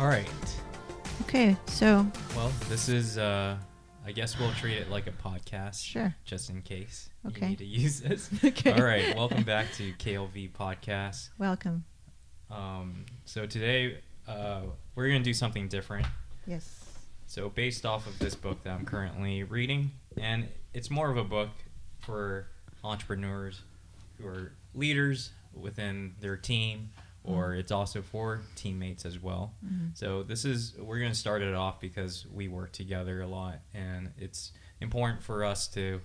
All right. Okay, so Well, this is, I guess we'll treat it like a podcast. Sure. Just in case Okay. you need to use this. Okay. All right. Welcome back to KLV Podcast. Welcome. So today, we're going to do something different. Yes. So based off of this book that I'm currently reading, and it's more of a book for entrepreneurs who are leaders within their team, or it's also for teammates as well. Mm-hmm. So we're going to start it off because we work together a lot, and it's important for us to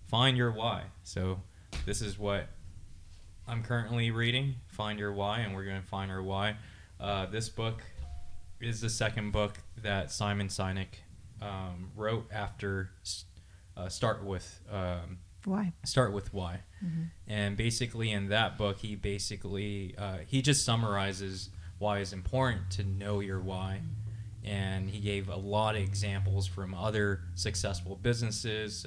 find your why. So this is what I'm currently reading, Find Your Why, and we're going to find our why. This book is the second book that Simon Sinek wrote after Start With Why? Start With Why. Mm-hmm. And basically in that book, he just summarizes why it's important to know your why. And he gave a lot of examples from other successful businesses,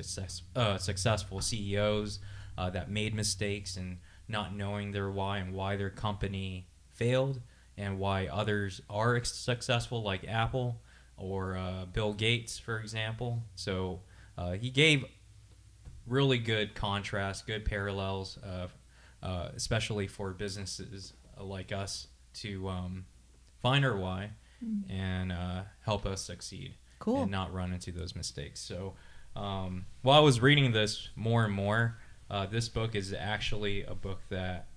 successful CEOs that made mistakes and not knowing their why and why their company failed, and why others are successful, like Apple or Bill Gates, for example. So he gave really good contrast, good parallels, especially for businesses like us to find our why and help us succeed. Cool. And not run into those mistakes. So while I was reading this more and more, this book is actually a book that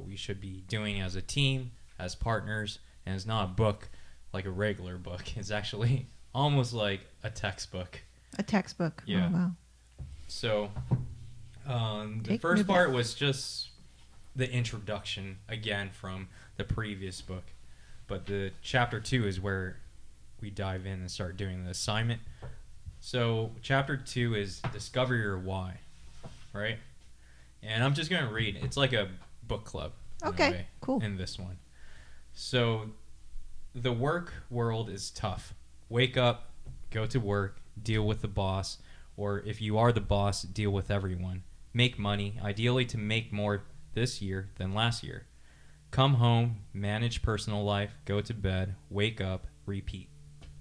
we should be doing as a team, as partners, and it's not a book like a regular book. It's actually almost like a textbook. A textbook. Yeah. Oh, wow. So the first part was just the introduction again from the previous book, but the chapter 2 is where we dive in and start doing the assignment. So chapter 2 is Discover Your Why, right? And I'm just going to read. It's like a book club. Okay, cool. In this one. So the work world is tough. Wake up, go to work, deal with the boss, or if you are the boss, deal with everyone. Make money, ideally to make more this year than last year. Come home, manage personal life, go to bed, wake up, repeat.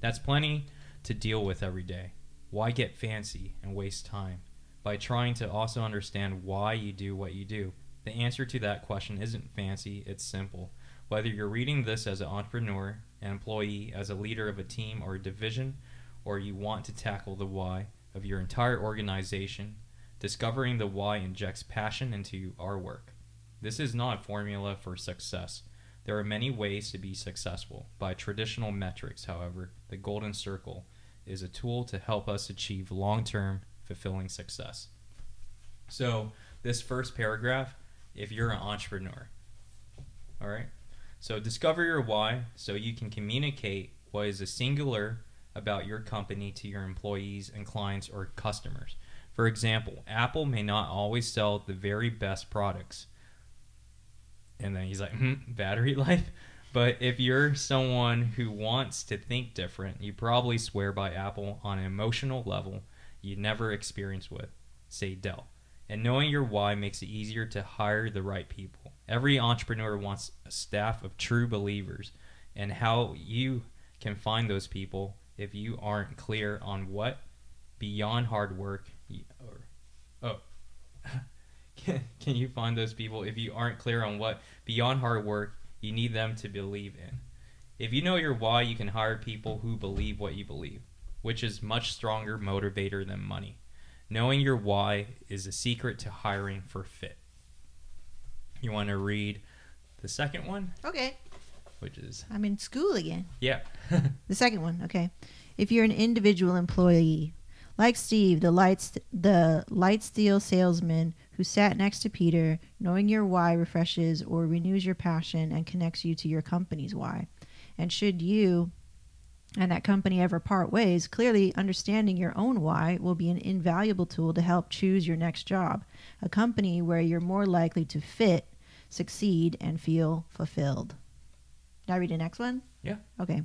That's plenty to deal with every day. Why get fancy and waste time? By trying to also understand why you do what you do. The answer to that question isn't fancy, it's simple. Whether you're reading this as an entrepreneur, an employee, as a leader of a team or a division, or you want to tackle the why of your entire organization, discovering the why injects passion into our work. This is not a formula for success. There are many ways to be successful. By traditional metrics, however, the golden circle is a tool to help us achieve long-term, fulfilling success. So this first paragraph, if you're an entrepreneur, all right? So discover your why so you can communicate what is a singular about your company to your employees and clients or customers. For example, Apple may not always sell the very best products. And then he's like, battery life? But if you're someone who wants to think different, you probably swear by Apple on an emotional level you never experienced with, say Dell. And knowing your why makes it easier to hire the right people. Every entrepreneur wants a staff of true believers, and how you can find those people if you aren't clear on what beyond hard work can you find those people if you aren't clear on what beyond hard work you need them to believe in. If you know your why, you can hire people who believe what you believe, which is much stronger motivator than money. Knowing your why is a secret to hiring for fit. You want to read the second one? Okay. Which is... I'm in school again. Yeah. The second one, okay. If you're an individual employee, like Steve, the light steel salesman who sat next to Peter, knowing your why refreshes or renews your passion and connects you to your company's why. And should you and that company ever part ways, clearly understanding your own why will be an invaluable tool to help choose your next job, a company where you're more likely to fit, succeed, and feel fulfilled. Did I read the next one? Yeah. Okay.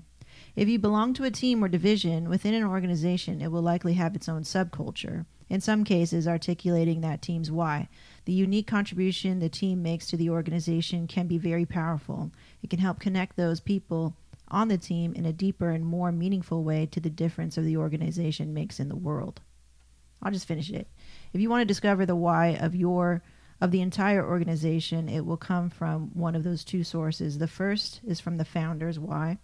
If you belong to a team or division within an organization, it will likely have its own subculture, in some cases articulating that team's why. The unique contribution the team makes to the organization can be very powerful. It can help connect those people on the team in a deeper and more meaningful way to the difference of the organization makes in the world. I'll just finish it. If you want to discover the why of the entire organization, it will come from one of those two sources. The first is from the founder's why,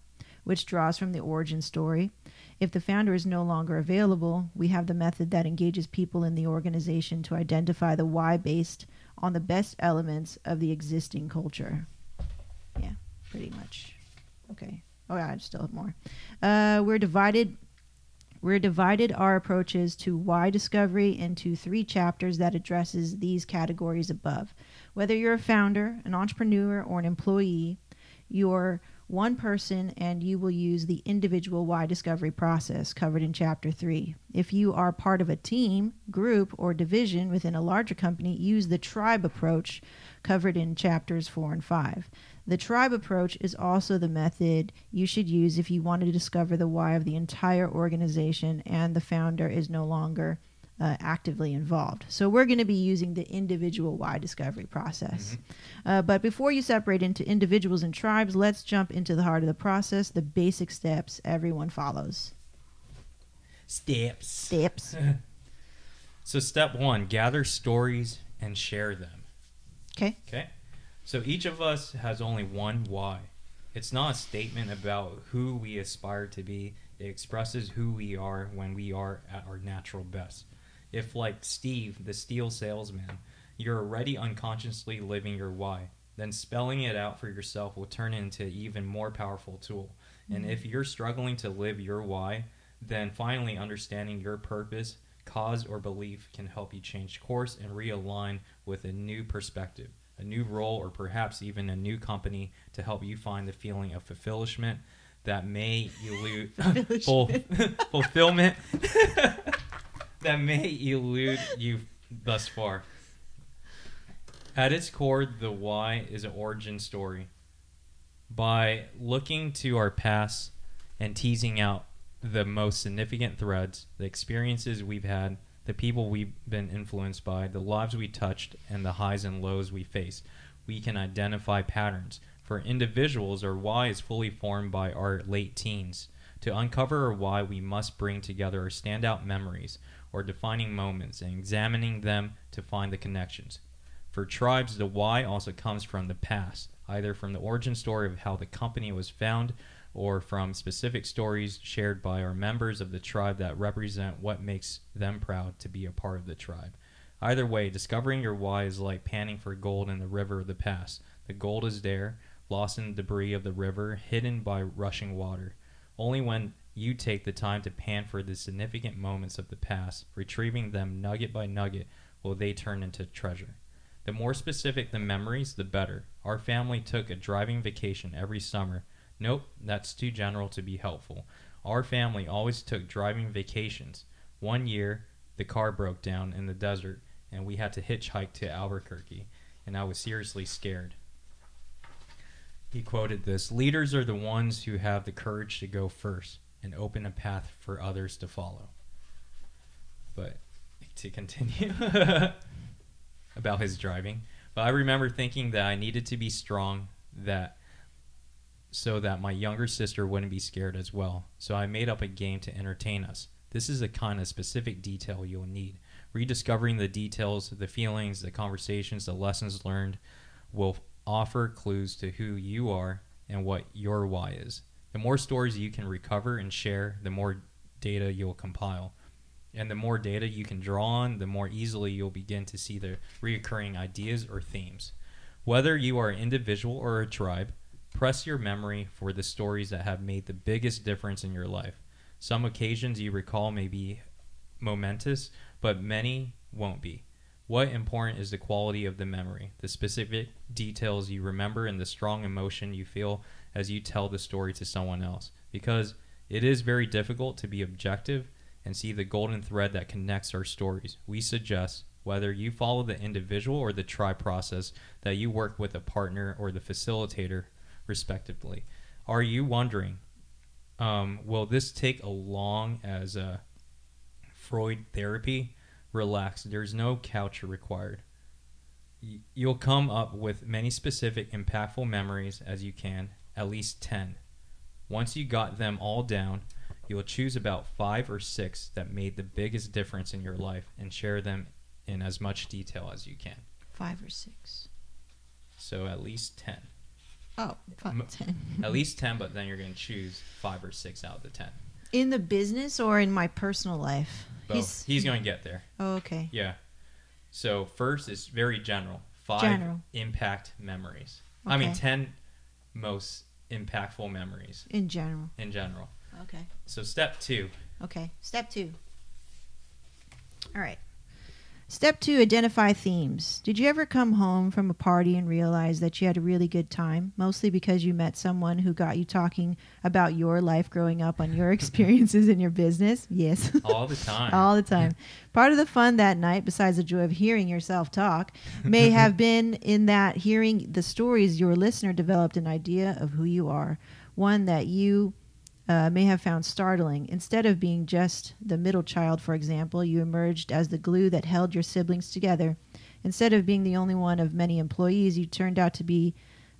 which draws from the origin story. If the founder is no longer available, we have the method that engages people in the organization to identify the why based on the best elements of the existing culture. Yeah, pretty much. Okay. Oh, yeah, I still have more. We're divided our approaches to why discovery into 3 chapters that addresses these categories above. Whether you're a founder, an entrepreneur, or an employee, you're one person and you will use the individual why discovery process covered in chapter 3. If you are part of a team, group, or division within a larger company, use the tribe approach covered in chapters 4 and 5. The tribe approach is also the method you should use if you want to discover the why of the entire organization and the founder is no longer actively involved. So we're going to be using the individual why discovery process. But before you separate into individuals and tribes, let's jump into the heart of the process, the basic steps everyone follows. Steps. So step 1, gather stories and share them. Okay. So each of us has only one why. It's not a statement about who we aspire to be. It expresses who we are when we are at our natural best. If, like Steve, the steel salesman, you're already unconsciously living your why, then spelling it out for yourself will turn into an even more powerful tool. And if you're struggling to live your why, then finally understanding your purpose, cause, or belief can help you change course and realign with a new perspective, a new role, or perhaps even a new company to help you find the feeling of fulfillment that may elude fulfillment that may elude you thus far. At its core, the why is an origin story. By looking to our past and teasing out the most significant threads, the experiences we've had, the people we've been influenced by, the lives we touched, and the highs and lows we faced, we can identify patterns. For individuals, our why is fully formed by our late teens. To uncover our why, we must bring together our standout memories or defining moments and examining them to find the connections. For tribes, the why also comes from the past, either from the origin story of how the company was found or from specific stories shared by our members of the tribe that represent what makes them proud to be a part of the tribe. Either way, discovering your why is like panning for gold in the river of the past. The gold is there, lost in the debris of the river, hidden by rushing water. Only when you take the time to pan for the significant moments of the past, retrieving them nugget by nugget, will they turn into treasure. The more specific the memories, the better. Our family took a driving vacation every summer. Nope, that's too general to be helpful. Our family always took driving vacations. One year, the car broke down in the desert, and we had to hitchhike to Albuquerque, and I was seriously scared. He quoted this, "Leaders are the ones who have the courage to go first and open a path for others to follow." But to continue about his driving, but I remember thinking that I needed to be strong so that my younger sister wouldn't be scared as well. So I made up a game to entertain us. This is the kind of specific detail you'll need. Rediscovering the details, the feelings, the conversations, the lessons learned will offer clues to who you are and what your why is. The more stories you can recover and share, the more data you'll compile. And the more data you can draw on, the more easily you'll begin to see the recurring ideas or themes. Whether you are an individual or a tribe, press your memory for the stories that have made the biggest difference in your life. Some occasions you recall may be momentous, but many won't be. What important is the quality of the memory, the specific details you remember, and the strong emotion you feel as you tell the story to someone else. Because it is very difficult to be objective and see the golden thread that connects our stories. We suggest, whether you follow the individual or the tribe process, that you work with a partner or the facilitator, respectively. Are you wondering, will this take as long as Freud therapy? Relax, there's no couch required. You'll come up with many specific, impactful memories as you can, at least 10. Once you got them all down, you will choose about 5 or 6 that made the biggest difference in your life and share them in as much detail as you can. 5 or 6. So at least 10. Oh, 10. At least 10, but then you're going to choose 5 or 6 out of the 10. In the business or in my personal life? Both. He's going to get there. Oh, okay. Yeah. So first is very general. 5 impact memories. Okay. I mean 10 most impactful memories. In general. Okay. So step 2. Okay. Step 2. All right. Step 2, identify themes. Did you ever come home from a party and realize that you had a really good time, mostly because you met someone who got you talking about your life growing up on your experiences in your business? Yes. All the time. All the time. Part of the fun that night, besides the joy of hearing yourself talk, may have been in that hearing the stories your listener developed an idea of who you are, one that you may have found startling. Instead of being just the middle child, for example, you emerged as the glue that held your siblings together. Instead of being the only one of many employees, you turned out to be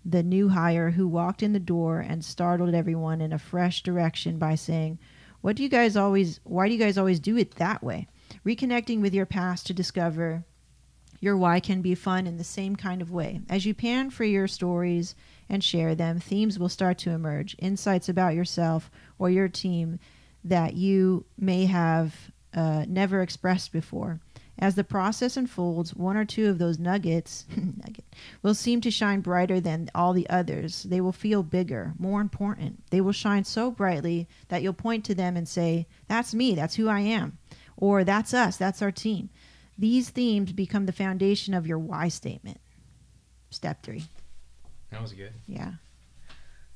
the new hire who walked in the door and startled everyone in a fresh direction by saying, why do you guys always do it that way? Reconnecting with your past to discover your why can be fun in the same kind of way. As you pan for your stories and share them, themes will start to emerge, insights about yourself or your team that you may have never expressed before. As the process unfolds, 1 or 2 of those nuggets will seem to shine brighter than all the others. They will feel bigger, more important. They will shine so brightly that you'll point to them and say, that's me, that's who I am. Or that's us, that's our team. These themes become the foundation of your why statement. Step 3. That was good. Yeah.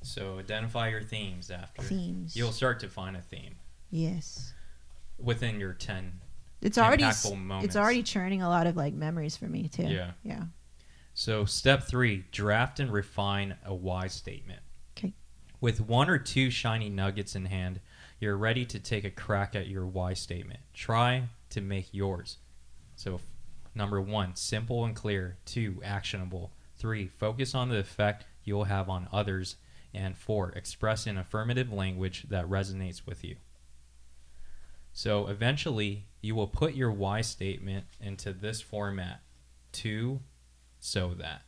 So identify your themes after. Themes. You'll start to find a theme. Yes. Within your 10 impactful moments. It's already churning a lot of like memories for me too. Yeah. Yeah. So step 3, draft and refine a why statement. Okay. With 1 or 2 shiny nuggets in hand, you're ready to take a crack at your why statement. Try to make yours. So number 1, simple and clear. 2, actionable. 3, focus on the effect you'll have on others. And 4, express in affirmative language that resonates with you. So eventually, you will put your why statement into this format. To, so that.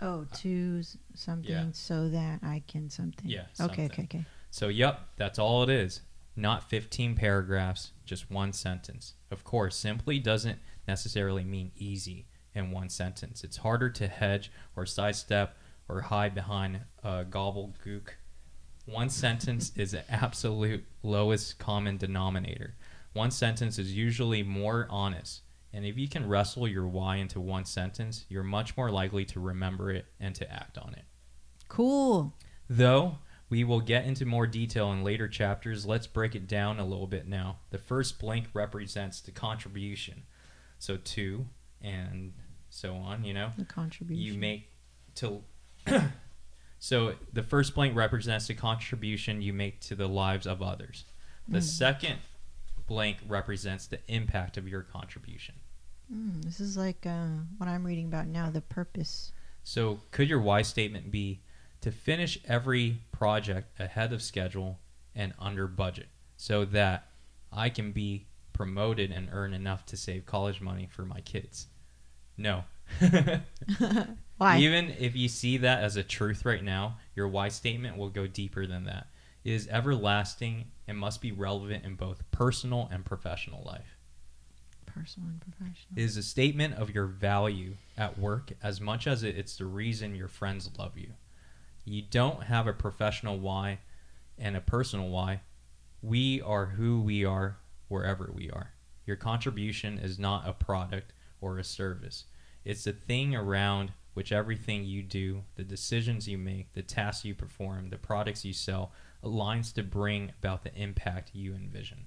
Oh, to something so that I can something. Yeah. Okay. So, that's all it is. Not 15 paragraphs, just 1 sentence. Of course, simply doesn't necessarily mean easy in 1 sentence. It's harder to hedge or sidestep or hide behind a gobbledygook. 1 sentence is the absolute lowest common denominator. 1 sentence is usually more honest. And if you can wrestle your why into 1 sentence, you're much more likely to remember it and to act on it. Cool. Though we will get into more detail in later chapters, let's break it down a little bit now. The first blank represents the contribution. So to and so on, The contribution. You make to... So the first blank represents the contribution you make to the lives of others. The second blank represents the impact of your contribution. This is like what I'm reading about now, the purpose. So could your why statement be to finish every project ahead of schedule and under budget so that I can be promoted and earn enough to save college money for my kids? No. Why? Even if you see that as a truth right now, your why statement will go deeper than that. It is everlasting and must be relevant in both personal and professional life. Personal and professional. It is a statement of your value at work as much as it's the reason your friends love you. You don't have a professional why and a personal why. We are who we are wherever we are. Your contribution is not a product or a service. It's the thing around which everything you do, the decisions you make, the tasks you perform, the products you sell, aligns to bring about the impact you envision.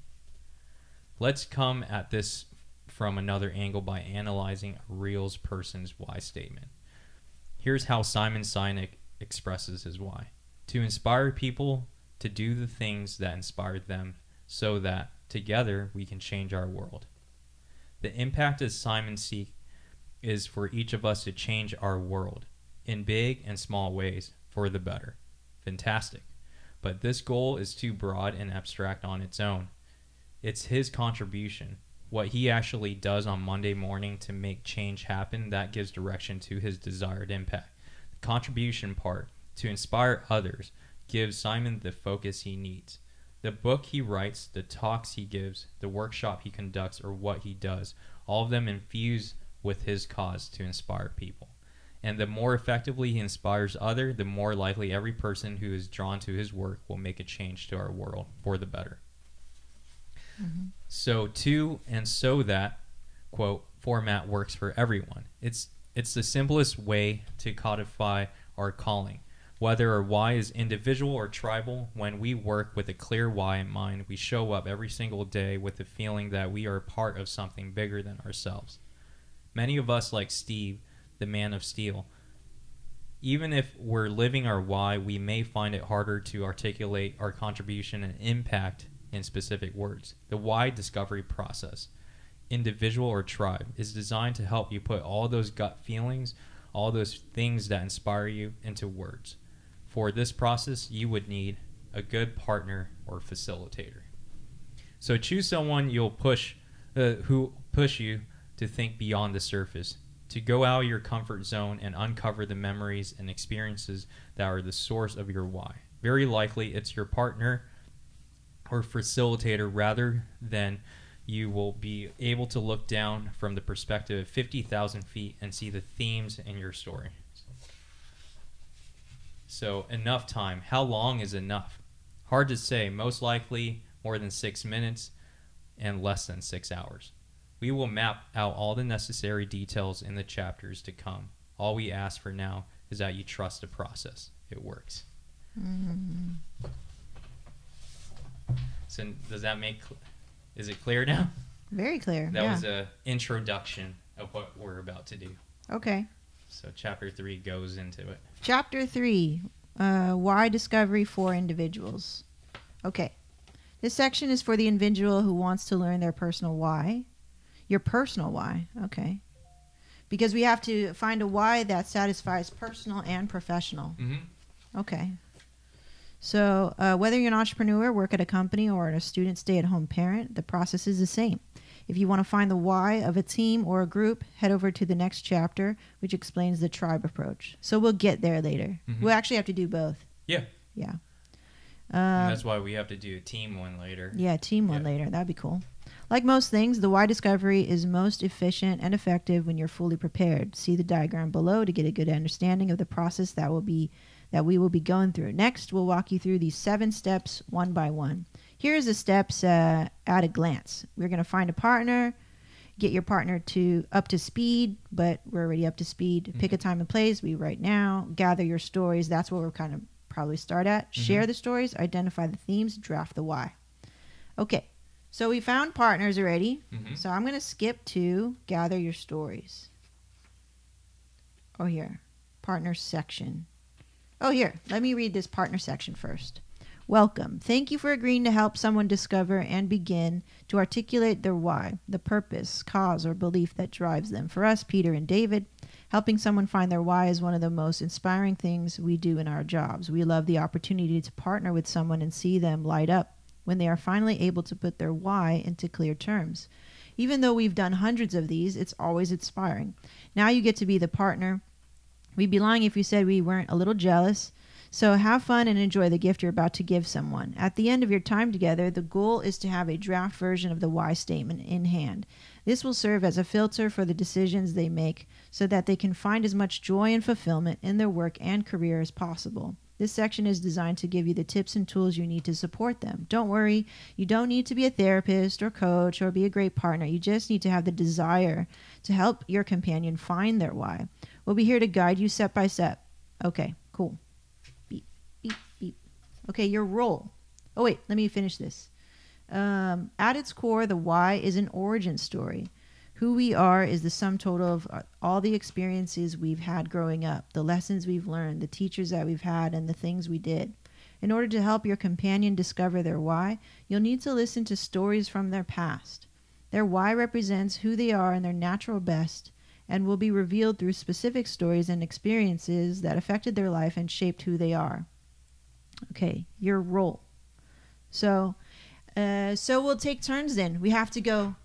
Let's come at this from another angle by analyzing a real person's why statement. Here's how Simon Sinek expresses his why. To inspire people to do the things that inspired them so that together we can change our world. The impact of Simon Sinek is for each of us to change our world in big and small ways for the better. Fantastic. but this goal is too broad and abstract on its own. It's his contribution, what he actually does on Monday morning to make change happen, that gives direction to his desired impact. The contribution part, to inspire others, gives Simon the focus he needs. The book he writes, the talks he gives, the workshop he conducts, or what he does, all of them infuse with his cause to inspire people. And the more effectively he inspires others, the more likely every person who is drawn to his work will make a change to our world for the better. Mm-hmm. So that, quote, format works for everyone. It's the simplest way to codify our calling. Whether our why is individual or tribal, when we work with a clear why in mind, we show up every single day with the feeling that we are part of something bigger than ourselves. Many of us, like Steve, the man of steel, even if we're living our why, we may find it harder to articulate our contribution and impact in specific words. The why discovery process, individual or tribe, is designed to help you put all those gut feelings, all those things that inspire you, into words. For this process, you would need a good partner or facilitator. So choose someone who push you to think beyond the surface, to go out of your comfort zone and uncover the memories and experiences that are the source of your why. Very likely, it's your partner or facilitator, rather than you will be able to look down from the perspective of 50,000 feet and see the themes in your story. So enough time. How long is enough? Hard to say. Most likely more than 6 minutes and less than 6 hours. We will map out all the necessary details in the chapters to come. All we ask for now is that you trust the process. It works. Mm-hmm. So does that is it clear now? Very clear. That was an introduction of what we're about to do. Okay. So chapter 3 goes into it. Chapter 3, why discovery for individuals. Okay. This section is for the individual who wants to learn their personal why. Your personal why. Okay. Because we have to find a why that satisfies personal and professional. Mm-hmm. Okay. So whether you're an entrepreneur, work at a company, or a student stay-at-home parent, the process is the same. If you want to find the why of a team or a group, head over to the next chapter, which explains the tribe approach. So we'll get there later. Mm-hmm. We'll actually have to do both. Yeah. Yeah. And that's why we have to do a team one later. Yeah, team one later. That'd be cool. Like most things, the why discovery is most efficient and effective when you're fully prepared. See the diagram below to get a good understanding of the process that we will be going through. Next, we'll walk you through these 7 steps one by one. Here's the steps at a glance. We're going to find a partner, get your partner up to speed, but we're already up to speed. Mm-hmm. Pick a time and place. We right now. Gather your stories. That's what we're kind of probably start at. Mm-hmm. Share the stories, identify the themes, draft the why. Okay, so we found partners already. Mm-hmm. So I'm going to skip to gather your stories. Oh, here, partner section. Oh, here, let me read this partner section first. Welcome. Thank you for agreeing to help someone discover and begin to articulate their why, the purpose, cause, or belief that drives them. For us, Peter and David, helping someone find their why is one of the most inspiring things we do in our jobs. We love the opportunity to partner with someone and see them light up when they are finally able to put their why into clear terms. Even though we've done hundreds of these, it's always inspiring. Now you get to be the partner. We'd be lying if we said we weren't a little jealous. So have fun and enjoy the gift you're about to give someone. At the end of your time together, the goal is to have a draft version of the why statement in hand. This will serve as a filter for the decisions they make so that they can find as much joy and fulfillment in their work and career as possible. This section is designed to give you the tips and tools you need to support them. Don't worry, you don't need to be a therapist or coach or be a great partner. You just need to have the desire to help your companion find their why. We'll be here to guide you step by step. Okay, cool. Beep, beep, beep. Okay, your role. Oh, wait, let me finish this. At its core, the why is an origin story. Who we are is the sum total of all the experiences we've had growing up, the lessons we've learned, the teachers that we've had, and the things we did. In order to help your companion discover their why, you'll need to listen to stories from their past. Their why represents who they are in their natural best and will be revealed through specific stories and experiences that affected their life and shaped who they are. Okay, your role. So we'll take turns then. We have to go.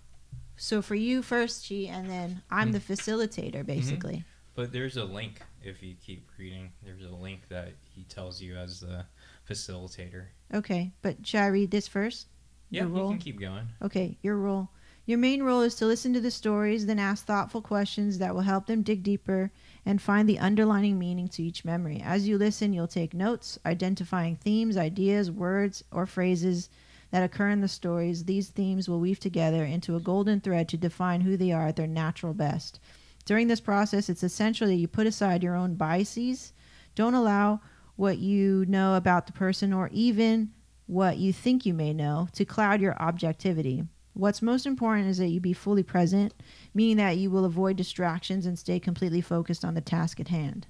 So for you first, Chi, and then I'm the facilitator, basically. But there's a link if you keep reading. There's a link that he tells you as the facilitator. Okay, but should I read this first? Yeah, you can keep going. Okay, your role. Your main role is to listen to the stories, then ask thoughtful questions that will help them dig deeper and find the underlying meaning to each memory. As you listen, you'll take notes, identifying themes, ideas, words, or phrases that occur in the stories. These themes will weave together into a golden thread to define who they are at their natural best. During this process, it's essential that you put aside your own biases. Don't allow what you know about the person or even what you think you may know to cloud your objectivity. What's most important is that you be fully present, meaning that you will avoid distractions and stay completely focused on the task at hand.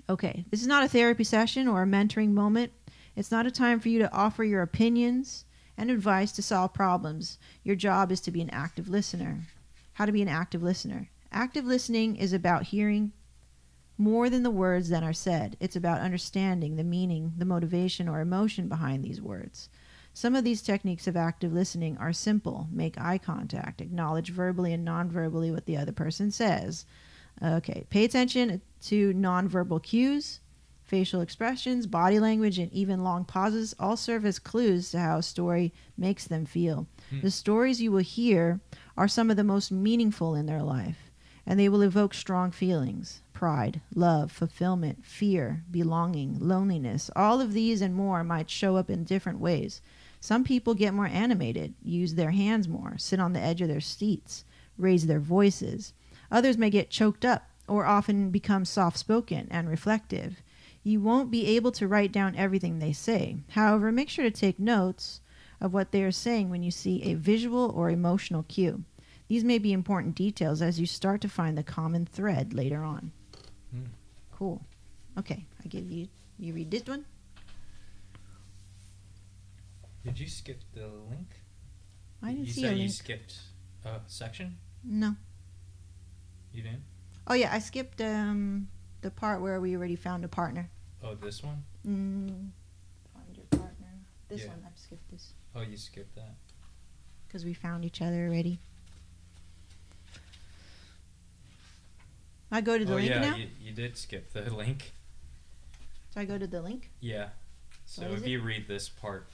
Okay, this is not a therapy session or a mentoring moment. It's not a time for you to offer your opinions and advice to solve problems. Your job is to be an active listener. How to be an active listener. Active listening is about hearing more than the words that are said. It's about understanding the meaning, the motivation, or emotion behind these words. Some of these techniques of active listening are simple. Make eye contact. Acknowledge verbally and non-verbally what the other person says. Okay, pay attention to non-verbal cues. Facial expressions, body language, and even long pauses all serve as clues to how a story makes them feel. The stories you will hear are some of the most meaningful in their life, and they will evoke strong feelings: pride, love, fulfillment, fear, belonging, loneliness. All of these and more might show up in different ways. Some people get more animated, use their hands more, sit on the edge of their seats, raise their voices. Others may get choked up or often become soft-spoken and reflective. You won't be able to write down everything they say. However, make sure to take notes of what they are saying when you see a visual or emotional cue. These may be important details as you start to find the common thread later on. Cool. Okay, I give you read this one. Did you skip the link? I didn't see You a said link. you skipped a section? No. You didn't? Oh yeah, I skipped the part where we already found a partner. Oh, this one? Find your partner. This one, I've skipped this. Oh, you skipped that. Because we found each other already. I go to the link now? You did skip the link. So I go to the link? Yeah. So What is if you read this part.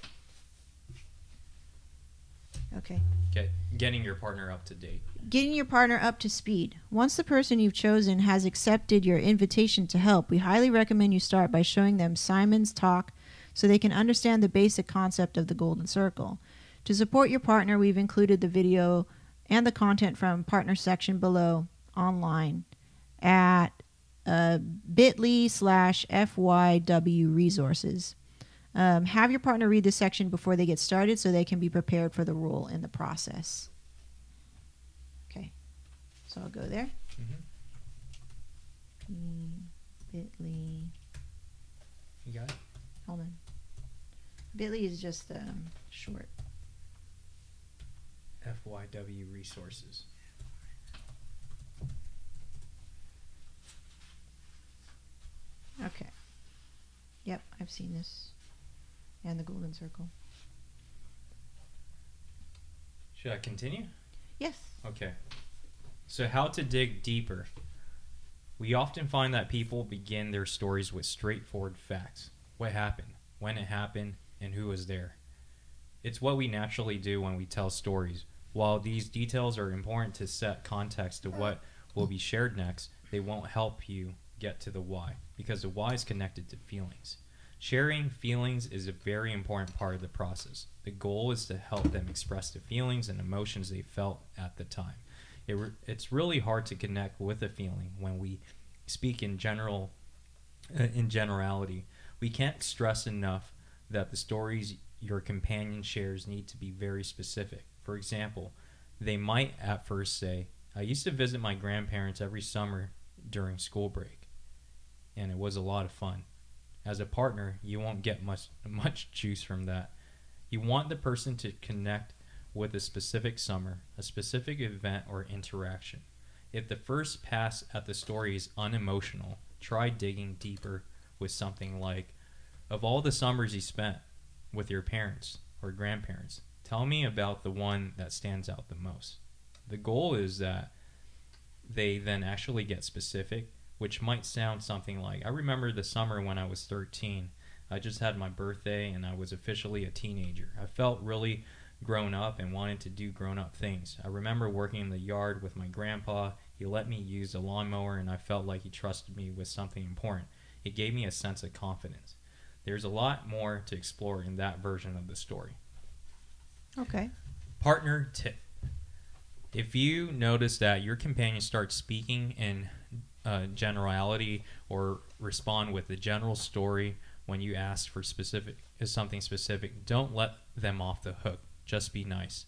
Okay. Okay, getting your partner up to date. Getting your partner up to speed. Once the person you've chosen has accepted your invitation to help, we highly recommend you start by showing them Simon's talk so they can understand the basic concept of the golden circle. To support your partner, we've included the video and the content from partner section below online at bit.ly/FYW resources. Have your partner read this section before they get started so they can be prepared for the role in the process. Okay, so I'll go there. Bit.ly. You got it? Hold on. Bit.ly is just short. FYW resources. Okay. Yep, I've seen this. And the golden circle. Should I continue? Yes. Okay. So how to dig deeper. We often find that people begin their stories with straightforward facts. What happened, when it happened, and who was there. It's what we naturally do when we tell stories. While these details are important to set context to what will be shared next, they won't help you get to the why, because the why is connected to feelings. Sharing feelings is a very important part of the process. The goal is to help them express the feelings and emotions they felt at the time. It's really hard to connect with a feeling when we speak in generality. We can't stress enough that the stories your companion shares need to be very specific. For example, they might at first say, "I used to visit my grandparents every summer during school break, and it was a lot of fun." As a partner, you won't get much juice from that. You want the person to connect with a specific summer, a specific event or interaction. If the first pass at the story is unemotional, try digging deeper with something like, Of all the summers you spent with your parents or grandparents, tell me about the one that stands out the most. The goal is that they then actually get specific, which might sound something like, I remember the summer when I was 13. I just had my birthday and I was officially a teenager. I felt really grown up and wanted to do grown up things. I remember working in the yard with my grandpa. He let me use a lawnmower and I felt like he trusted me with something important. It gave me a sense of confidence. There's a lot more to explore in that version of the story. Okay. Partner tip. If you notice that your companion starts speaking in generality or respond with a general story when you ask for something specific, don't let them off the hook. Just be nice.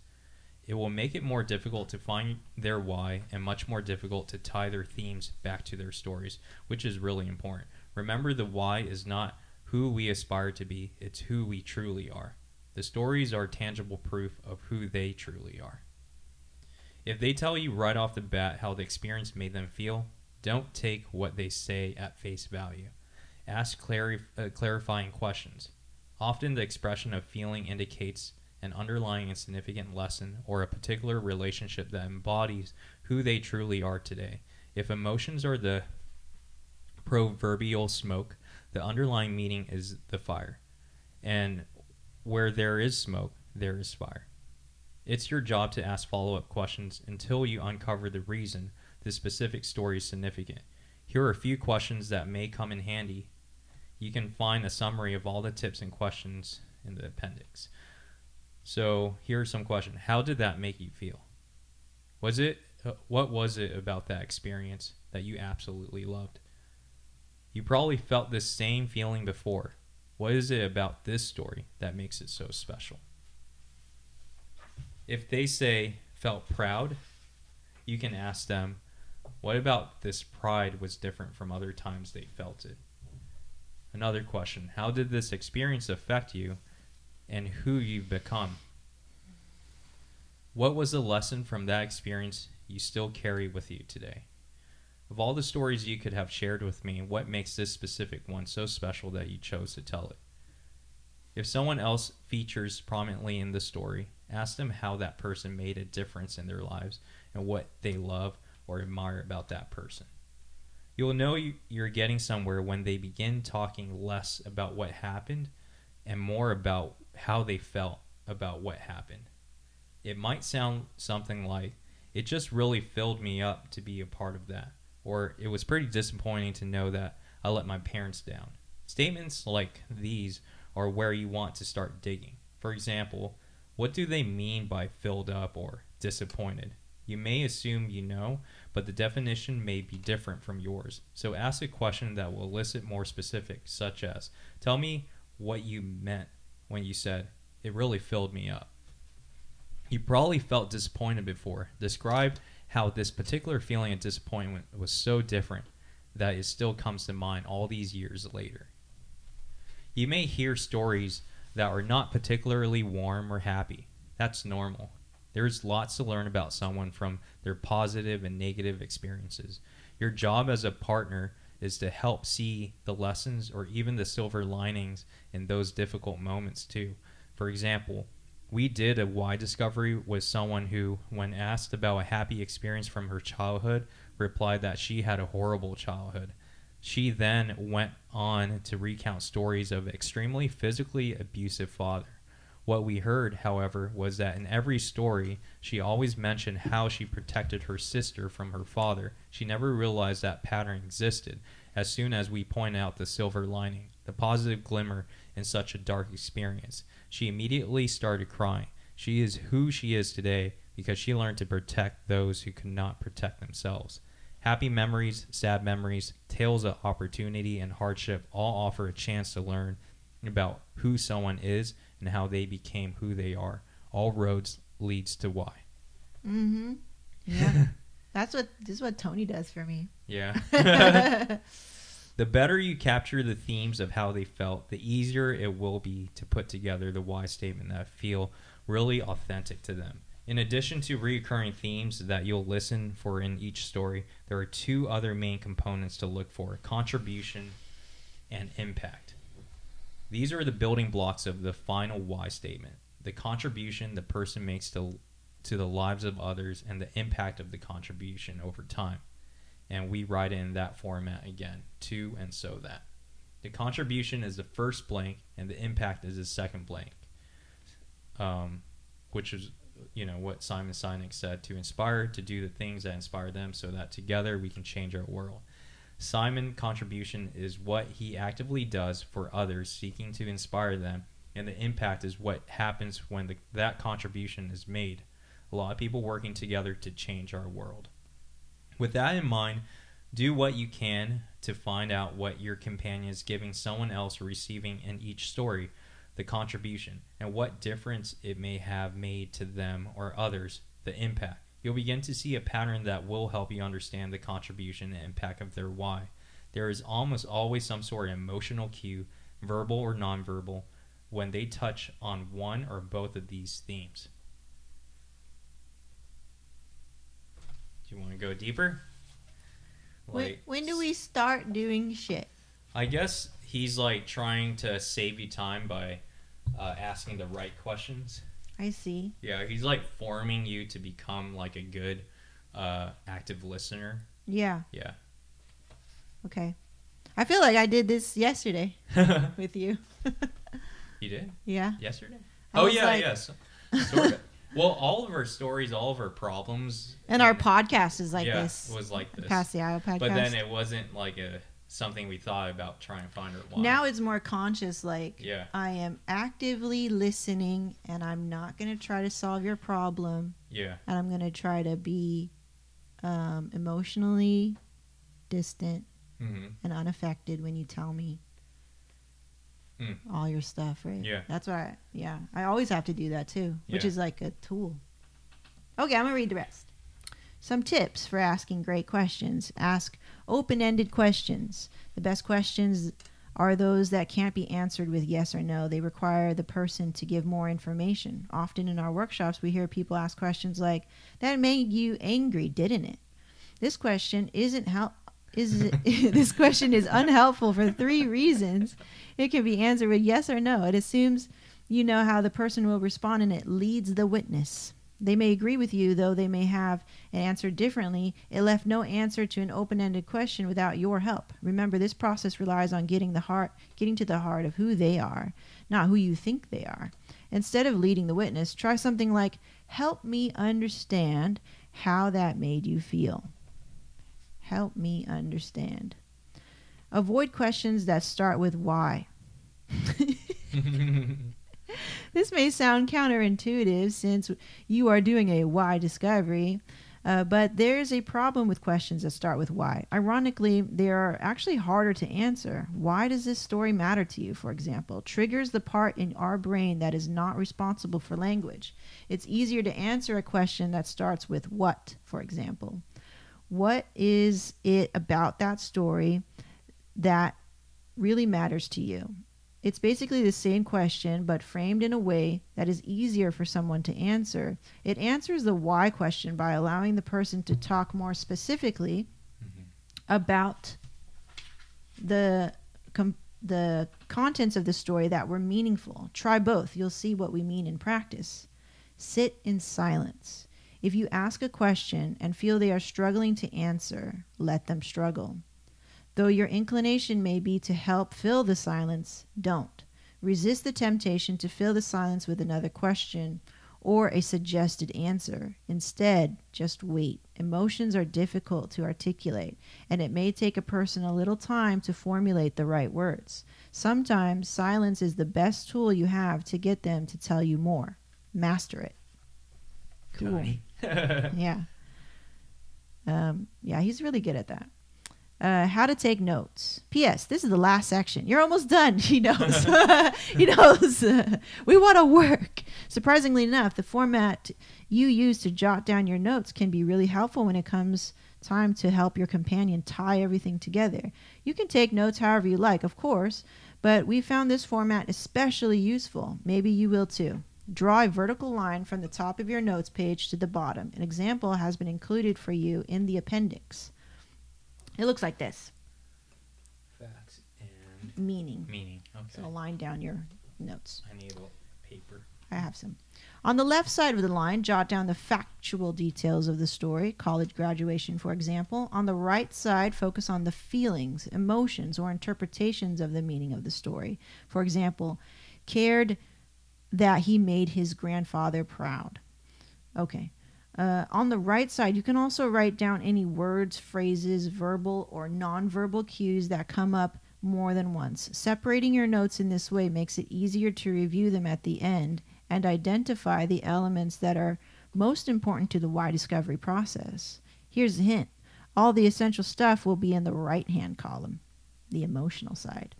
It will make it more difficult to find their why and much more difficult to tie their themes back to their stories, which is really important. Remember, the why is not who we aspire to be, it's who we truly are. The stories are tangible proof of who they truly are. If they tell you right off the bat how the experience made them feel, don't take what they say at face value. Ask clarifying questions. Often the expression of feeling indicates an underlying and significant lesson or a particular relationship that embodies who they truly are today. If emotions are the proverbial smoke, the underlying meaning is the fire. And where there is smoke, there is fire. It's your job to ask follow-up questions until you uncover the reason the specific story is significant. Here are a few questions that may come in handy. You can find a summary of all the tips and questions in the appendix. So here are some questions. How did that make you feel? What was it about that experience that you absolutely loved? You probably felt this same feeling before. What is it about this story that makes it so special? If they say felt proud, you can ask them, what about this pride was different from other times they felt it? Another question, how did this experience affect you and who you've become? What was the lesson from that experience you still carry with you today? Of all the stories you could have shared with me, what makes this specific one so special that you chose to tell it? If someone else features prominently in the story, ask them how that person made a difference in their lives and what they love or admire about that person. You'll know you're getting somewhere when they begin talking less about what happened and more about how they felt about what happened. It might sound something like, it just really filled me up to be a part of that. Or it was pretty disappointing to know that I let my parents down. Statements like these are where you want to start digging. For example, what do they mean by filled up or disappointed? You may assume you know, but the definition may be different from yours. So ask a question that will elicit more specifics, such as, tell me what you meant when you said, it really filled me up. You probably felt disappointed before. Describe how this particular feeling of disappointment was so different that it still comes to mind all these years later. You may hear stories that are not particularly warm or happy. That's normal. There's lots to learn about someone from their positive and negative experiences. Your job as a partner is to help see the lessons or even the silver linings in those difficult moments too. For example, we did a why discovery with someone who, when asked about a happy experience from her childhood, replied that she had a horrible childhood. She then went on to recount stories of extremely physically abusive father. What we heard, however, was that in every story, she always mentioned how she protected her sister from her father. She never realized that pattern existed. As soon as we point out the silver lining, the positive glimmer in such a dark experience, she immediately started crying. She is who she is today because she learned to protect those who could not protect themselves. Happy memories, sad memories, tales of opportunity and hardship all offer a chance to learn about who someone is and how they became who they are. All roads leads to why. Mm-hmm. Yeah. This is what Tony does for me. Yeah. The better you capture the themes of how they felt, the easier it will be to put together the why statement that feel really authentic to them. In addition to recurring themes that you'll listen for in each story, there are two other main components to look for: contribution and impact. These are the building blocks of the final why statement. The contribution the person makes to the lives of others and the impact of the contribution over time. And we write in that format again, to and so that. The contribution is the first blank and the impact is the second blank, which is what Simon Sinek said, to inspire, to do the things that inspire them so that together we can change our world. Simon contribution is what he actively does for others, seeking to inspire them, and the impact is what happens when that contribution is made. A lot of people working together to change our world. With that in mind, do what you can to find out what your companion is giving someone else or receiving in each story, the contribution, and what difference it may have made to them or others, the impact. You'll begin to see a pattern that will help you understand the contribution and impact of their why. There is almost always some sort of emotional cue, verbal or nonverbal, when they touch on one or both of these themes. Do you want to go deeper? When do we start doing shit? I guess he's trying to save you time by asking the right questions. I see. Yeah, he's forming you to become a good active listener. Yeah. Yeah. Okay. I feel like I did this yesterday with you. You did? Yeah. Yesterday? Yes. Sort of. Well, all of our stories, all of our problems, and our podcast is this. It was like this. Past the Iowa podcast. But then it wasn't something we thought about trying to find our why. Now it's more conscious. Yeah. I am actively listening, and I'm not going to try to solve your problem. Yeah. And I'm going to try to be emotionally distant and unaffected when you tell me all your stuff, right? Yeah. That's why I always have to do that too, which is a tool. Okay, I'm going to read the rest. Some tips for asking great questions. Ask open-ended questions. The best questions are those that can't be answered with yes or no. They require the person to give more information. Often in our workshops, we hear people ask questions like, "That made you angry, didn't it?" This question this question is unhelpful for 3 reasons. It can be answered with yes or no. It assumes you know how the person will respond, and it leads the witness. They may agree with you, though they may have an answer differently. It left no answer to an open-ended question without your help. Remember, this process relies on getting to the heart of who they are, not who you think they are. Instead of leading the witness, try something like, "Help me understand how that made you feel." Help me understand. Avoid questions that start with why. This may sound counterintuitive since you are doing a why discovery, but there's a problem with questions that start with why. Ironically, they are actually harder to answer. Why does this story matter to you, for example, triggers the part in our brain that is not responsible for language. It's easier to answer a question that starts with what, for example. What is it about that story that really matters to you? It's basically the same question, but framed in a way that is easier for someone to answer. It answers the why question by allowing the person to talk more specifically about the contents of the story that were meaningful. Try both. You'll see what we mean in practice. Sit in silence. If you ask a question and feel they are struggling to answer, let them struggle. Though your inclination may be to help fill the silence, don't. Resist the temptation to fill the silence with another question or a suggested answer. Instead, just wait. Emotions are difficult to articulate, and it may take a person a little time to formulate the right words. Sometimes silence is the best tool you have to get them to tell you more. Master it. Cool. Yeah. He's really good at that. How to take notes. P.S. This is the last section. You're almost done. He knows. He knows. We want to work. Surprisingly enough, the format you use to jot down your notes can be really helpful when it comes time to help your companion tie everything together. You can take notes however you like, of course, but we found this format especially useful. Maybe you will too. Draw a vertical line from the top of your notes page to the bottom. An example has been included for you in the appendix. It looks like this. Facts and meaning. Meaning. Okay. So line down your notes. I need a paper. I have some. On the left side of the line, jot down the factual details of the story, college graduation, for example. On the right side, focus on the feelings, emotions, or interpretations of the meaning of the story. For example, cared that he made his grandfather proud. Okay. On the right side, you can also write down any words, phrases, verbal or nonverbal cues that come up more than once. Separating your notes in this way makes it easier to review them at the end and identify the elements that are most important to the why discovery process. Here's a hint. All the essential stuff will be in the right-hand column, the emotional side.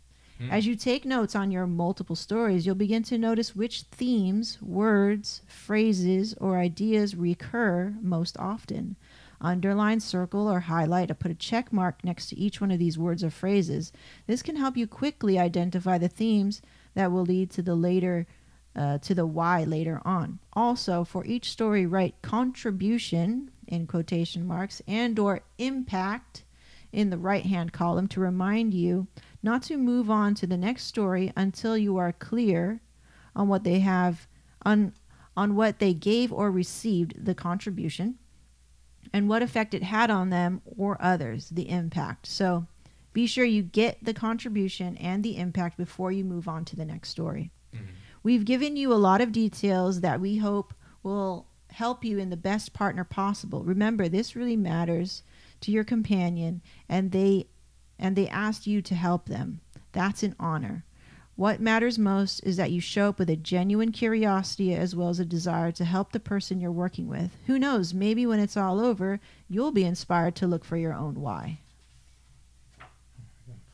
As you take notes on your multiple stories, you'll begin to notice which themes, words, phrases, or ideas recur most often. Underline, circle, or highlight, or put a check mark next to each one of these words or phrases. This can help you quickly identify the themes that will lead to the why later on. Also, for each story, write contribution in quotation marks and or impact in the right-hand column to remind you not to move on to the next story until you are clear on what they have on what they gave or received, the contribution, and what effect it had on them or others, the impact. So be sure you get the contribution and the impact before you move on to the next story. Mm-hmm. We've given you a lot of details that we hope will help you in the best partner possible. Remember, this really matters to your companion, and they asked you to help them. That's an honor. What matters most is that you show up with a genuine curiosity as well as a desire to help the person you're working with. Who knows, maybe when it's all over, you'll be inspired to look for your own why.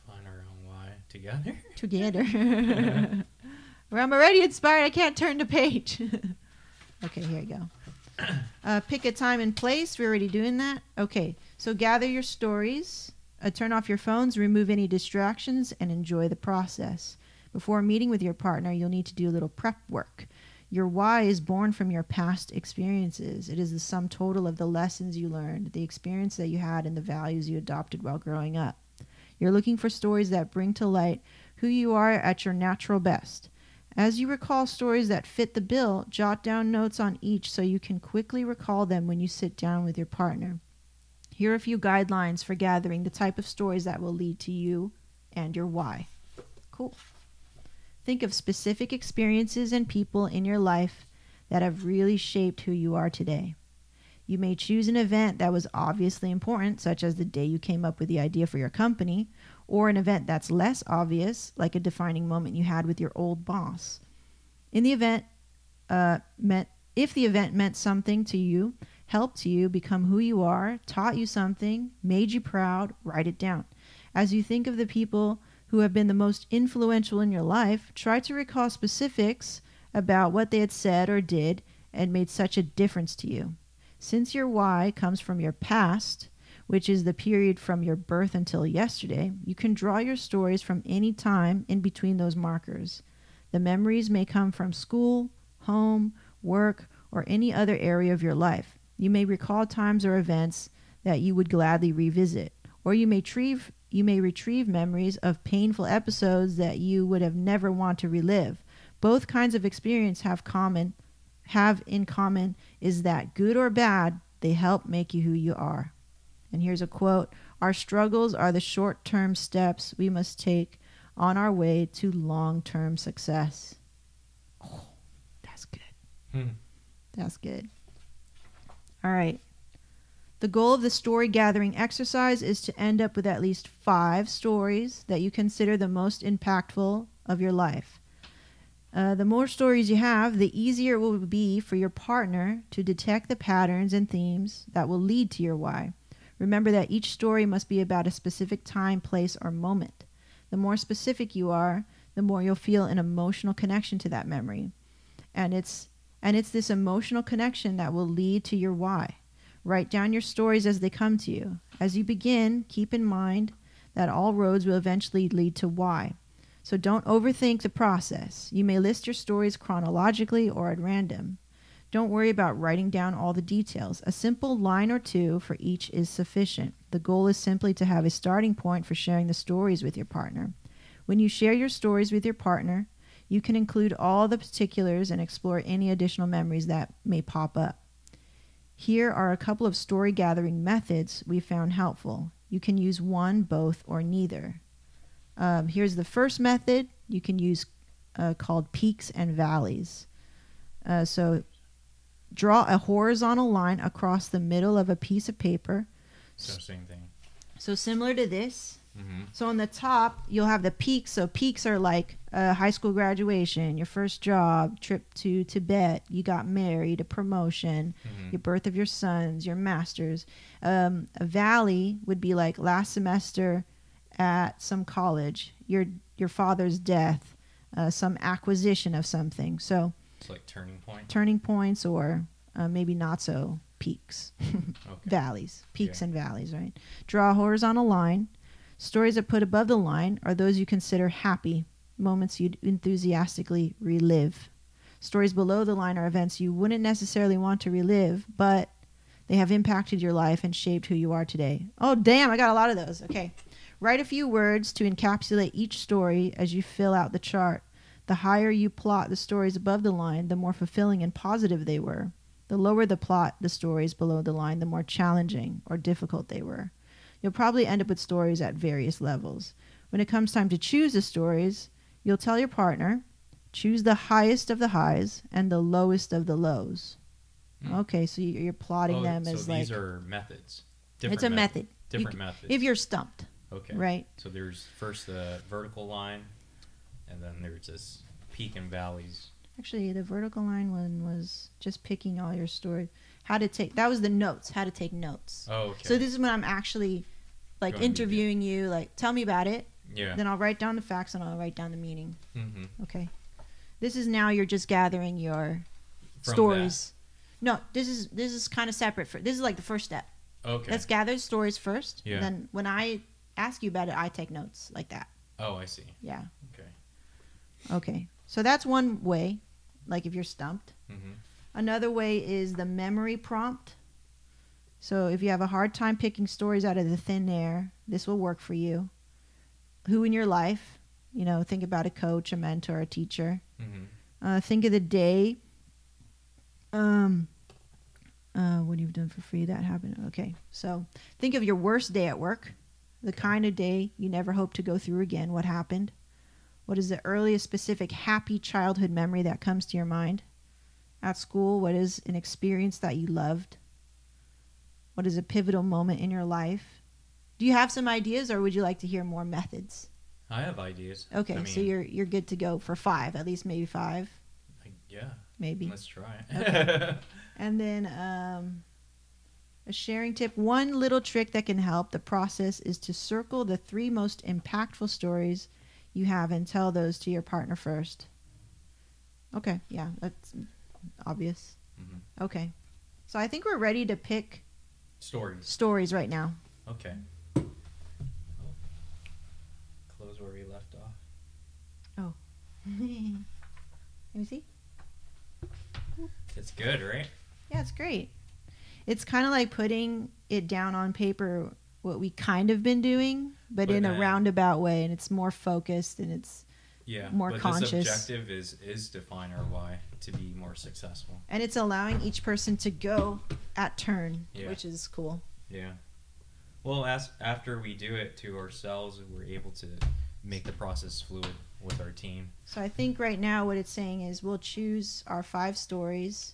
Find our own why together? Together. Well, I'm already inspired. I can't turn the page. Okay, here you go. Pick a time and place. We're already doing that. Okay, so gather your stories. Turn off your phones, remove any distractions, and enjoy the process. Before meeting with your partner, you'll need to do a little prep work. Your why is born from your past experiences. It is the sum total of the lessons you learned, the experience that you had, and the values you adopted while growing up. You're looking for stories that bring to light who you are at your natural best. As you recall stories that fit the bill, jot down notes on each so you can quickly recall them when you sit down with your partner. Here are a few guidelines for gathering the type of stories that will lead to you and your why. Cool. Think of specific experiences and people in your life that have really shaped who you are today. You may choose an event that was obviously important, such as the day you came up with the idea for your company, or an event that's less obvious, like a defining moment you had with your old boss. If the event meant something to you, helped you become who you are, taught you something, made you proud, write it down. As you think of the people who have been the most influential in your life, try to recall specifics about what they had said or did and made such a difference to you. Since your why comes from your past, which is the period from your birth until yesterday, you can draw your stories from any time in between those markers. The memories may come from school, home, work, or any other area of your life. You may recall times or events that you would gladly revisit, or you may retrieve memories of painful episodes that you would have never want to relive. Both kinds of experience have in common is that, good or bad, they help make you who you are. And here's a quote: "Our struggles are the short-term steps we must take on our way to long-term success." Oh, that's good. That's good. All right. The goal of the story gathering exercise is to end up with at least 5 stories that you consider the most impactful of your life. The more stories you have, the easier it will be for your partner to detect the patterns and themes that will lead to your why. Remember that each story must be about a specific time, place, or moment. The more specific you are, the more you'll feel an emotional connection to that memory. And it's this emotional connection that will lead to your why. Write down your stories as they come to you. As you begin, keep in mind that all roads will eventually lead to why. So don't overthink the process. You may list your stories chronologically or at random. Don't worry about writing down all the details. A simple line or 2 for each is sufficient. The goal is simply to have a starting point for sharing the stories with your partner. When you share your stories with your partner, you can include all the particulars and explore any additional memories that may pop up. Here are a couple of story gathering methods we found helpful. You can use one, both, or neither. Here's the first method you can use called peaks and valleys. So draw a horizontal line across the middle of a piece of paper. So same thing. So similar to this. Mm-hmm. So on the top, you'll have the peaks. So peaks are like high school graduation, your first job, trip to Tibet, you got married, a promotion, your birth of your sons, your masters. A valley would be like last semester at some college, your father's death, some acquisition of something. So it's like turning points, or maybe not so peaks. Okay. Valleys, peaks and valleys, right? Draw a horizontal line. Stories that put above the line are those you consider happy, moments you'd enthusiastically relive. Stories below the line are events you wouldn't necessarily want to relive, but they have impacted your life and shaped who you are today. Oh, damn, I got a lot of those. Okay. Write a few words to encapsulate each story as you fill out the chart. The higher you plot the stories above the line, the more fulfilling and positive they were. The lower the plot the stories below the line, the more challenging or difficult they were. You'll probably end up with stories at various levels. When it comes time to choose the stories, you'll tell your partner, choose the highest of the highs and the lowest of the lows. Okay, so you're plotting them as like... these are methods. It's a method. Different methods. If you're stumped. Okay. Right. So there's first the vertical line, and then there's this peak and valleys. Actually, the vertical line one was just picking all your stories. That was the notes, how to take notes. Oh, okay. So this is when I'm actually like interviewing you, like, tell me about it. Yeah. Then I'll write down the facts and I'll write down the meaning. Mm-hmm. Okay. This is now you're just gathering your stories. No, this is kind of separate. This is like the first step. Okay. Let's gather stories first. Yeah. Then when I ask you about it, I take notes like that. Oh, I see. Yeah. Okay. Okay. So that's one way, like if you're stumped. Mm-hmm. Another way is the memory prompt. So if you have a hard time picking stories out of the thin air, this will work for you. Who in your life? Think about a coach, a mentor, a teacher. Mm-hmm. Think of the day. What you've done for free, that happened. Okay. So think of your worst day at work. The kind of day you never hope to go through again. What happened? What is the earliest specific happy childhood memory that comes to your mind? At school, what is an experience that you loved? What is a pivotal moment in your life? Do you have some ideas, or would you like to hear more methods? I have ideas. Okay, so you're good to go for 5, at least maybe 5. Yeah. Maybe. Let's try. Okay. And then a sharing tip. One little trick that can help the process is to circle the 3 most impactful stories you have and tell those to your partner first. Okay, yeah, that's obvious. Mm-hmm. Okay. So I think we're ready to pick stories right now. Okay. Close where we left off. Oh. Let me see. It's good, right? Yeah, it's great. It's kind of like putting it down on paper, what we kind of been doing, but in a roundabout way, and it's more focused and it's more conscious. This objective is define our why to be more successful. And it's allowing each person to go at turn, which is cool. Yeah. Well, after we do it to ourselves, we're able to make the process fluid with our team. So I think right now what it's saying is we'll choose our 5 stories,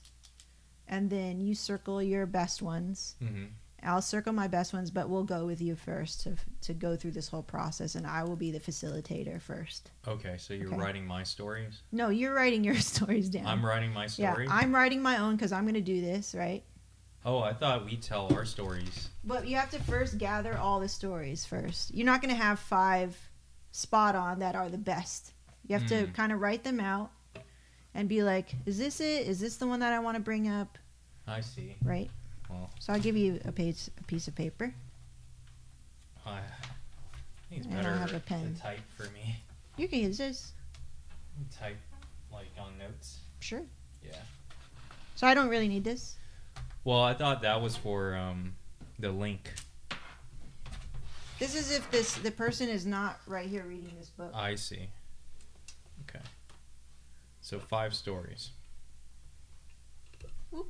and then you circle your best ones. Mm-hmm. I'll circle my best ones, but we'll go with you first to go through this whole process, and I will be the facilitator first. Okay, so you're writing my stories? No, you're writing your stories down. I'm writing my stories? Yeah, I'm writing my own because I'm going to do this, right? Oh, I thought we tell our stories. But you have to first gather all the stories first. You're not going to have 5 spot on that are the best. You have to kind of write them out and be like, is this it? Is this the one that I want to bring up? I see. Right? Well, so I'll give you a piece of paper. I think it's better have a pen. to type for me. You can use this. Type like on notes? Sure. Yeah. So I don't really need this? Well, I thought that was for the link. This is if the person is not right here reading this book. I see. Okay. So 5 stories Whoop.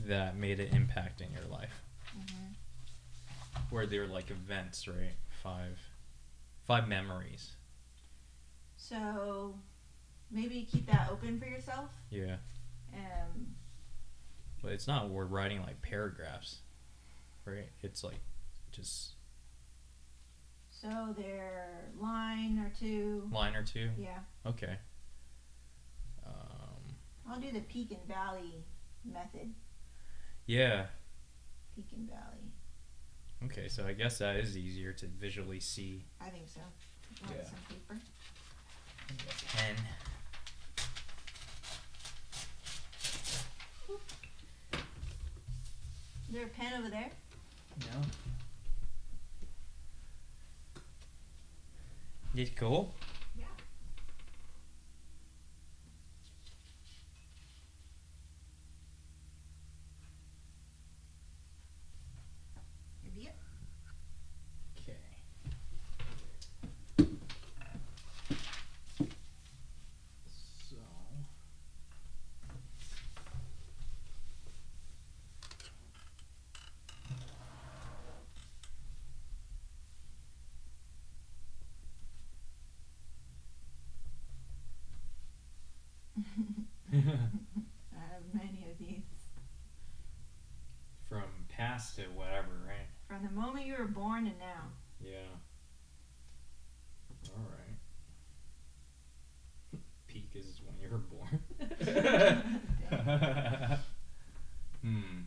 that made an impact in your life. Mm-hmm. Where they're like events, right? 5 memories. So maybe keep that open for yourself. Yeah. But it's not, we're writing like paragraphs, right? It's like just... So they're line or two. Line or two? Yeah. Okay. I'll do the peak and valley method. Yeah. Peak and valley. Okay, so I guess that is easier to visually see. I think so. Want Yeah. some paper? A pen. Is there a pen over there? No. It's cool. Yeah. Maybe it. Okay. So. I have many of these. From past to whatever, right? From the moment you were born and now. Yeah. All right. Peak is when you were born. Hmm.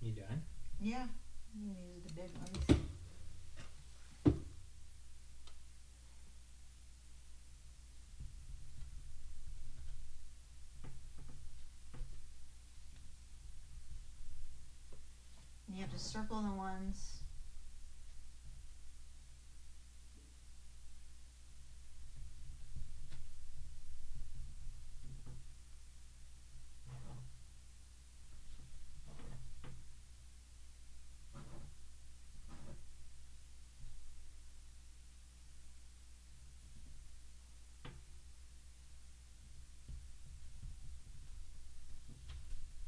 You done? Yeah. These are the big ones. You have to circle the ones.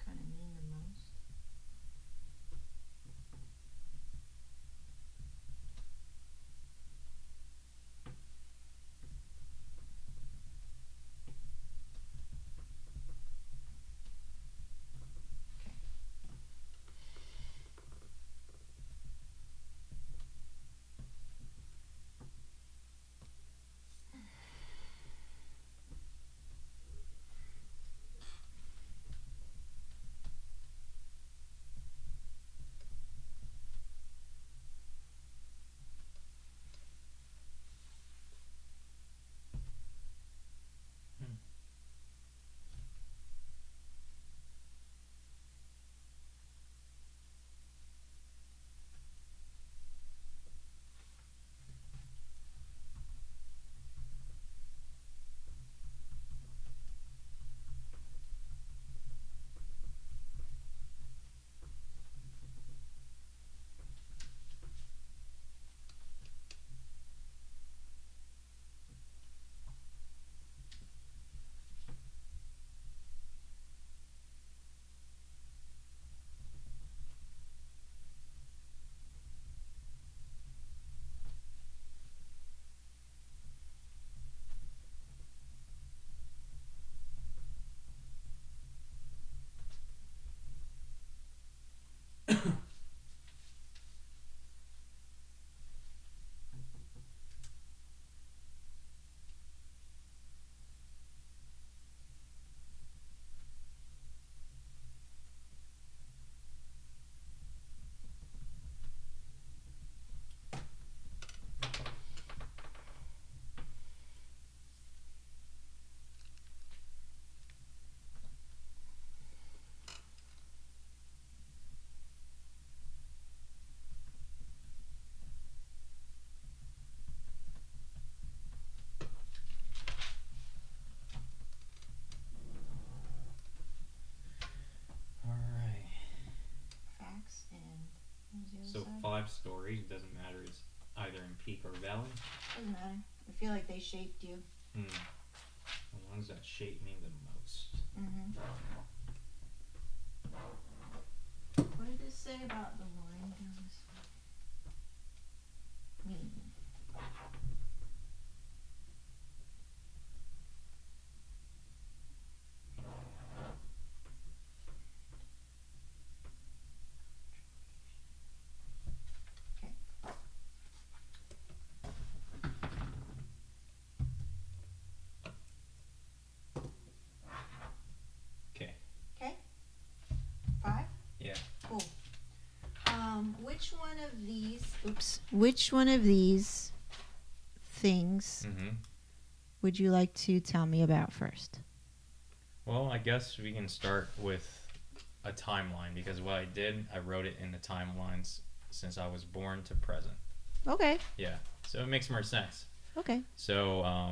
Kind of mean the most. So 5 stories, doesn't matter, it's either in peak or valley? Doesn't matter. I feel like they shaped you. As long as that shaped me the most. What did this say about the line down this way? Okay. Okay. 5? Yeah. Cool. Which one of these things would you like to tell me about first? Well, I guess we can start with a timeline, because what I did, I wrote it in the timelines since I was born to present. Okay. Yeah, so it makes more sense. Okay. So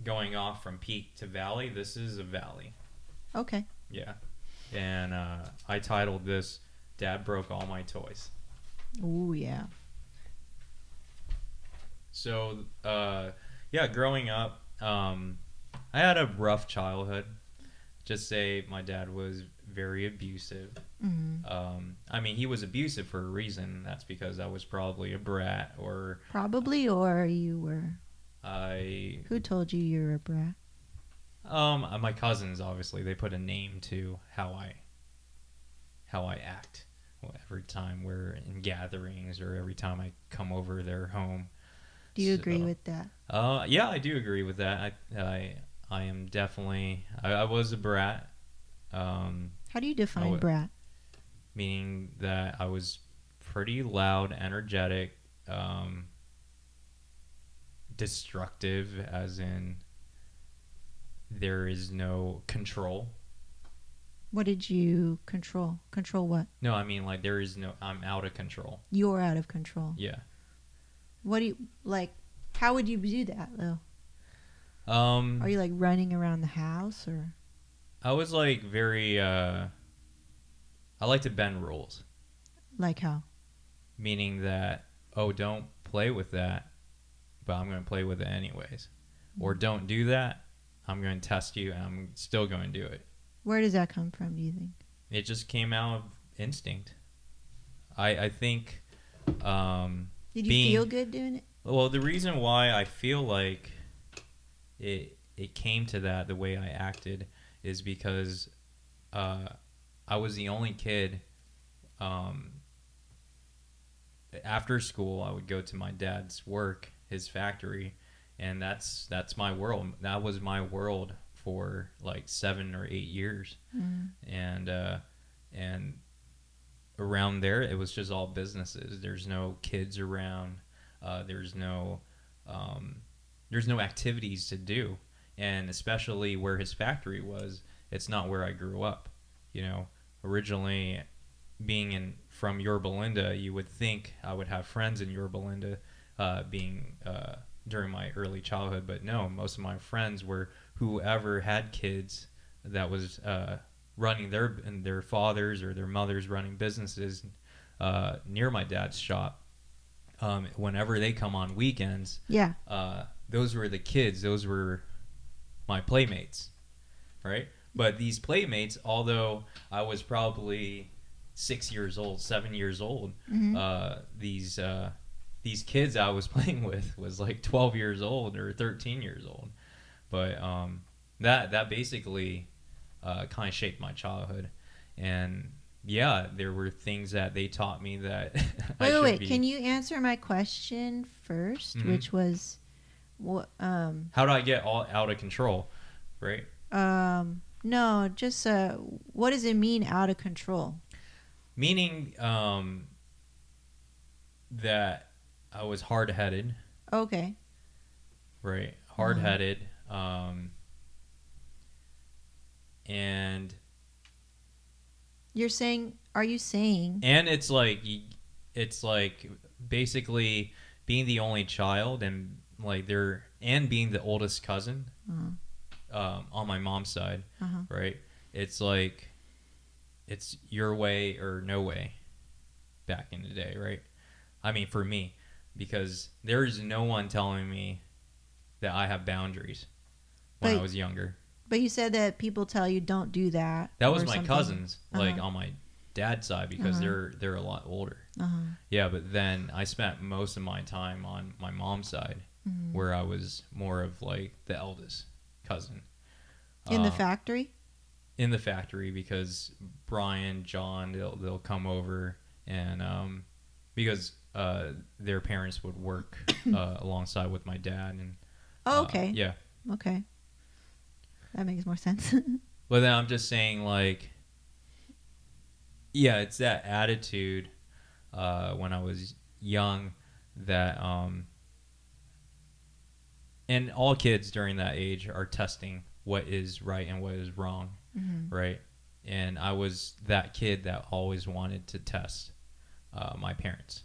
going off from peak to valley, this is a valley. Okay. Yeah. And I titled this, Dad Broke All My Toys. Ooh, yeah. So, yeah, growing up, I had a rough childhood. Just say my dad was very abusive. I mean, he was abusive for a reason. That's because I was probably a brat, or... Probably, or you were... Who told you were a brat? My cousins, obviously, they put a name to how I act every time we're in gatherings, or every time I come over their home. Do you agree with that? Yeah, I do agree with that. I am definitely... I was a brat. How do you define brat? meaning that I was pretty loud, energetic, destructive, as in there is no control. What did you control? Control what? No, I mean, like, there is no, I'm out of control. You're out of control. Yeah. What do you, like, how would you do that, though? Are you, like, running around the house, or? I was, like, very, I like to bend rules. Like how? Meaning that, oh, don't play with that, but I'm going to play with it anyways. Or don't do that, I'm going to test you, and I'm still going to do it. Where does that come from, do you think? It just came out of instinct. I think did you feel good doing it? Well, the reason why I feel like it came to that, the way I acted, is because I was the only kid. After school, I would go to my dad's work, his factory, and that's my world. That was my world for like 7 or 8 years. And around there, it was just all businesses. There's no kids around. There's no activities to do. And especially where his factory was, it's not where I grew up. You know, originally being from Yorba Linda, you would think I would have friends in Yorba Linda, during my early childhood, but no, most of my friends were whoever had kids that was running their fathers or their mothers running businesses near my dad's shop. Whenever they come on weekends, those were the kids. Those were my playmates, right? But these playmates, although I was probably 6 years old, 7 years old, these kids I was playing with was like 12 years old or 13 years old. But that basically kind of shaped my childhood. And yeah, there were things that they taught me that wait, can you answer my question first, which was what how do I get all out of control, right? No, just what does it mean, out of control? Meaning that I was hard-headed. Okay. Right. Hard-headed. And are you saying? And it's like basically being the only child and like being the oldest cousin on my mom's side, right? It's like it's your way or no way back in the day, right? I mean, for me, because there's no one telling me that I have boundaries when I was younger. But you said that people tell you don't do that. That was my cousins, like on my dad's side, because they're a lot older. Yeah, but then I spent most of my time on my mom's side, where I was more of like the eldest cousin. In the factory? In the factory, because Brian, John, they'll come over, and because their parents would work alongside with my dad. And okay. Yeah. Okay. That makes more sense. But then I'm just saying, like, yeah, it's that attitude when I was young that and all kids during that age are testing what is right and what is wrong, right? And I was that kid that always wanted to test my parents.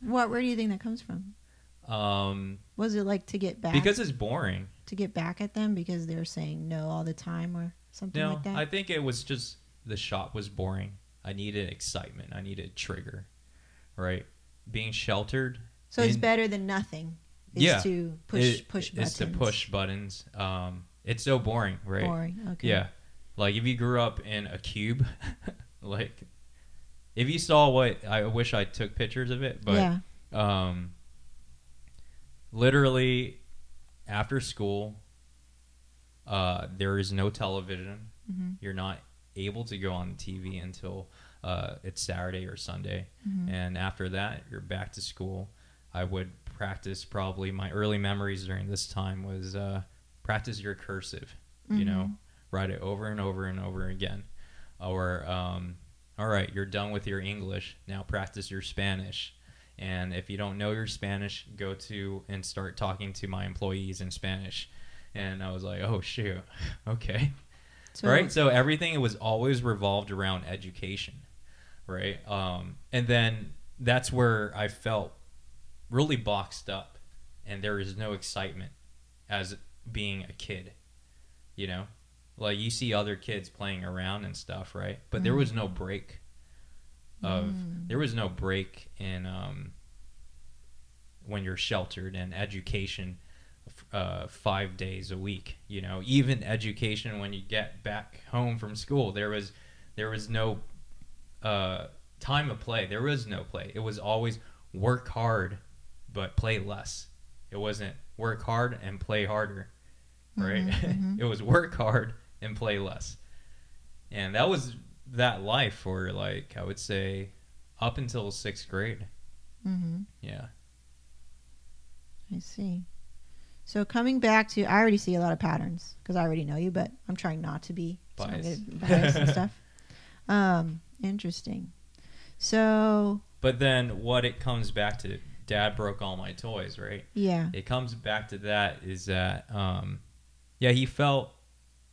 Where do you think that comes from? Was it like to get back? Because it's boring. To get back at them because they're saying no all the time or something like that? I think it was just the shop was boring. I needed excitement. I needed trigger, right? Being sheltered. So it's better than nothing. Is to push buttons. It's to push buttons. It's so boring, right? Boring, okay. Yeah. Like if you grew up in a cube, like if you saw what, I wish I took pictures of it, but literally after school, there is no television. You're not able to go on TV until it's Saturday or Sunday. And after that, you're back to school. I would practice, probably my early memories during this time was practice your cursive, you know, write it over and over and over again. Or all right, you're done with your English. Now practice your Spanish. And if you don't know your Spanish, go to and start talking to my employees in Spanish. And I was like, oh, shoot. Okay. So, right? So everything was always revolved around education, right? And then that's where I felt really boxed up, and there is no excitement as being a kid, you know? Like, you see other kids playing around and stuff, right? But there was no break there was no break in when you're sheltered, and education 5 days a week, you know, even education when you get back home from school, there was no time of play. There was no play. It was always work hard but play less. It wasn't work hard and play harder, right? It was work hard and play less. And that was that life for, like, I would say up until 6th grade. Yeah. I see. So coming back to, I already see a lot of patterns because I already know you, but I'm trying not to be Biased. biased and stuff. Interesting. So. But then what it comes back to, Dad broke all my toys, right? Yeah. It comes back to that is that, yeah, he felt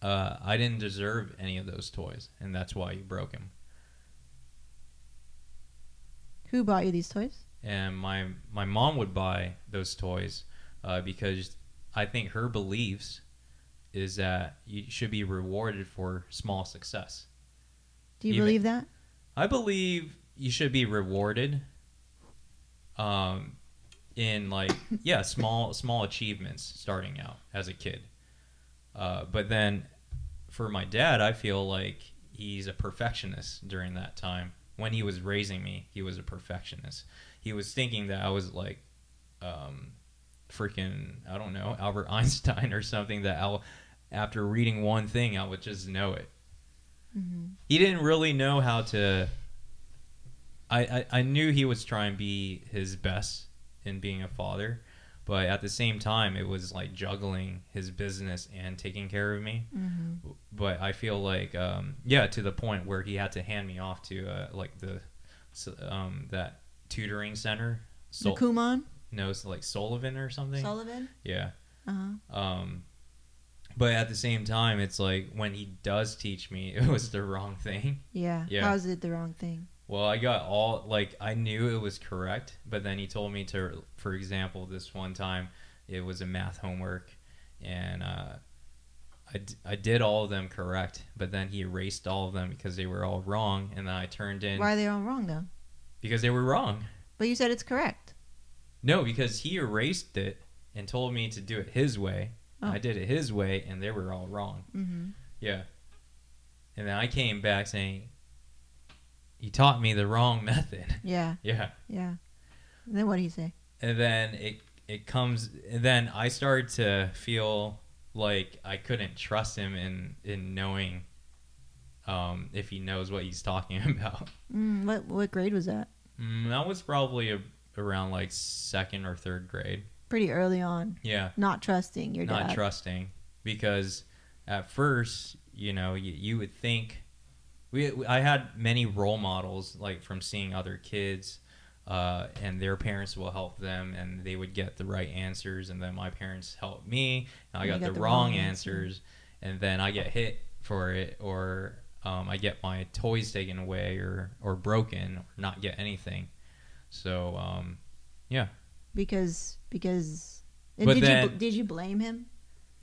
I didn't deserve any of those toys, and that's why he broke them. Who bought you these toys? And my mom would buy those toys because I think her beliefs is that you should be rewarded for small success. Do you believe that? I believe you should be rewarded in, like, yeah, small achievements starting out as a kid. But then for my dad, I feel like he's a perfectionist during that time. When he was raising me, he was a perfectionist. He was thinking that I was like freaking, I don't know, Albert Einstein or something, that after reading one thing, I would just know it. He didn't really know how to... I knew he was trying to be his best in being a father, but at the same time, it was like juggling his business and taking care of me. But I feel like, yeah, to the point where he had to hand me off to like that tutoring center. The Kumon? No, it's like Sullivan or something. Sullivan? Yeah. But at the same time, it's like when he does teach me, it was the wrong thing. Yeah. How is it the wrong thing? Well, I got all, like, I knew it was correct, but then he told me to, for example, this one time, it was a math homework, and I did all of them correct, but then he erased all of them because they were all wrong, and then I turned in... Why are they all wrong, though? Because they were wrong. But you said it's correct. No, because he erased it and told me to do it his way. I did it his way, and they were all wrong. Yeah. And then I came back saying... He taught me the wrong method. Yeah. Yeah. Yeah. And then what did he say? And then it comes, and then I started to feel like I couldn't trust him in knowing if he knows what he's talking about. What grade was that? That was probably around like 2nd or 3rd grade. Pretty early on. Yeah. Not trusting your dad. Not trusting, because at first, you know, you would think... I had many role models, like, from seeing other kids, and their parents will help them, and they would get the right answers, and then my parents helped me, and I got the wrong answers, and then I get hit for it, or I get my toys taken away, or broken, or not get anything. So, yeah. Because But did you blame him?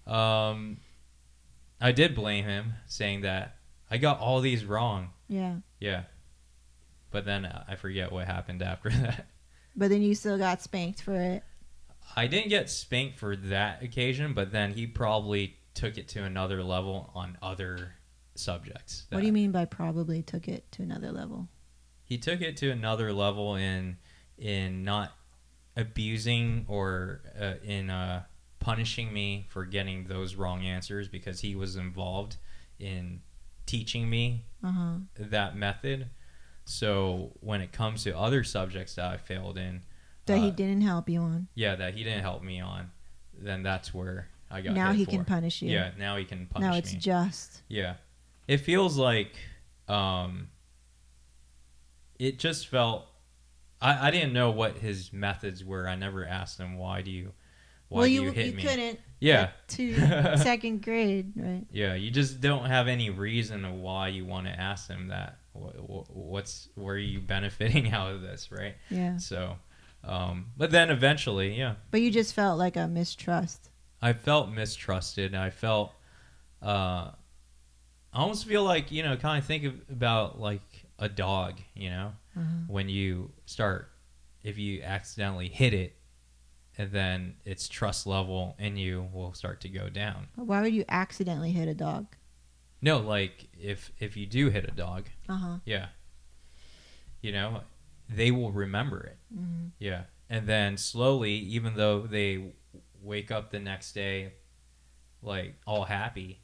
I did blame him, saying that I got all these wrong. Yeah. Yeah. But then I forget what happened after that. But then you still got spanked for it. I didn't get spanked for that occasion, but then he probably took it to another level on other subjects. What do you mean by probably took it to another level? He took it to another level in not abusing or in punishing me for getting those wrong answers, because he was involved in teaching me that method. So when it comes to other subjects that I failed in, that he didn't help you on, that he didn't help me on, then that's where I got now hit he for. can punish you. Yeah, now he can punish me. Now it's just. Yeah, it feels like it just felt. I didn't know what his methods were. I never asked him, why do you hit me? You couldn't. Yeah. To second grade, right? Yeah, you just don't have any reason of why you want to ask him that. Where are you benefiting out of this, right? Yeah. So, but then eventually, yeah. But you just felt like a mistrust. I felt mistrusted. I felt, I almost feel like, kind of think about like a dog, when you start, if you accidentally hit it, and then its trust level in you will start to go down. Why would you accidentally hit a dog? No, like if you do hit a dog, yeah, they will remember it. Mm-hmm. Yeah, and then slowly, even though they wake up the next day like all happy,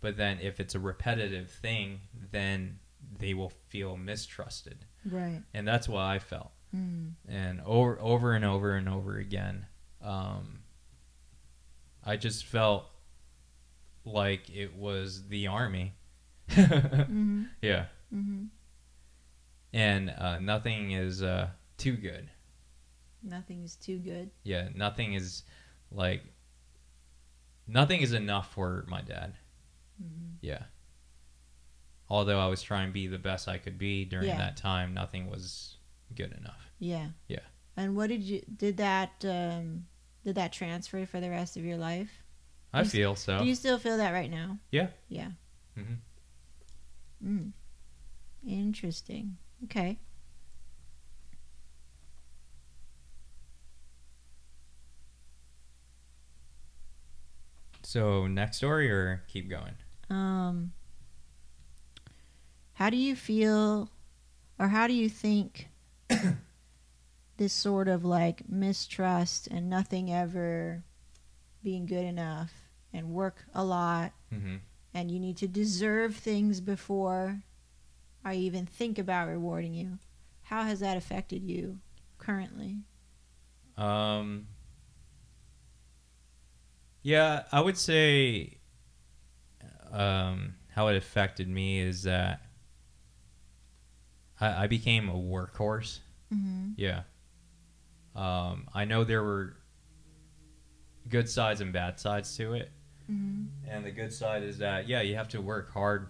but then if it's a repetitive thing, then they will feel mistrusted. Right. And that's what I felt. Mm. And over and over and over again, I just felt like it was the army. Mm-hmm. Yeah. Mm-hmm. And nothing is too good. Nothing is too good. Yeah, nothing is enough for my dad. Mm-hmm. Yeah. Although I was trying to be the best I could be during that time, nothing was good enough. Yeah. Yeah. And what did that transfer for the rest of your life? I feel so. Do you still feel that right now? Yeah. Yeah. Mm-hmm. Interesting. Okay. So next story or keep going? How do you feel, or how do you think this sort of like mistrust and nothing ever being good enough and work a lot and you need to deserve things before I even think about rewarding you, how has that affected you currently? Yeah, I would say how it affected me is that I became a workhorse. Mm-hmm. Yeah. I know there were good sides and bad sides to it. Mm-hmm. And the good side is that, yeah, you have to work hard.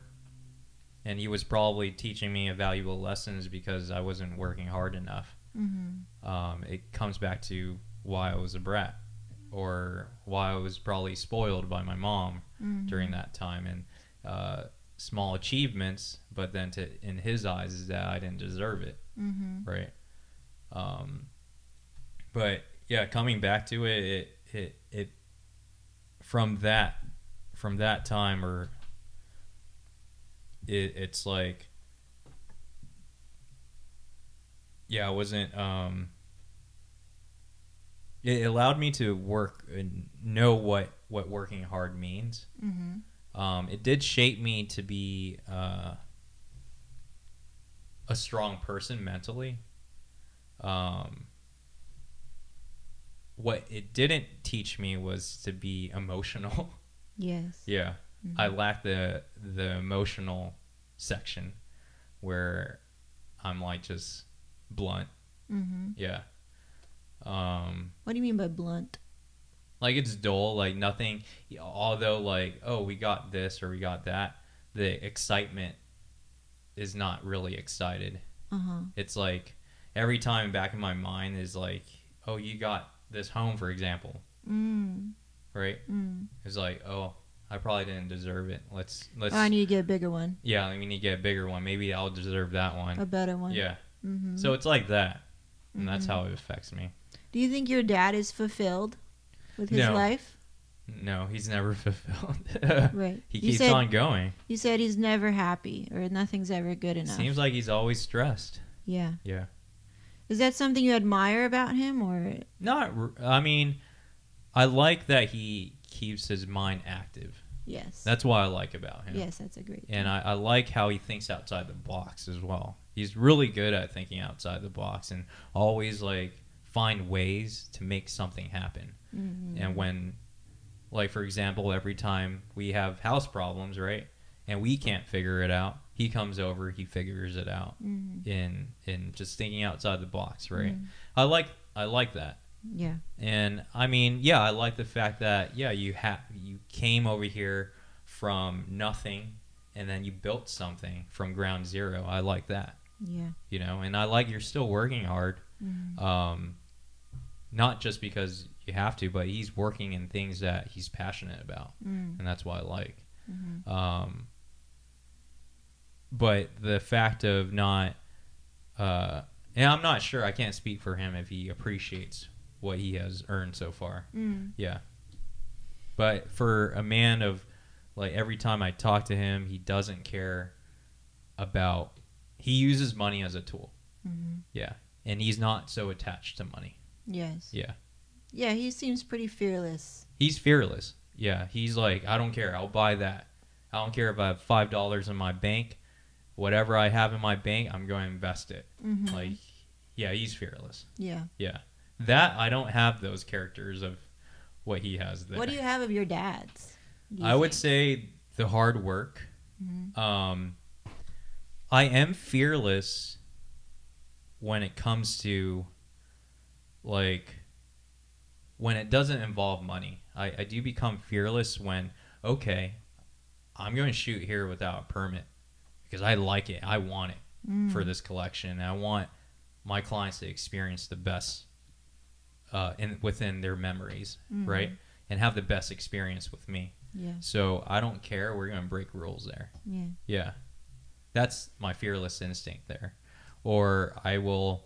And he was probably teaching me valuable lessons because I wasn't working hard enough. Mm-hmm. It comes back to why I was a brat, or why I was probably spoiled by my mom during that time. And small achievements, but then in his eyes is that I didn't deserve it. Right. But yeah, coming back to it from that time, or it's like, yeah, I wasn't it allowed me to work and know what working hard means. It did shape me to be a strong person mentally. What it didn't teach me was to be emotional. Yes. Yeah. I lacked the emotional section where I'm like just blunt. Yeah. What do you mean by blunt? Like it's dull, like nothing, although like, oh, we got this or we got that, the excitement is not really excited. It's like every time back in my mind is like, oh, you got this home, for example. Right? It's like, oh, I probably didn't deserve it. Let's Oh, I need to get a bigger one. Yeah, I need to get a bigger one. Maybe I'll deserve that one. A better one. Yeah. So it's like that. And that's how it affects me. Do you think your dad is fulfilled with his life? No, he's never fulfilled. Right. He keeps on going. You said he's never happy, or nothing's ever good enough. Seems like he's always stressed. Yeah. Yeah. Is that something you admire about him, or? I mean, I like that he keeps his mind active. Yes. That's what I like about him. Yes, that's a great thing. And I like how he thinks outside the box as well. He's really good at thinking outside the box and always like find ways to make something happen. And when, like, for example, every time we have house problems, right? and we can't figure it out, he comes over, he figures it out in just thinking outside the box, right? I like that. Yeah. And I mean, yeah, I like the fact that you came over here from nothing and then you built something from ground zero. I like that. Yeah. You know, and I like you're still working hard. Not just because you have to, but he's working in things that he's passionate about. And that's what I like. But the fact of not and I'm not sure, I can't speak for him if he appreciates what he has earned so far. Yeah. But for a man of, like, every time I talk to him, he doesn't care about, he uses money as a tool. Yeah. And he's not so attached to money. Yes. Yeah. Yeah, he seems pretty fearless. He's fearless. Yeah. He's like, I don't care. I'll buy that. I don't care if I have $5 in my bank. Whatever I have in my bank, I'm going to invest it. Like, yeah, he's fearless. Yeah. Yeah. That, I don't have those characters of what he has there. What do you have of your dad's? I would say the hard work. I am fearless when it comes to, like, when it doesn't involve money. I do become fearless when, okay, I'm going to shoot here without a permit because I like it. I want it for this collection. I want my clients to experience the best within their memories, right? And have the best experience with me. Yeah. So I don't care. We're going to break rules there. Yeah. Yeah. That's my fearless instinct there. Or I will,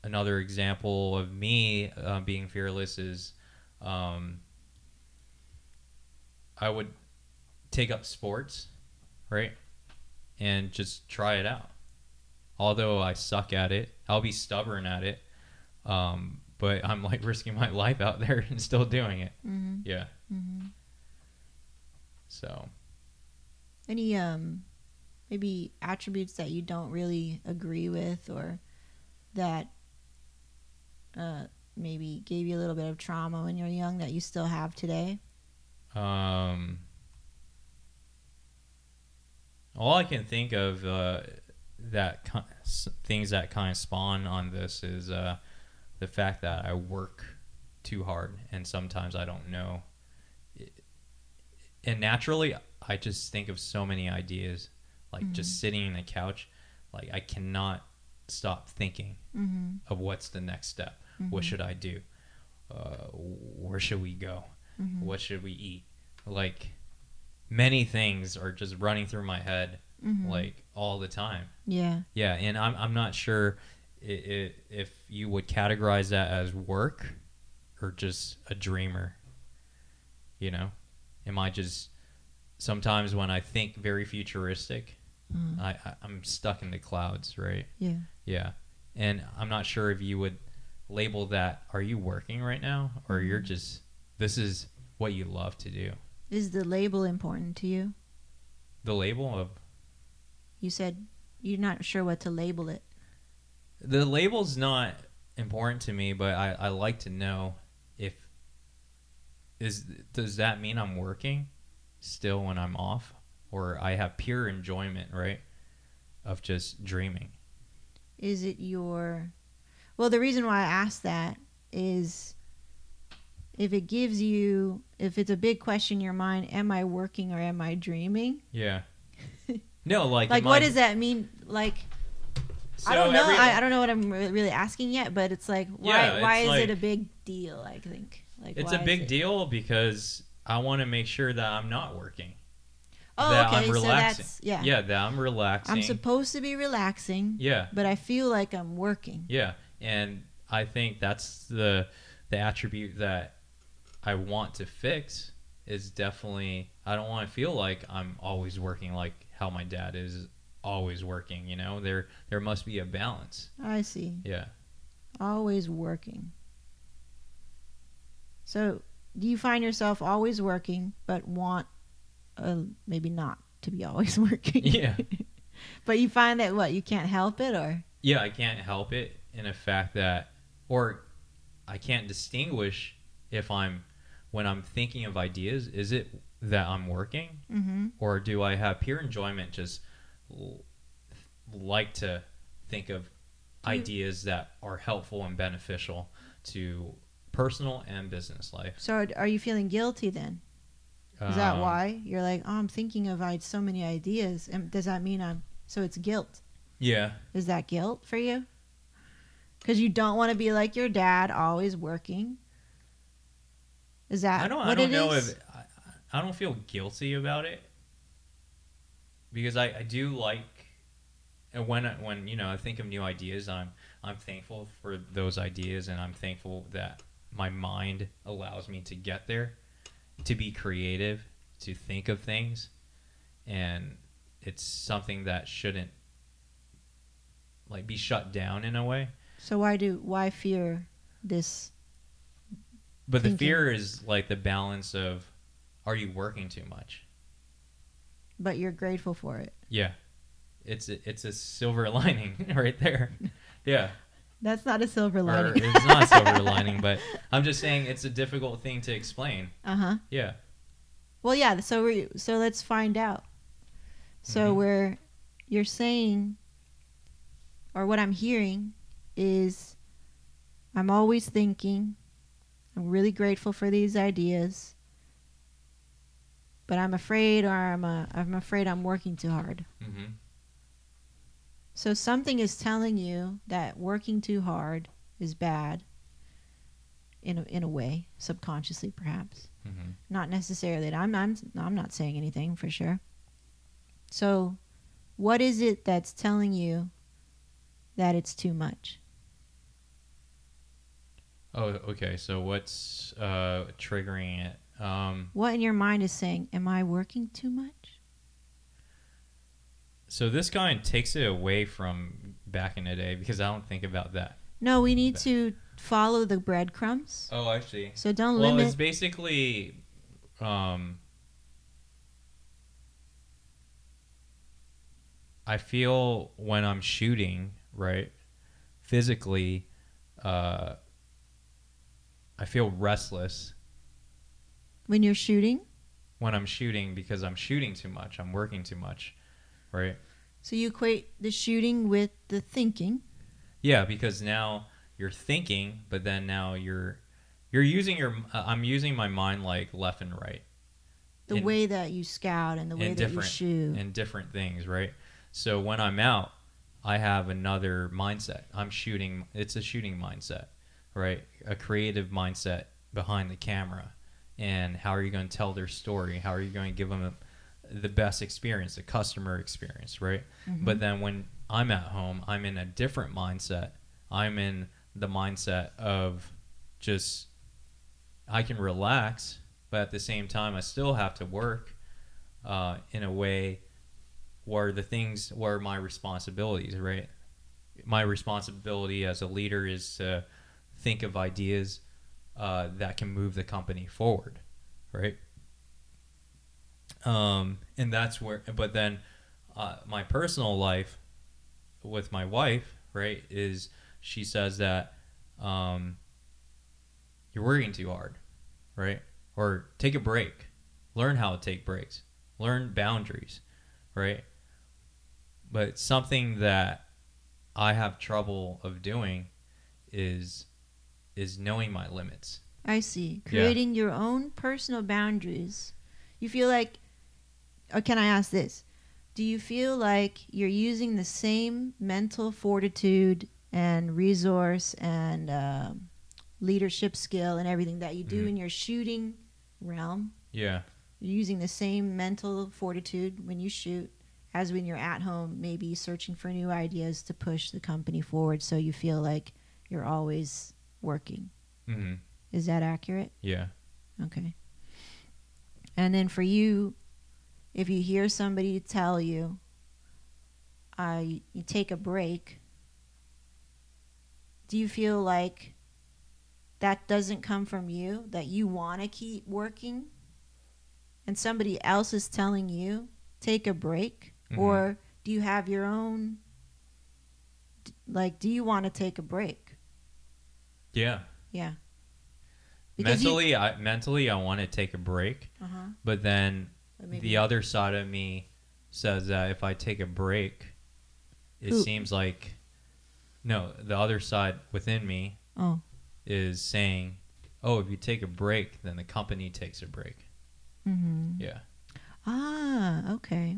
another example of me being fearless is I would take up sports, right? And just try it out. Although I suck at it, I'll be stubborn at it. But I'm like risking my life out there and still doing it. Yeah. So. Any maybe attributes that you don't really agree with, or that maybe gave you a little bit of trauma when you were young that you still have today? All I can think of things that kind of spawn on this is the fact that I work too hard and sometimes I don't know. And naturally, I just think of so many ideas, like just sitting on the couch, like I cannot stop thinking of what's the next step. What should I do? Where should we go? What should we eat? Like, many things are just running through my head, like, all the time. Yeah. Yeah, and I'm not sure if you would categorize that as work or just a dreamer. You know? Am I just, sometimes when I think very futuristic, I'm stuck in the clouds, right? Yeah. Yeah. And I'm not sure if you would label that, are you working right now? Or you're just, this is what you love to do. Is the label important to you? The label of? You said you're not sure what to label it. The label's not important to me, but I like to know if, does that mean I'm working still when I'm off? Or I have pure enjoyment, right, of just dreaming? Is it your... Well, the reason why I asked that is if it gives you... If it's a big question in your mind, am I working or am I dreaming? Yeah. No, like... Like, what does that mean? Like... So I don't know. I don't know what I'm really asking yet, but it's like, why is it a big deal, I think? Like, it's a big deal because I want to make sure that I'm not working. Oh, that okay. I'm relaxing. So that's, yeah, that I'm relaxing. I'm supposed to be relaxing. Yeah. But I feel like I'm working. Yeah. And I think that's the attribute that I want to fix is definitely, I don't want to feel like I'm always working like how my dad is always working, you know? There must be a balance. I see. Yeah. Always working. So, do you find yourself always working but want maybe not to be always working? Yeah. But you find that what, you can't help it, or? Yeah, I can't help it in a fact that, or I can't distinguish if when I'm thinking of ideas, is it that I'm working, Mm-hmm. or do I have pure enjoyment, just like to think of ideas that are helpful and beneficial to personal and business life? So are you feeling guilty then? Is that Um, why you're like, oh, I'm thinking of so many ideas, and does that mean so it's guilt? Yeah. Is that guilt for you? Because you don't want to be like your dad, always working. Is that I what don't it know is? if I don't feel guilty about it, because I do like, and when I think of new ideas, I'm thankful for those ideas, and I'm thankful that my mind allows me to get there, to be creative, to think of things, and it's something that shouldn't like be shut down in a way. So why fear this? But thinking? the fear is like the balance of, are you working too much? But you're grateful for it. Yeah. It's a silver lining right there. Yeah. That's not a silver Or lining. it's not a silver lining, but I'm just saying it's a difficult thing to explain. Uh-huh. Yeah. Well, yeah, so let's find out. So you're saying, or what I'm hearing is, I'm always thinking, I'm really grateful for these ideas, but I'm afraid, or I'm afraid I'm working too hard. Mm-hmm. So something is telling you that working too hard is bad, in a way, subconsciously perhaps. Mm-hmm. Not necessarily. I'm not saying anything for sure. So, what is it that's telling you that it's too much? Oh, okay. So what's triggering it? What in your mind is saying, am I working too much? So this kind of takes it away from back in the day, because I don't think about that. No, we need to follow the breadcrumbs. Oh, I see. So don't Well, limit. it's basically, I feel when I'm shooting, right, physically, I feel restless When you're shooting. when I'm shooting, because I'm shooting too much. I'm working too much, right? So you equate the shooting with the thinking. Yeah, because now you're thinking, but then now you're using I'm using my mind like left and right. The way that you scout and the way that you shoot. And different things, right? So when I'm out, I have another mindset. I'm shooting. It's a shooting mindset, right? A creative mindset behind the camera. And how are you going to tell their story? How are you going to give them the best experience, the customer experience, right? Mm-hmm. But then when I'm at home, I'm in a different mindset. I'm in the mindset of just, I can relax, but at the same time, I still have to work in a way where my responsibilities, right? My responsibility as a leader is to think of ideas that can move the company forward, right? And that's where, but then my personal life with my wife, right, is she says that you're working too hard, right? Or take a break. Learn how to take breaks. Learn boundaries, right? But something that I have trouble of doing is knowing my limits. I see. Creating your own personal boundaries. You feel like, or can I ask this? Do you feel like you're using the same mental fortitude and resource and leadership skill and everything that you do in your shooting realm? Yeah. You're using the same mental fortitude when you shoot as when you're at home, maybe searching for new ideas to push the company forward, so you feel like you're always working. Mm-hmm. Is that accurate? Yeah. Okay. And then for you, if you hear somebody tell you, you take a break, do you feel like that doesn't come from you, that you want to keep working, and somebody else is telling you, take a break? Mm-hmm. Or do you have your own, like, do you want to take a break? Yeah. Yeah. Because mentally I want to take a break, but then the other side of me says that if I take a break, it seems like the other side within me is saying, oh, if you take a break, then the company takes a break. Yeah. Ah, okay.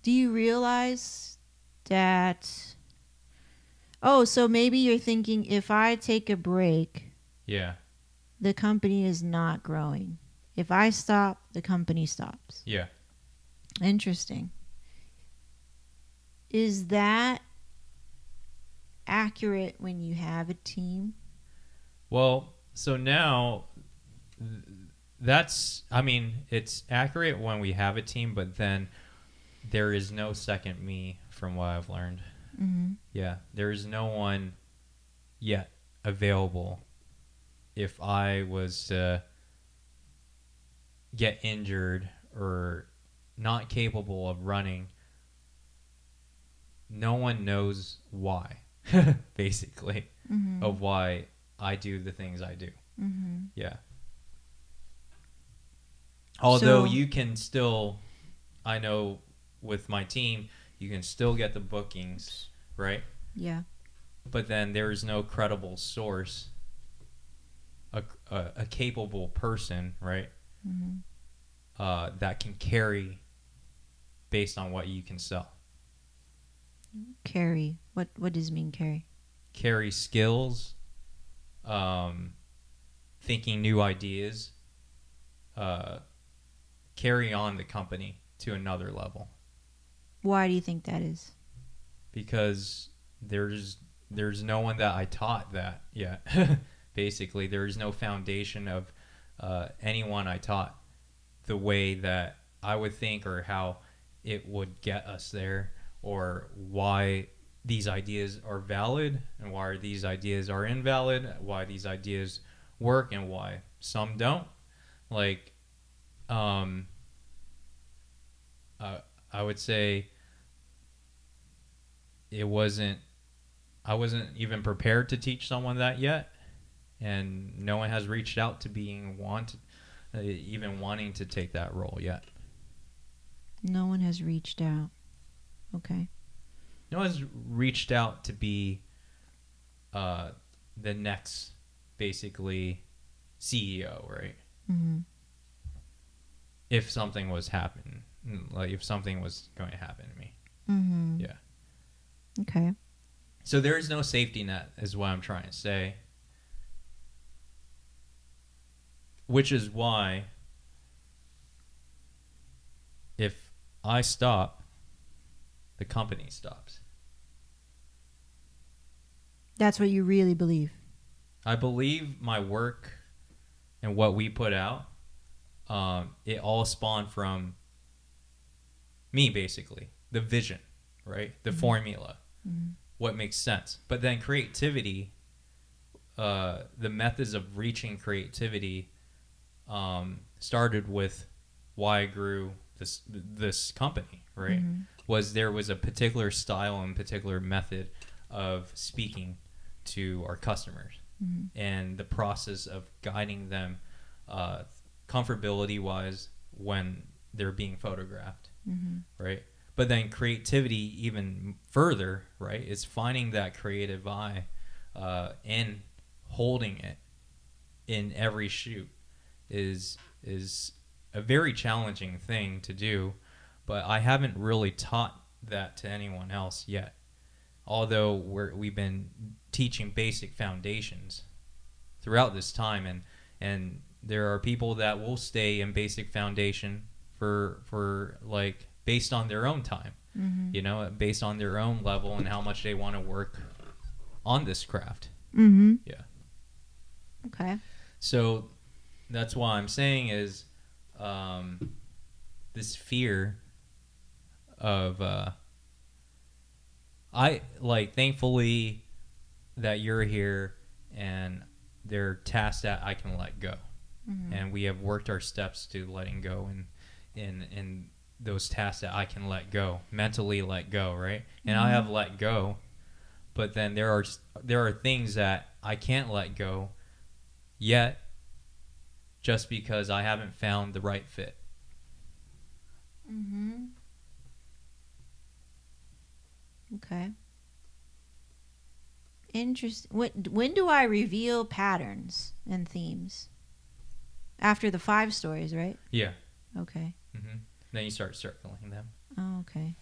Do you realize that? Oh, so maybe you're thinking, if I take a break, the company is not growing. If I stop, the company stops. Yeah. Interesting. Is that accurate when you have a team? Well, so now it's accurate when we have a team, but then there is no second me from what I've learned. Yeah, there is no one yet available if I was to get injured or not capable of running. No one knows why, basically, of why I do the things I do. Yeah. Although you can still, I know with my team, you can still get the bookings, right? Yeah. But then there is no credible source, a capable person, right? That can carry based on what you can sell. Carry. What does it mean, carry? Carry skills, thinking new ideas, carry on the company to another level. Why do you think that is? Because there's no one that I taught that yet. Basically, there is no foundation of anyone I taught the way that I would think, or how it would get us there, or why these ideas are valid and why these ideas are invalid, why these ideas work and why some don't. Like, I would say I wasn't even prepared to teach someone that yet, and no one has reached out to even wanting to take that role yet. No one has reached out. Okay. No one has reached out to be the next, basically, CEO, right? If something was happening, like if something was going to happen to me. Yeah. Okay. So there is no safety net, is what I'm trying to say. Which is why if I stop, the company stops. That's what you really believe? I believe my work and what we put out, it all spawned from me, basically. The vision, right? The formula. What makes sense. But then creativity, the methods of reaching creativity started with why I grew this company, right? There was a particular style and particular method of speaking to our customers, and the process of guiding them comfortability wise when they're being photographed, right? But then creativity even further, right, is finding that creative eye and holding it in every shoot is a very challenging thing to do, but I haven't really taught that to anyone else yet. Although we've been teaching basic foundations throughout this time, and there are people that will stay in basic foundation for like based on their own time, you know, based on their own level and how much they want to work on this craft. Yeah. Okay. So that's why I'm saying is this fear of thankfully that you're here and there are tasks that I can let go, and we have worked our steps to letting go in those tasks that I can let go, mentally let go, right? And I have let go, but then there are things that I can't let go yet, just because I haven't found the right fit. Mm-hmm. Okay. Interesting. When do I reveal patterns and themes? After the 5 stories, right? Yeah. Okay. Mm-hmm. Then you start circling them. Oh, okay.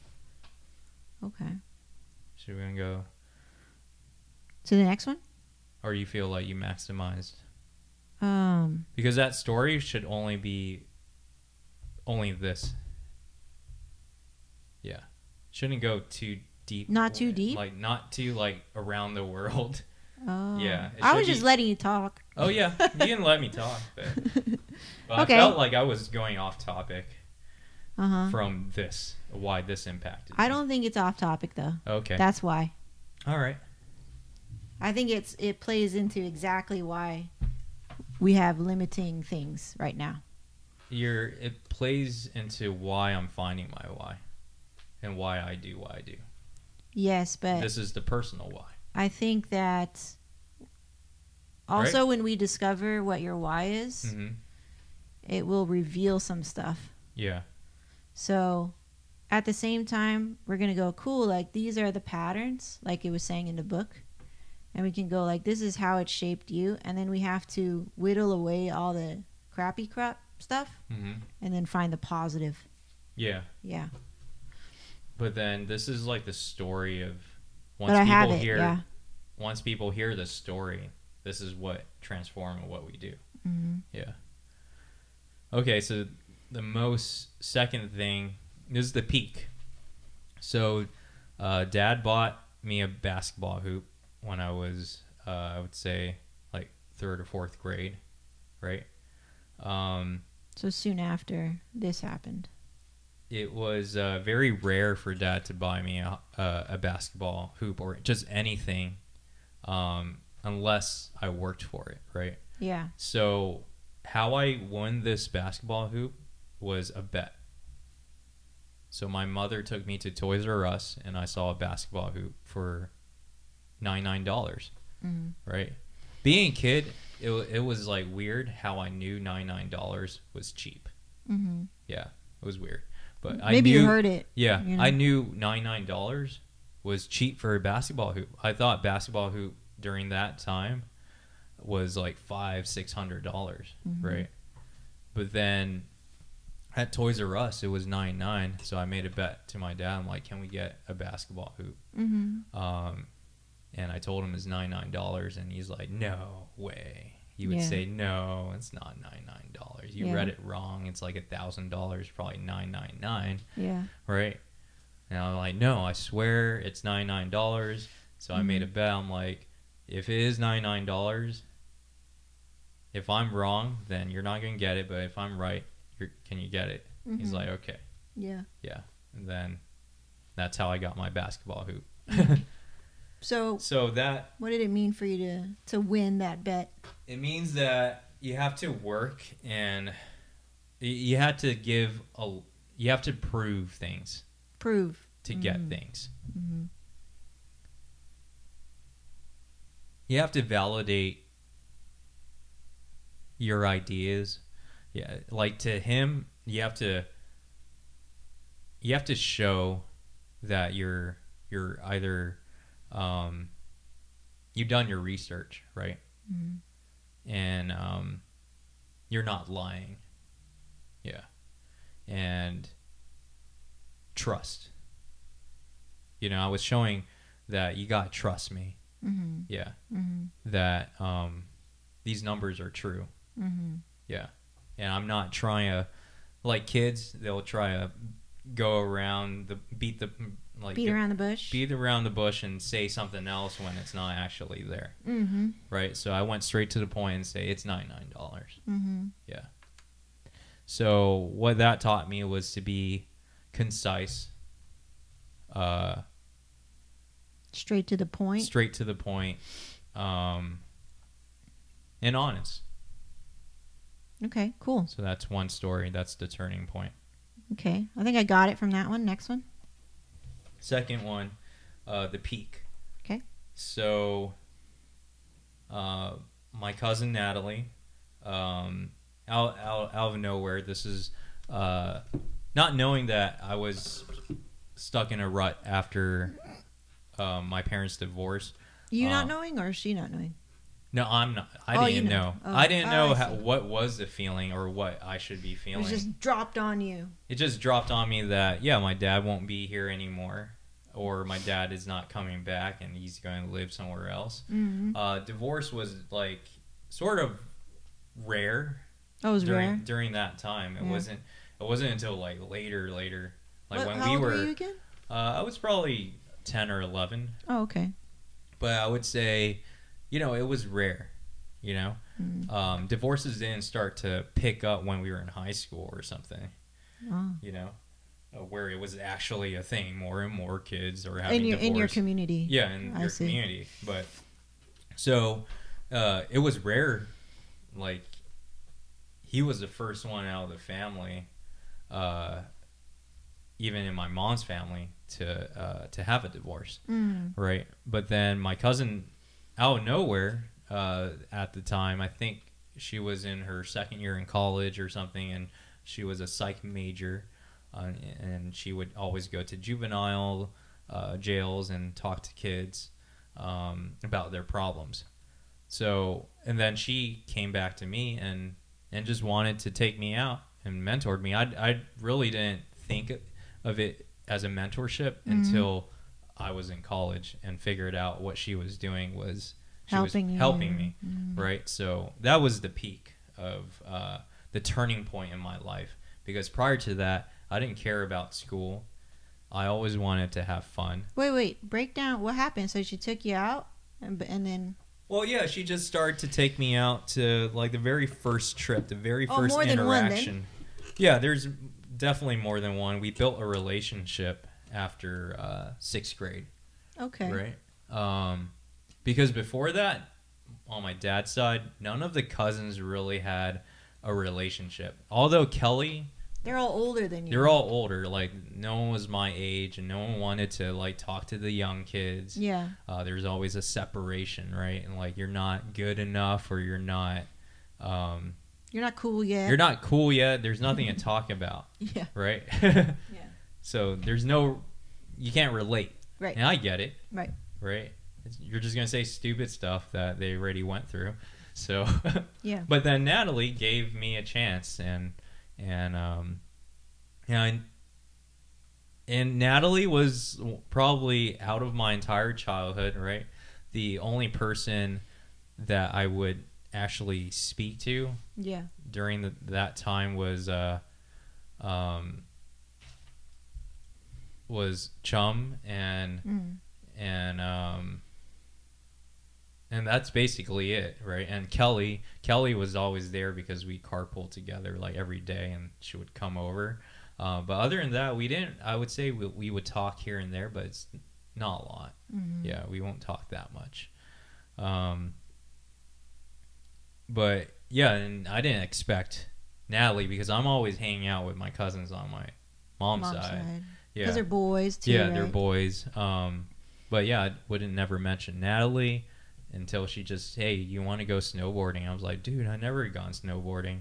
Okay. So we're going to go... To the next one? Or you feel like you maximized? Um. Because that story should only be... Only this. Yeah. Shouldn't go too deep. Not too deep? Like, not too, like, around the world. Oh. Yeah. I was just letting you talk. Oh, yeah. You didn't let me talk. But Okay. I felt like I was going off topic Uh-huh. from this. Why this impacted I me. don't think it's off topic, though. Okay. That's why. All right. I think it plays into exactly why we have limiting things right now. It plays into why I'm finding my why. And why I do what I do. Yes, but This is the personal why. I think that also when we discover what your why is, Mm-hmm. it will reveal some stuff. Yeah. So at the same time, we're going to go, cool, like these are the patterns, like it was saying in the book. And we can go like, this is how it shaped you. And then we have to whittle away all the crappy crap stuff Mm-hmm. and then find the positive. Yeah. Yeah. But then this is like the story of But I have it, yeah. Once people hear the story, this is what transforms what we do. Mm-hmm. Yeah. Okay, so the most second thing, this is the peak. So Dad bought me a basketball hoop when I was, I would say, like 3rd or 4th grade, right? So soon after this happened. It was very rare for Dad to buy me a basketball hoop or just anything unless I worked for it, right? Yeah. So how I won this basketball hoop was a bet. So my mother took me to Toys R Us and I saw a basketball hoop for $99, Mm-hmm. right? Being a kid, it was like weird how I knew $99 was cheap. Mm-hmm. Yeah, it was weird. But Maybe I knew, you heard it. Yeah, you know? I knew $99 was cheap for a basketball hoop. I thought basketball hoop during that time was like $500-$600, Mm-hmm. right? But then at Toys R Us, it was $99. So I made a bet to my dad. I'm like, can we get a basketball hoop? Mm-hmm. And I told him it's $99, and he's like, no way. He would Yeah. say, no, it's not $99. You Yeah. read it wrong. It's like $1,000, probably $999, Yeah. right? And I'm like, no, I swear it's $99. So I made a Mhm. bet. I'm like, if it is $99, if I'm wrong, then you're not going to get it. But if I'm right, can you get it? He's Mhm. like, okay. Yeah. Yeah. And then that's how I got my basketball hoop. So So that... what did it mean for you to win that bet? It means that you have to work and you have to you have to prove things Prove. to get things. Mm-hmm. You have to validate your ideas. Yeah, like to him, you have to show that you're either you've done your research, right? Mm-hmm. And you're not lying. Yeah. And trust. You know, I was showing that you got to trust me. Mm-hmm. Yeah. Mm-hmm. That these numbers are true. Mm-hmm. Yeah. And I'm not trying to, like kids, they'll try to go around beat around the bush and say something else when it's not actually there. Mm-hmm. Right? So I went straight to the point and say it's $99. Mm-hmm. Yeah. So what that taught me was to be concise, Straight to the point. And honest. Okay, cool. So that's one story. That's the turning point. Okay, I think I got it from that one. Next one. Second one, the peak. Okay. So my cousin Natalie, out of nowhere. This is not knowing that I was stuck in a rut after my parents' divorce. You not knowing, or she not knowing? No, I'm not. I didn't know. Oh. I didn't know I see. what was the feeling or what I should be It feeling. was just dropped on you. It just dropped on me that, yeah, my dad won't be here anymore, or my dad is not coming back and he's going to live somewhere else. Mm-hmm. Divorce was like sort of rare. Oh, it was during, rare. During that time. It wasn't until like later. Like when how we old were you again? I was probably 10 or 11. Oh, okay. But I would say, you know, it was rare. You know, divorces didn't start to pick up when we were in high school or something. Oh. You know, where it was actually a thing. More and more kids are having divorce. In your community. Yeah, in your community. But so it was rare. Like, he was the first one out of the family, even in my mom's family, to have a divorce, right? But then my cousin, out of nowhere, at the time, I think she was in her second year in college or something, and she was a psych major, and she would always go to juvenile jails and talk to kids about their problems. So, and then she came back to me and just wanted to take me out and mentored me. I really didn't think of it as a mentorship until I was in college and figured out what she was doing was helping me, right? So that was the peak of the turning point in my life, because prior to that, I didn't care about school. I always wanted to have fun. Wait, break down what happened. So she took you out, and then... Well, yeah, she just started to take me out to, like, the very first trip, the very first more interaction. than one, then? Yeah, there's definitely more than one. We built a relationship after 6th grade. Okay. Right? Because before that, on my dad's side, none of the cousins really had a relationship. Although Kelly... They're all older than you. They're all older. Like, no one was my age, and no one wanted to, like, talk to the young kids. Yeah. There's always a separation, right? And, like, you're not good enough, or you're not... you're not cool yet. You're not cool yet. There's nothing to talk about. Yeah. Right? Yeah. So there's no... You can't relate. Right. And I get it. Right. Right? You're just going to say stupid stuff that they already went through. So... Yeah. But then Natalie gave me a chance, and Natalie was probably, out of my entire childhood, right, the only person that I would actually speak to. Yeah. During that time was Chum and that's basically it, right? And Kelly was always there because we carpooled together like every day, and she would come over. But other than that, we didn't. I would say we would talk here and there, but it's not a lot. Yeah, we won't talk that much. But yeah, and I didn't expect Natalie, because I'm always hanging out with my cousins on my mom's side. Yeah, because they're boys too. Yeah, right? they're boys. But yeah, I wouldn't never mention Natalie until she just, hey, you want to go snowboarding? I was like, dude, I never gone snowboarding.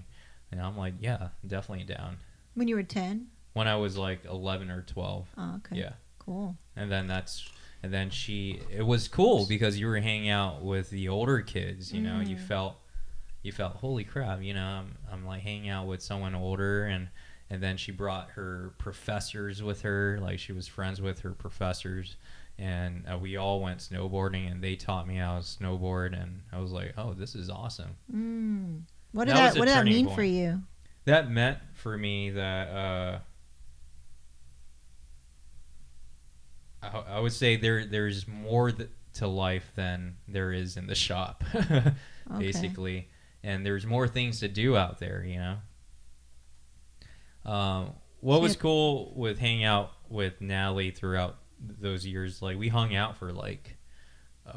And I'm like, yeah, definitely down. When you were 10? When I was like 11 or 12. Oh, okay. Yeah. Cool. And then it was cool because you were hanging out with the older kids, you know, you felt, holy crap, you know, I'm like hanging out with someone older, and then she brought her professors with her, like she was friends with her professors. And we all went snowboarding, and they taught me how to snowboard, and I was like, "Oh, this is awesome." What did that mean for you? That meant for me that I would say there's more to life than there is in the shop, basically, and there's more things to do out there, you know. What was cool with hanging out with Natalie throughout those years, like we hung out for like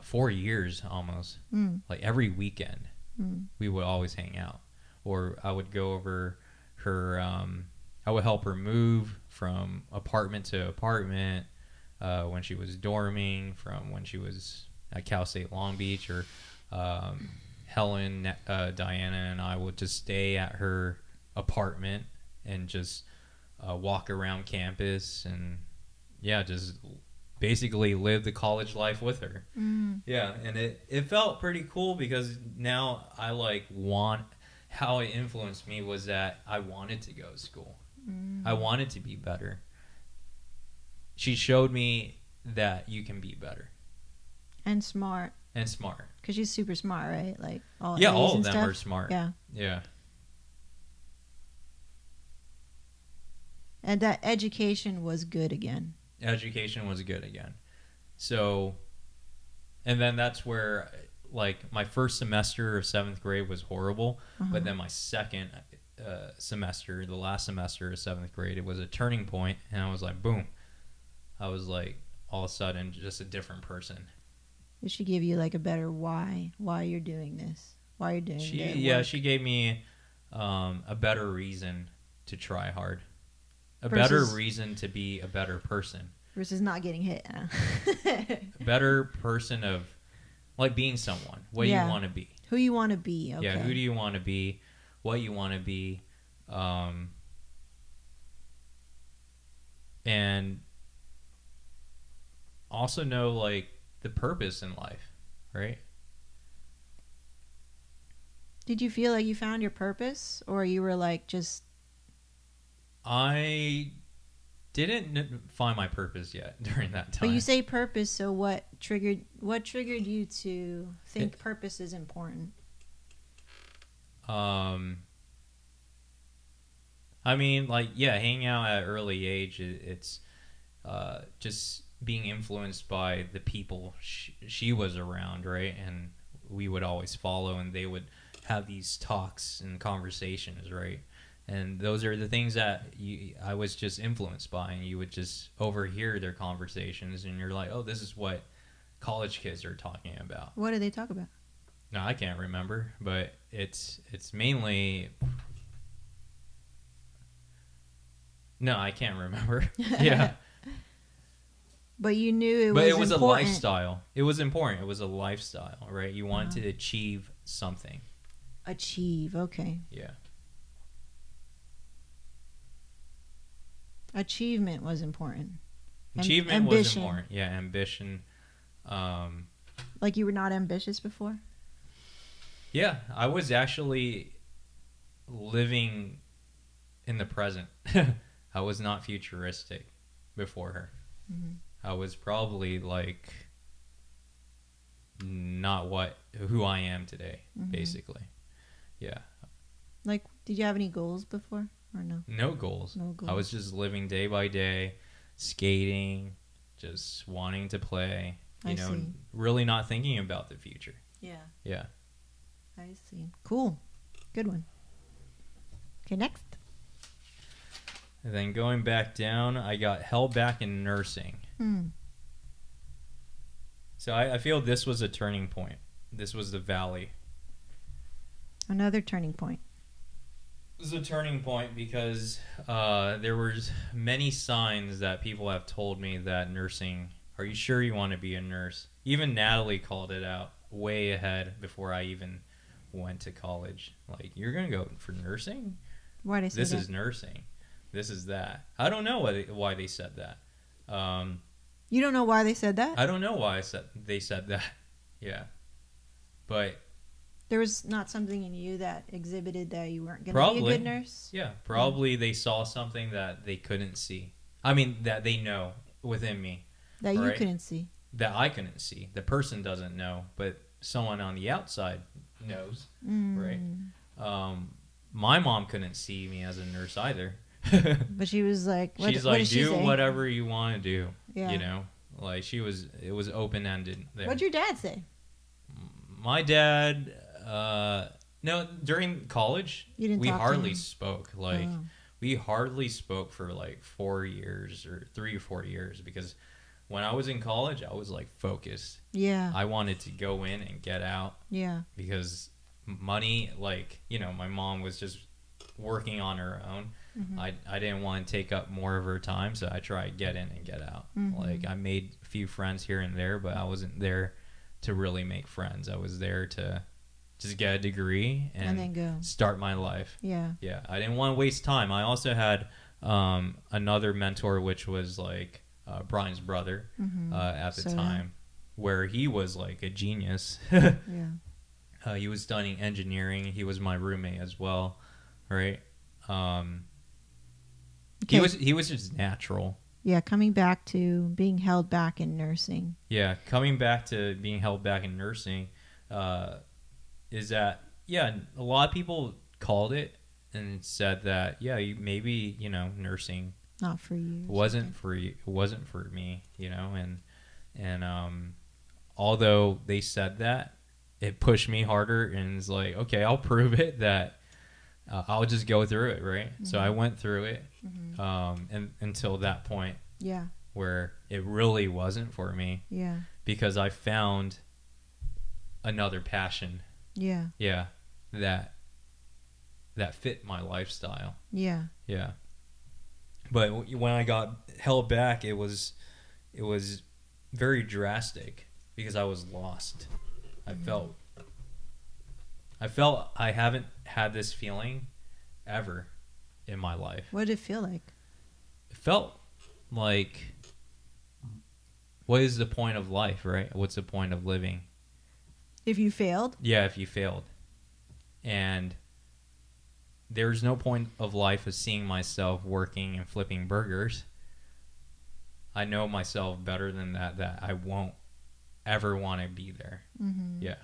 4 years almost. Like every weekend we would always hang out, or I would go over her, I would help her move from apartment to apartment when she was dorming, from when she was at Cal State Long Beach, or Helen, Diana, and I would just stay at her apartment and just walk around campus and just basically live the college life with her. Yeah, and it felt pretty cool because now I how it influenced me was that I wanted to go to school. I wanted to be better. She showed me that you can be better. And smart. Because she's super smart, right? Like all all of them stuff? are smart. Yeah. And that education was good again. So, and then that's where, like, my first semester of 7th grade was horrible, but then my second semester, the last semester of 7th grade, it was a turning point, and I was like, boom. I was like, all of a sudden, just a different person. Did she give you like a better why you're doing this? Why you're doing work? She gave me a better reason to try hard. Better reason to be a better person. Versus not getting hit. A better person of, like, being someone. What you want to be. Who you want to be. Okay. Yeah, who do you want to be? What you want to be. And also know, like, the purpose in life, right? Did you feel like you found your purpose? Or you were like just... I didn't find my purpose yet during that time. But you say purpose, so what triggered you to think purpose is important? I mean, like, hanging out at an early age, it's just being influenced by the people she was around, right? And we would always follow, and they would have these talks and conversations, right? And those are the things that I was just influenced by, and you would just overhear their conversations, and you're like, oh, this is what college kids are talking about. What do they talk about? No, I can't remember, but it's mainly... No, I can't remember. Yeah. But you knew it was important. But it was a lifestyle. It was important. It was a lifestyle, right? You wanted to achieve something. Achieve, okay. Yeah. Achievement was important. Achievement was important. Yeah, ambition. Like you were not ambitious before? Yeah, I was actually living in the present. I was not futuristic before her. I was probably like not who I am today, basically. Yeah. Like, did you have any goals before or no? No goals. I was just living day by day, skating, just wanting to play, you know, really not thinking about the future. Yeah. Yeah. I see. Cool. Good one. Okay, next. And then going back down, I got held back in nursing. So I feel this was a turning point. This was the valley. Another turning point. This is a turning point because there were many signs that people have told me that nursing, are you sure you want to be a nurse? Even Natalie called it out way ahead before I even went to college. Like, you're going to go for nursing? Why did they say that? This is nursing. This is that. I don't know why they said that. You don't know why they said that? I don't know why they said that. Yeah. But there was not something in you that exhibited that you weren't going to be a good nurse? Yeah. Probably they saw something that they couldn't see. I mean, that they know within me. That you couldn't see. That I couldn't see. The person doesn't know, but someone on the outside knows. Right? My mom couldn't see me as a nurse either. But she was like, she's like, do whatever you want to do. Yeah. You know, like it was open ended there. What'd your dad say? My dad, no, during college, we hardly spoke. Like, we hardly spoke for like 4 years or 3 or 4 years because when I was in college, I was like focused. Yeah. I wanted to go in and get out. Yeah. Because money, like, you know, my mom was just working on her own. I didn't want to take up more of her time, so I tried to get in and get out. Like, I made a few friends here and there, but I wasn't there to really make friends. I was there to just get a degree and then go start my life. Yeah. Yeah, I didn't want to waste time. I also had another mentor, which was like Brian's brother at the time, where he was like a genius. Yeah. He was studying engineering. He was my roommate as well, right? He was just natural. Yeah, coming back to being held back in nursing. Yeah, coming back to being held back in nursing is that, yeah, a lot of people called it and said that, yeah, maybe, nursing not for you. Wasn't for me, and although they said that, it pushed me harder and it's like, okay, I'll prove it that I'll just go through it, right? So I went through it and until that point where it really wasn't for me because I found another passion that fit my lifestyle. But when I got held back, it was very drastic because I was lost. I felt I haven't had this feeling ever in my life. What did it feel like? It felt like, what is the point of life, right? What's the point of living? If you failed? Yeah, if you failed. And there's no point of life of seeing myself working and flipping burgers. I know myself better than that I won't ever want to be there. Yeah.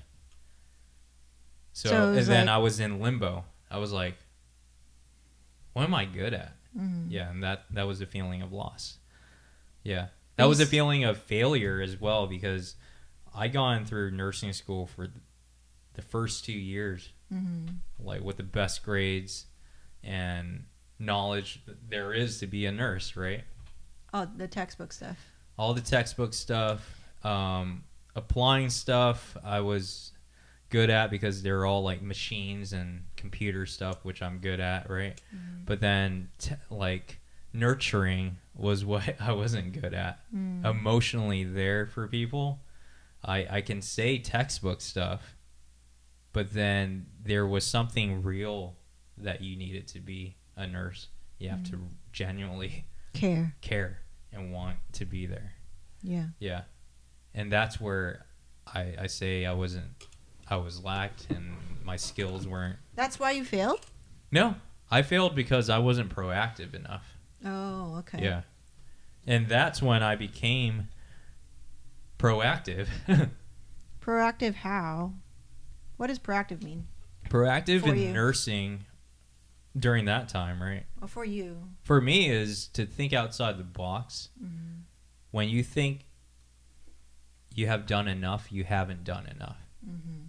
So and then I was in limbo. I was like, what am I good at? Yeah, and that was a feeling of loss. Yeah. That was a feeling of failure as well because I gone through nursing school for the first 2 years, like with the best grades and knowledge that there is to be a nurse, right? Oh, the textbook stuff. All the textbook stuff, applying stuff I was good at because they're all like machines and computer stuff, which I'm good at, right? But then like nurturing was what I wasn't good at. Emotionally there for people. I can say textbook stuff, but then there was something real that you needed to be a nurse. You have to genuinely care and want to be there. Yeah. And that's where I say I was lacked and my skills weren't. That's why you failed? No, I failed because I wasn't proactive enough. Oh, okay. Yeah. And that's when I became proactive. Proactive how? What does proactive mean? Proactive in nursing during that time, right? Well, for you. For me is to think outside the box. When you think you have done enough, you haven't done enough.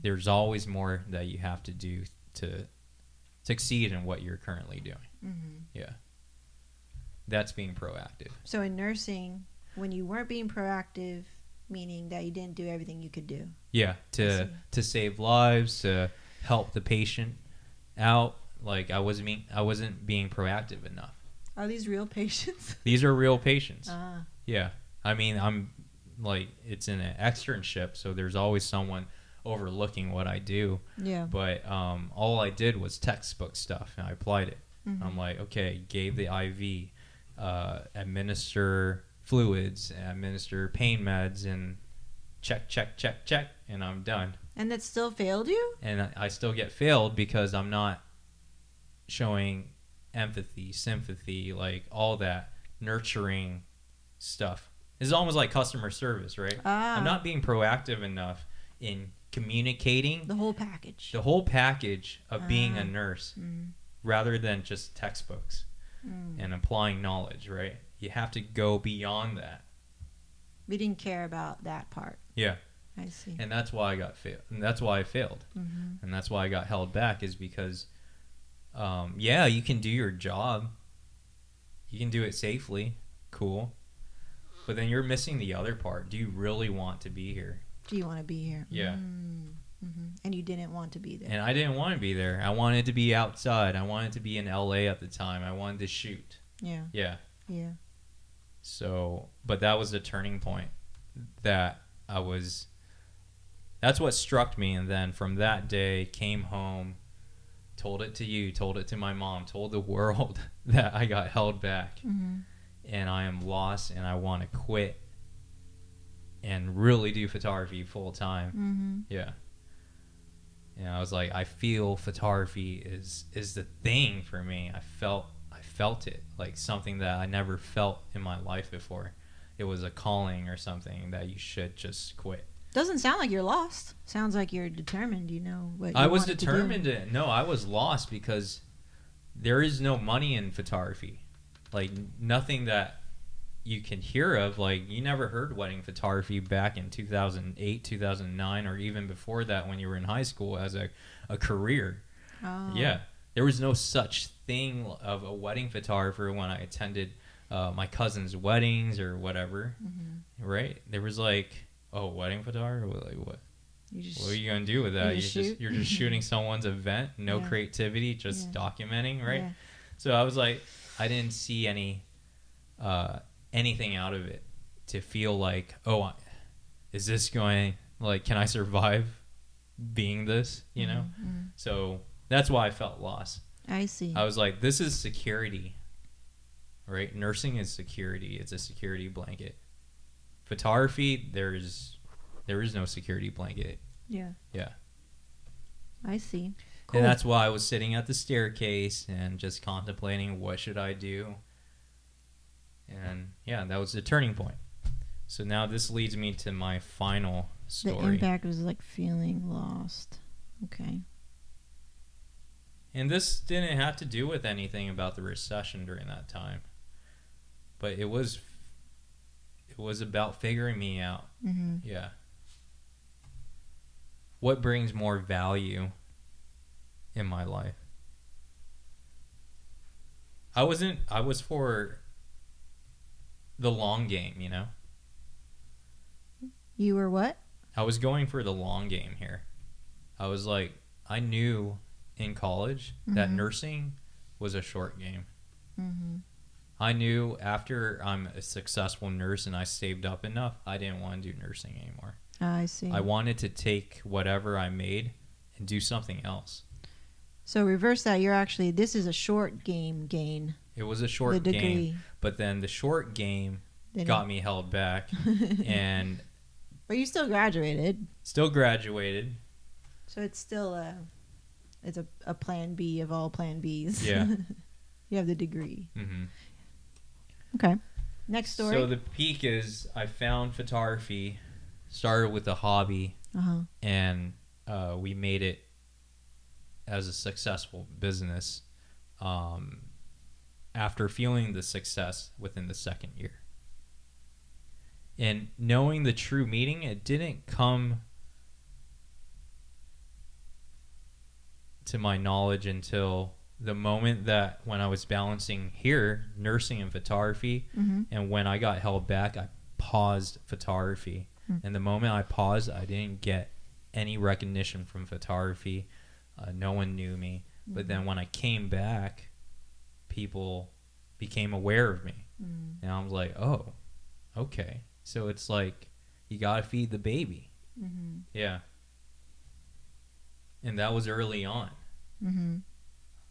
There's always more that you have to do to succeed in what you're currently doing. Yeah. That's being proactive. So in nursing, when you weren't being proactive, meaning that you didn't do everything you could do. Yeah, to save lives, to help the patient out. Like I wasn't being proactive enough. Are these real patients? These are real patients. Yeah. I mean, I'm like, it's in an externship, so there's always someone overlooking what I do. Yeah. But all I did was textbook stuff, and I applied it. I'm like, okay, gave the IV, administer fluids, administer pain meds, and check, and I'm done. And that still failed you? And I still get failed because I'm not showing empathy, sympathy, like all that nurturing stuff. It's almost like customer service, right? I'm not being proactive enough in communicating the whole package. The whole package of being a nurse rather than just textbooks and applying knowledge, right? You have to go beyond that. We didn't care about that part. Yeah. I see. And that's why I got failed. And that's why I failed. And that's why I got held back is because yeah, you can do your job. You can do it safely. Cool. But then you're missing the other part. Do you really want to be here? Do you want to be here? Yeah. And you didn't want to be there. And I didn't want to be there. I wanted to be outside. I wanted to be in LA at the time. I wanted to shoot. Yeah. Yeah. Yeah. So, but that was the turning point that I was that's what struck me. And then from that day, came home, told it to you, told it to my mom, told the world that I got held back, and I am lost, and I want to quit and really do photography full time. Yeah. And I was like, I feel photography is the thing for me. I felt it, like something that I never felt in my life before. It was a calling or something that you should just quit. Doesn't sound like you're lost. Sounds like you're determined. You know what you I was wanted to do. determined. No, I was lost because there is no money in photography. Like, nothing that you can hear of. Like, you never heard wedding photography back in 2008, 2009, or even before that when you were in high school as a career. Oh. Yeah. There was no such thing of a wedding photographer when I attended my cousin's weddings or whatever. Right? There was like, oh, wedding photographer? Like, what? What are you going to do with that? You're just shooting someone's event, no creativity, just documenting, right? So I was like, I didn't see anything out of it to feel like, oh, is this going, like, can I survive being this, you know? So that's why I felt lost. I see. I was like, this is security, right? Nursing is security. It's a security blanket. Photography, there is no security blanket. Yeah. Yeah. I see. Cool. And that's why I was sitting at the staircase and just contemplating what should I do. And yeah, that was the turning point. So now this leads me to my final story. The impact was like feeling lost. Okay. And this didn't have to do with anything about the recession during that time. But it was about figuring me out. Yeah. What brings more value in my life? I was for the long game, you know? You were what? I was going for the long game here. I was like, I knew in college that nursing was a short game. I knew after I'm a successful nurse and I saved up enough, I didn't want to do nursing anymore. I see. I wanted to take whatever I made and do something else. So reverse that. This is a short game gain. It was a short game, but then the short game got me held back. But you still graduated. Still graduated. So it's still a plan B of all plan Bs. Yeah. You have the degree. Okay. Next story. So the peak is I found photography, started with a hobby, and we made it as a successful business after feeling the success within the second year. And knowing the true meaning, it didn't come to my knowledge until the moment that when I was balancing here, nursing and photography, and when I got held back, I paused photography. And the moment I paused, I didn't get any recognition from photography. No one knew me. But then when I came back, people became aware of me. And I was like, oh, okay. So it's like you got to feed the baby. Yeah. And that was early on.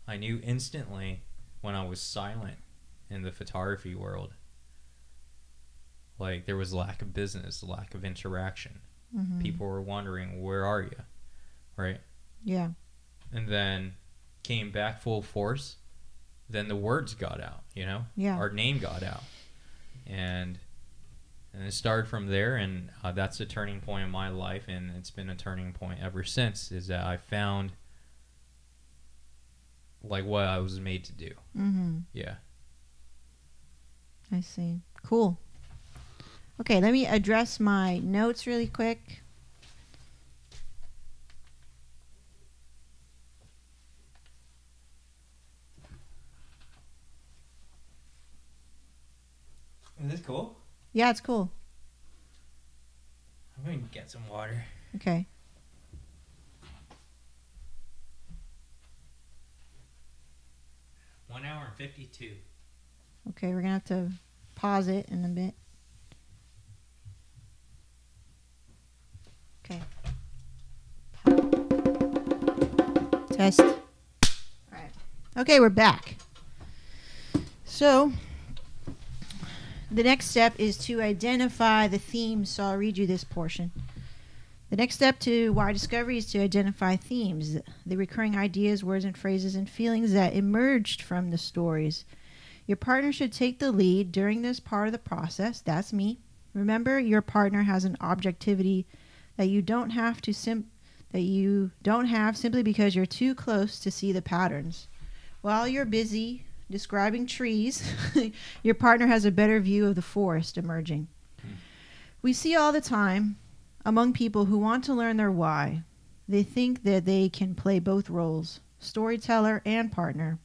I knew instantly when I was silent in the photography world. Like there was lack of business, lack of interaction. People were wondering, where are you? Right? Yeah. And then came back full force. Then the words got out, you know? Yeah. Our name got out. And it started from there, and that's a turning point in my life, and it's been a turning point ever since, is that I found like what I was made to do. Yeah. I see. Cool. Okay, let me address my notes really quick. Is this cool? Yeah, it's cool. I'm going to get some water. Okay. One hour and 52. Okay, we're going to have to pause it in a bit. Okay. Test. All right. Okay, we're back. So, the next step is to identify the themes. So I'll read you this portion. The next step to why discovery is to identify themes, the recurring ideas, words, and phrases and feelings that emerged from the stories. Your partner should take the lead during this part of the process. That's me. Remember, your partner has an objectivity that you don't have simply because you're too close to see the patterns. While you're busy describing trees, your partner has a better view of the forest emerging. We see all the time among people who want to learn their why. They think that they can play both roles, storyteller and partner.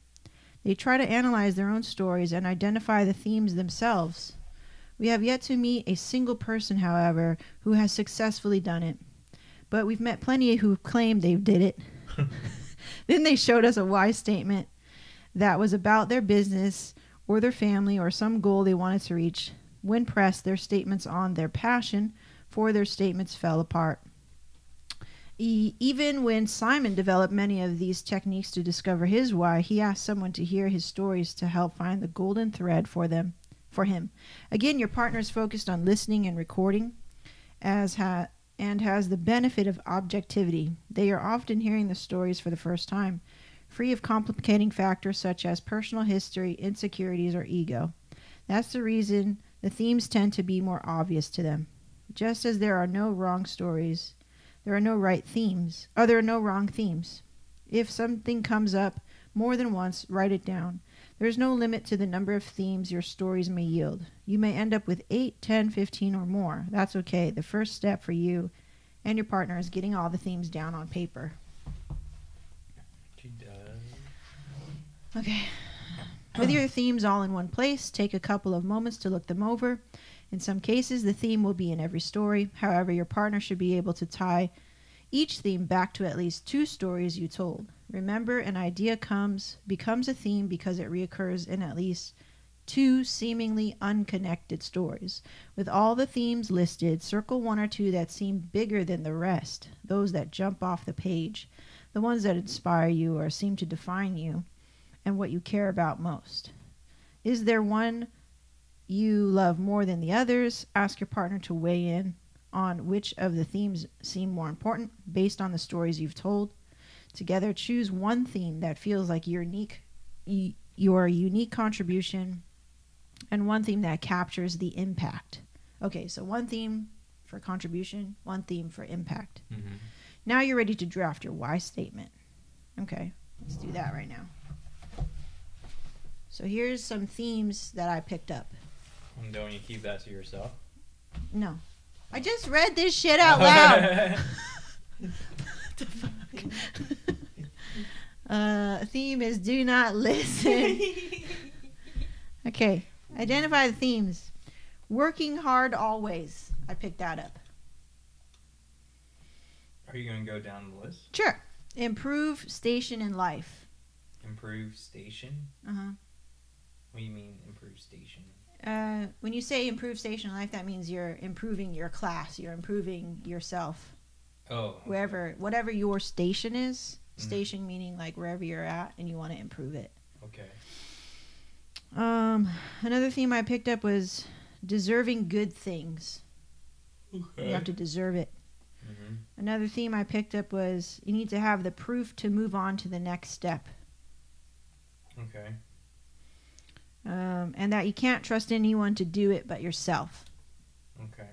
They try to analyze their own stories and identify the themes themselves. We have yet to meet a single person, however, who has successfully done it. But we've met plenty who claimed they did it. Then they showed us a why statement that was about their business or their family or some goal they wanted to reach. When pressed, their statements on their passion for their statements fell apart. Even when Simon developed many of these techniques to discover his why, he asked someone to hear his stories to help find the golden thread for him. Again, your partner is focused on listening and recording, and has the benefit of objectivity. They are often hearing the stories for the first time, free of complicating factors such as personal history, insecurities, or ego. That's the reason the themes tend to be more obvious to them. Just as there are no wrong stories, there are no right themes, or there are no wrong themes. If something comes up more than once, write it down. There is no limit to the number of themes your stories may yield. You may end up with 8, 10, 15, or more. That's okay. The first step for you and your partner is getting all the themes down on paper. She does. Okay. With your themes all in one place, take a couple of moments to look them over. In some cases, the theme will be in every story. However, your partner should be able to tie each theme back to at least 2 stories you told. Remember, an idea becomes a theme because it reoccurs in at least 2 seemingly unconnected stories. With all the themes listed, circle 1 or 2 that seem bigger than the rest, those that jump off the page, the ones that inspire you or seem to define you and what you care about most. Is there one you love more than the others? Ask your partner to weigh in on which of the themes seem more important based on the stories you've told. Together, choose one theme that feels like your unique contribution, and one theme that captures the impact. Okay, so one theme for contribution, one theme for impact. Mm-hmm. Now you're ready to draft your why statement. Okay, let's do that right now. So here's some themes that I picked up. And don't you keep that to yourself? No. I just read this shit out loud. What the fuck? Theme is do not listen. Okay. Identify the themes. Working hard always. I picked that up. Are you going to go down the list? Sure. Improve station in life. Improve station? Uh-huh. What do you mean improve station? When you say improve station in life, that means you're improving your class. You're improving yourself. Oh. Okay. Whatever your station is. Station meaning like wherever you're at and you want to improve it. Okay. Another theme I picked up was deserving good things. Okay. You have to deserve it. Mm-hmm. Another theme I picked up was you need to have the proof to move on to the next step. Okay. And that you can't trust anyone to do it but yourself. Okay.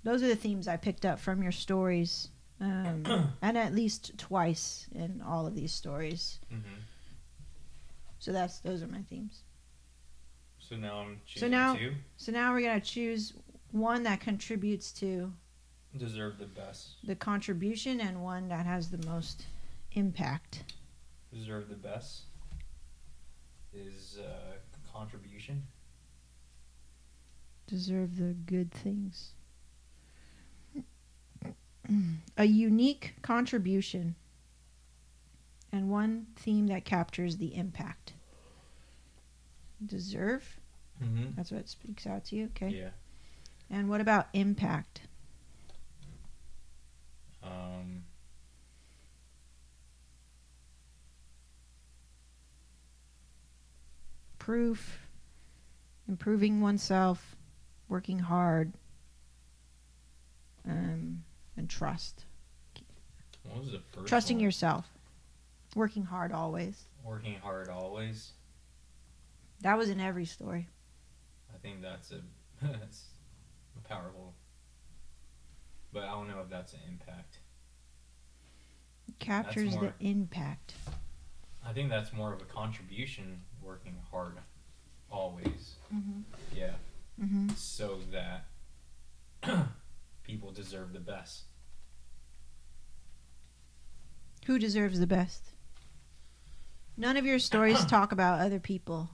Those are the themes I picked up from your stories. And at least twice in all of these stories. Mm-hmm. So those are my themes. So now I'm choosing 2? So now we're going to choose one that contributes to deserve the best. The contribution, and one that has the most impact. Deserve the best is contribution. Deserve the good things. A unique contribution, and one theme that captures the impact. Deserve? Mm-hmm. That's what speaks out to you? Okay. Yeah. And what about impact? proof, improving oneself, working hard, and trust. What was the first Trusting one? yourself. Working hard always. Working hard always. That was in every story. I think that's that's powerful. But I don't know if that's an impact. It captures That's the more- impact. I think that's more of a contribution, working hard always. Mm-hmm. Yeah. Mm-hmm. So that people deserve the best. Who deserves the best? None of your stories talk about other people.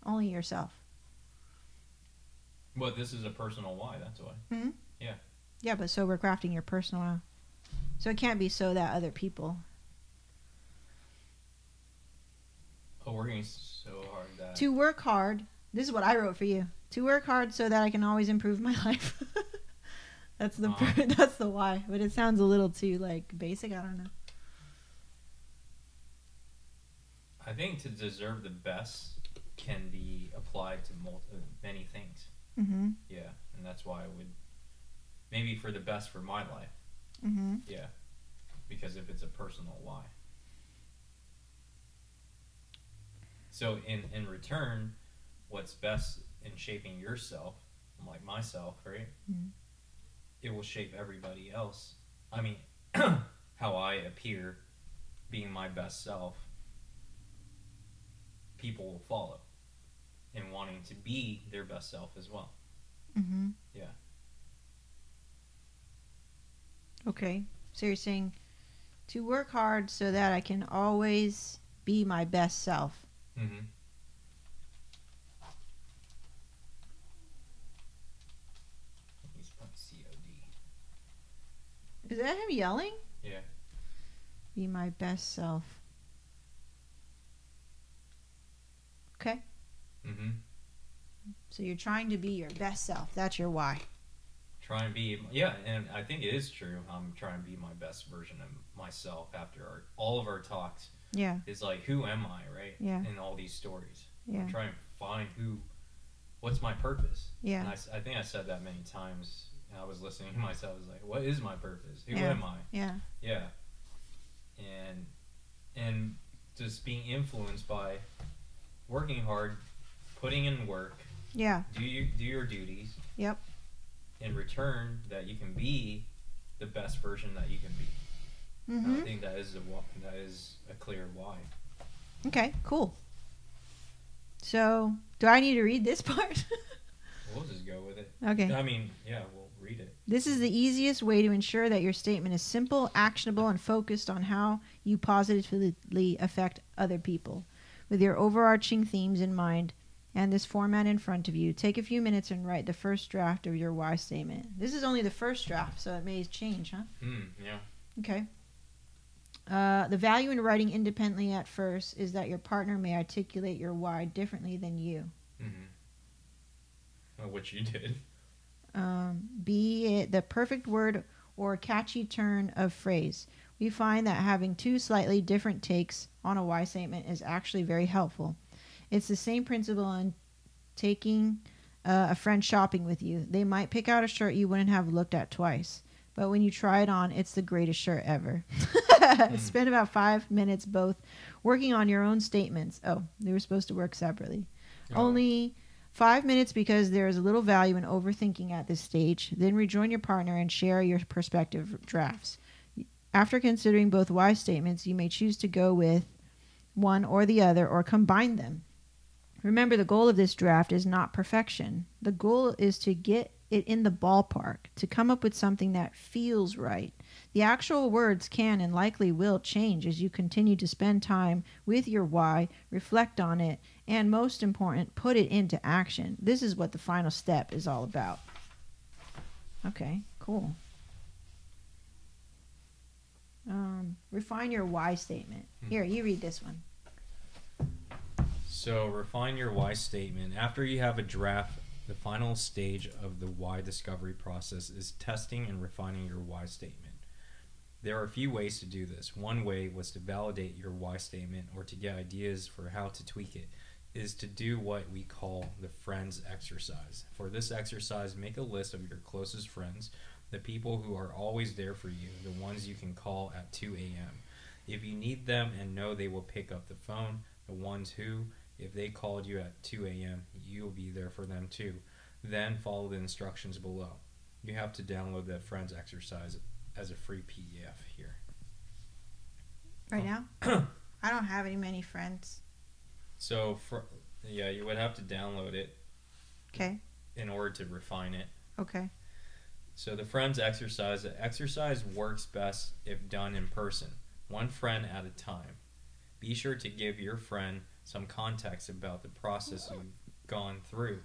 Only yourself. But this is a personal why, that's why. Hmm? Yeah. Yeah, but so we're crafting your personal. So it can't be so that other people. Oh, working so hard that... To work hard. This is what I wrote for you. To work hard so that I can always improve my life. That's the that's the why. But it sounds a little too like basic. I don't know. I think to deserve the best can be applied to many things. Mm-hmm. Yeah, and that's why I would... Maybe for the best for my life. Mm-hmm. Yeah, because if it's a personal why. So in return, what's best in shaping yourself, like myself, right? Mm-hmm. It will shape everybody else. I mean, how I appear, being my best self, people will follow in wanting to be their best self as well. Mm-hmm. Yeah. Okay. So you're saying to work hard so that I can always be my best self. Mm-hmm. He's put COD. Is that him yelling? Yeah. Be my best self. Okay. Mm-hmm. So you're trying to be your best self. That's your why. Try and be, yeah, and I think it is true. I'm trying to be my best version of myself after all of our talks. Yeah. Is like, who am I, right? Yeah. In all these stories. Yeah. I'm trying to find what's my purpose? Yeah. And I think I said that many times. And I was listening to myself. I was like, what is my purpose? Who Yeah. am I? Yeah. Yeah. And just being influenced by working hard, putting in work, Yeah. do your duties. Yep. In return, that you can be the best version that you can be. Mm-hmm. I think that is a clear why. Okay, cool. So, do I need to read this part? We'll just go with it. Okay. I mean, yeah, we'll read it. This is the easiest way to ensure that your statement is simple, actionable, and focused on how you positively affect other people. With your overarching themes in mind and this format in front of you, take a few minutes and write the first draft of your why statement. This is only the first draft, so it may change, huh? Yeah. Okay. The value in writing independently at first is that your partner may articulate your why differently than you. Well, which you did. Be it the perfect word or a catchy turn of phrase. We find that having two slightly different takes on a why statement is actually very helpful. It's the same principle in taking a friend shopping with you. They might pick out a shirt you wouldn't have looked at twice, but when you try it on, it's the greatest shirt ever. Spend about 5 minutes both working on your own statements. Oh, they were supposed to work separately. Oh. Only 5 minutes because there is a little value in overthinking at this stage. Then rejoin your partner and share your perspective drafts. After considering both why statements, you may choose to go with one or the other or combine them. Remember, the goal of this draft is not perfection. The goal is to get it in the ballpark, to come up with something that feels right. The actual words can and likely will change as you continue to spend time with your why, reflect on it, and most important, put it into action. This is what the final step is all about. Okay, cool. Refine your why statement. Here, you read this one. So refine your why statement. After you have a draft, the final stage of the why discovery process is testing and refining your why statement. There are a few ways to do this. One way was to validate your why statement or to get ideas for how to tweak it. is to do what we call the friends exercise. For this exercise, make a list of your closest friends, the people who are always there for you, the ones you can call at 2 a.m. If you need them and know they will pick up the phone, the ones who, if they called you at 2 a.m., you'll be there for them too. Then follow the instructions below. You have to download the friends exercise as a free PDF here. Right now? I don't have any many friends. So, yeah, you would have to download it. Okay. In order to refine it. Okay. So the friends exercise. The exercise works best if done in person, one friend at a time. Be sure to give your friend some context about the process you've gone through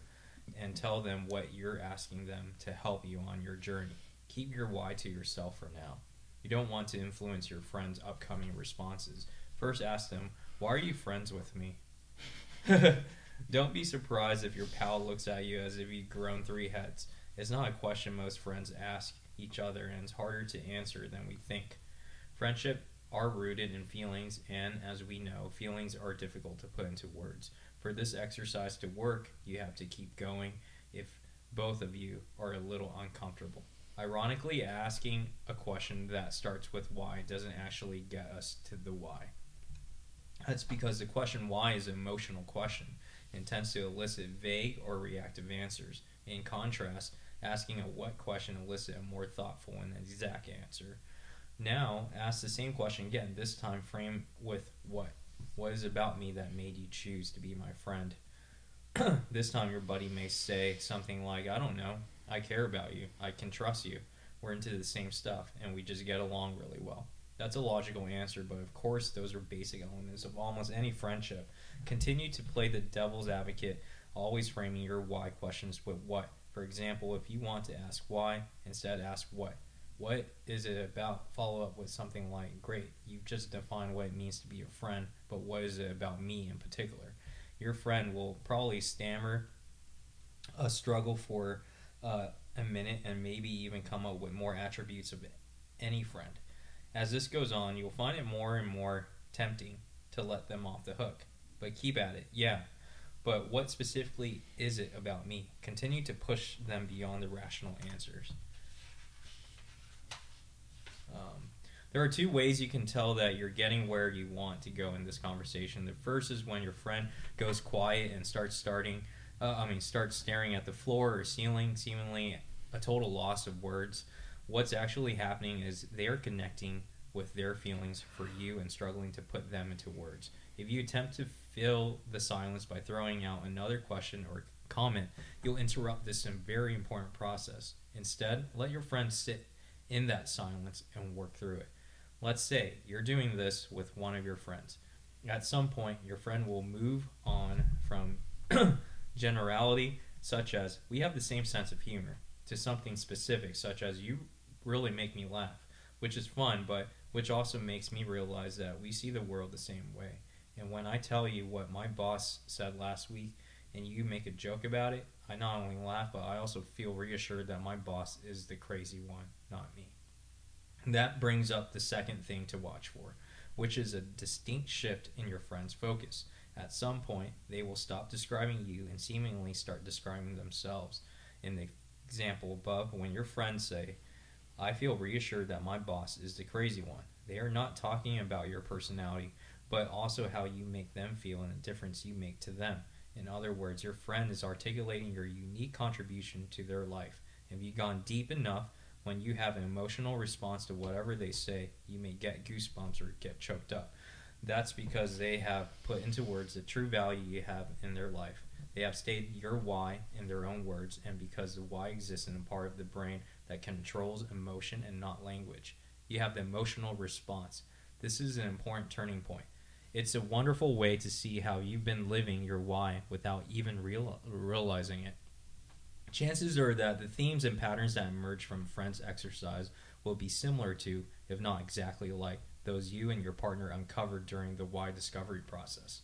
and tell them what you're asking them to help you on your journey. Keep your why to yourself for now. You don't want to influence your friend's upcoming responses. First ask them, why are you friends with me? Don't be surprised if your pal looks at you as if you'd grown 3 heads. It's not a question most friends ask each other, and it's harder to answer than we think. Friendship are rooted in feelings, and as we know, feelings are difficult to put into words. For this exercise to work, you have to keep going if both of you are a little uncomfortable. Ironically, asking a question that starts with why doesn't actually get us to the why. That's because the question why is an emotional question and tends to elicit vague or reactive answers. In contrast, asking a what question elicits a more thoughtful and exact answer. Now, ask the same question again, this time frame with what. What is about me that made you choose to be my friend? This time your buddy may say something like, I don't know, I care about you, I can trust you, we're into the same stuff, and we just get along really well. That's a logical answer, but of course those are basic elements of almost any friendship. Continue to play the devil's advocate, always framing your why questions with what. For example, if you want to ask why, instead ask what. What is it about? Follow up with something like, great, you've just defined what it means to be a friend, but what is it about me in particular? Your friend will probably stammer, struggle for a minute, and maybe even come up with more attributes of any friend. As this goes on, you'll find it more and more tempting to let them off the hook. But keep at it, yeah. But what specifically is it about me? Continue to push them beyond the rational answers. There are 2 ways you can tell that you're getting where you want to go in this conversation. The first is when your friend goes quiet and starts staring at the floor or ceiling, seemingly a total loss of words. What's actually happening is they are connecting with their feelings for you and struggling to put them into words. If you attempt to fill the silence by throwing out another question or comment, you'll interrupt this very important process. Instead, let your friend sit in that silence and work through it. Let's say you're doing this with one of your friends. At some point, your friend will move on from generality, such as, we have the same sense of humor, to something specific, such as, you really make me laugh, which is fun, but which also makes me realize that we see the world the same way. And when I tell you what my boss said last week, and you make a joke about it, I not only laugh, but I also feel reassured that my boss is the crazy one, not me. That brings up the second thing to watch for, which is a distinct shift in your friend's focus. At some point, they will stop describing you and seemingly start describing themselves. In the example above, when your friends say, I feel reassured that my boss is the crazy one, they are not talking about your personality, but also how you make them feel and the difference you make to them. In other words, your friend is articulating your unique contribution to their life. Have you gone deep enough? When you have an emotional response to whatever they say, you may get goosebumps or get choked up. That's because they have put into words the true value you have in their life. They have stated your why in their own words, and because the why exists in a part of the brain that controls emotion and not language. You have the emotional response. This is an important turning point. It's a wonderful way to see how you've been living your why without even realizing it. Chances are that the themes and patterns that emerge from friends exercise will be similar to, if not exactly like, those you and your partner uncovered during the why discovery process.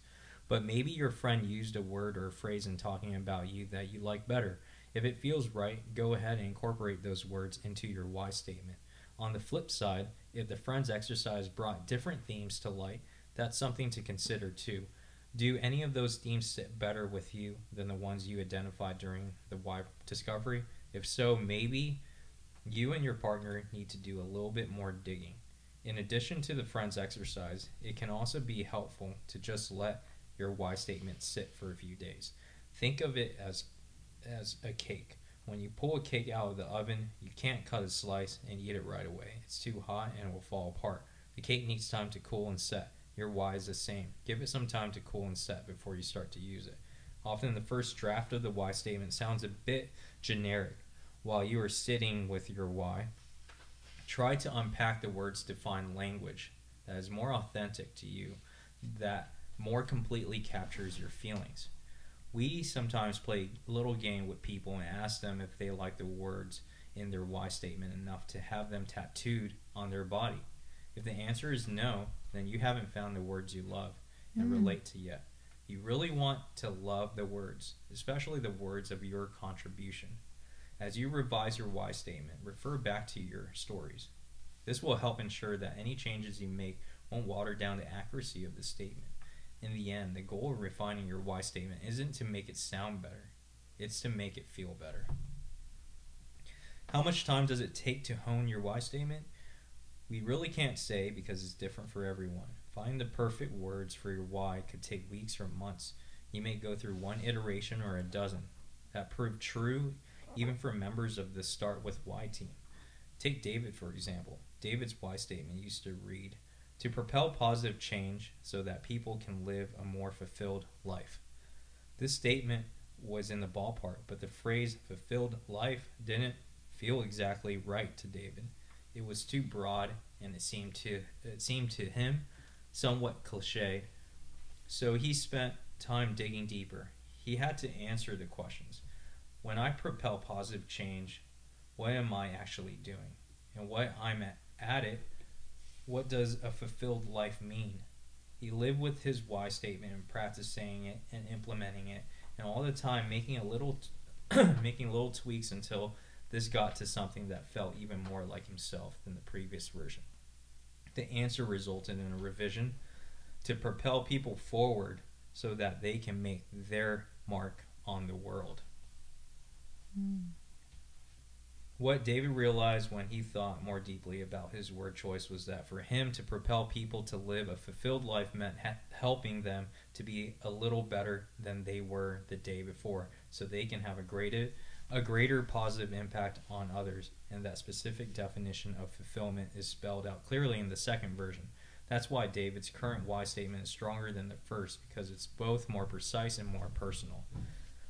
But maybe your friend used a word or a phrase in talking about you that you like better. If it feels right, go ahead and incorporate those words into your why statement. On the flip side, if the friends exercise brought different themes to light, that's something to consider too. Do any of those themes sit better with you than the ones you identified during the why discovery? If so, maybe you and your partner need to do a little bit more digging. In addition to the friends exercise, it can also be helpful to just let your why statement sit for a few days. Think of it as a cake. When you pull a cake out of the oven, you can't cut a slice and eat it right away. It's too hot and it will fall apart. The cake needs time to cool and set. Your why is the same. Give it some time to cool and set before you start to use it. Often the first draft of the why statement sounds a bit generic. While you are sitting with your why, try to unpack the words to find language that is more authentic to you, that more completely captures your feelings. We sometimes play a little game with people and ask them if they like the words in their why statement enough to have them tattooed on their body. If the answer is no, then you haven't found the words you love and relate to yet. You really want to love the words, especially the words of your contribution. As you revise your why statement, refer back to your stories. This will help ensure that any changes you make won't water down the accuracy of the statement. In the end, the goal of refining your why statement isn't to make it sound better, it's to make it feel better. How much time does it take to hone your why statement? We really can't say because it's different for everyone. Finding the perfect words for your why could take weeks or months. You may go through one iteration or a dozen. That proved true even for members of the Start With Why team. Take David, for example. David's why statement used to read, "To propel positive change so that people can live a more fulfilled life." This statement was in the ballpark, but the phrase fulfilled life didn't feel exactly right to David. It was too broad, and it seemed to him somewhat cliche. So he spent time digging deeper. He had to answer the questions. When I propel positive change, what am I actually doing? And what I'm at it, what does a fulfilled life mean? He lived with his why statement and practiced saying it and implementing it, and all the time making little tweaks until this got to something that felt even more like himself than the previous version. The answer resulted in a revision to propel people forward so that they can make their mark on the world. What David realized when he thought more deeply about his word choice was that for him to propel people to live a fulfilled life meant helping them to be a little better than they were the day before, so they can have a greater positive impact on others. And that specific definition of fulfillment is spelled out clearly in the second version. That's why David's current why statement is stronger than the first, because it's both more precise and more personal.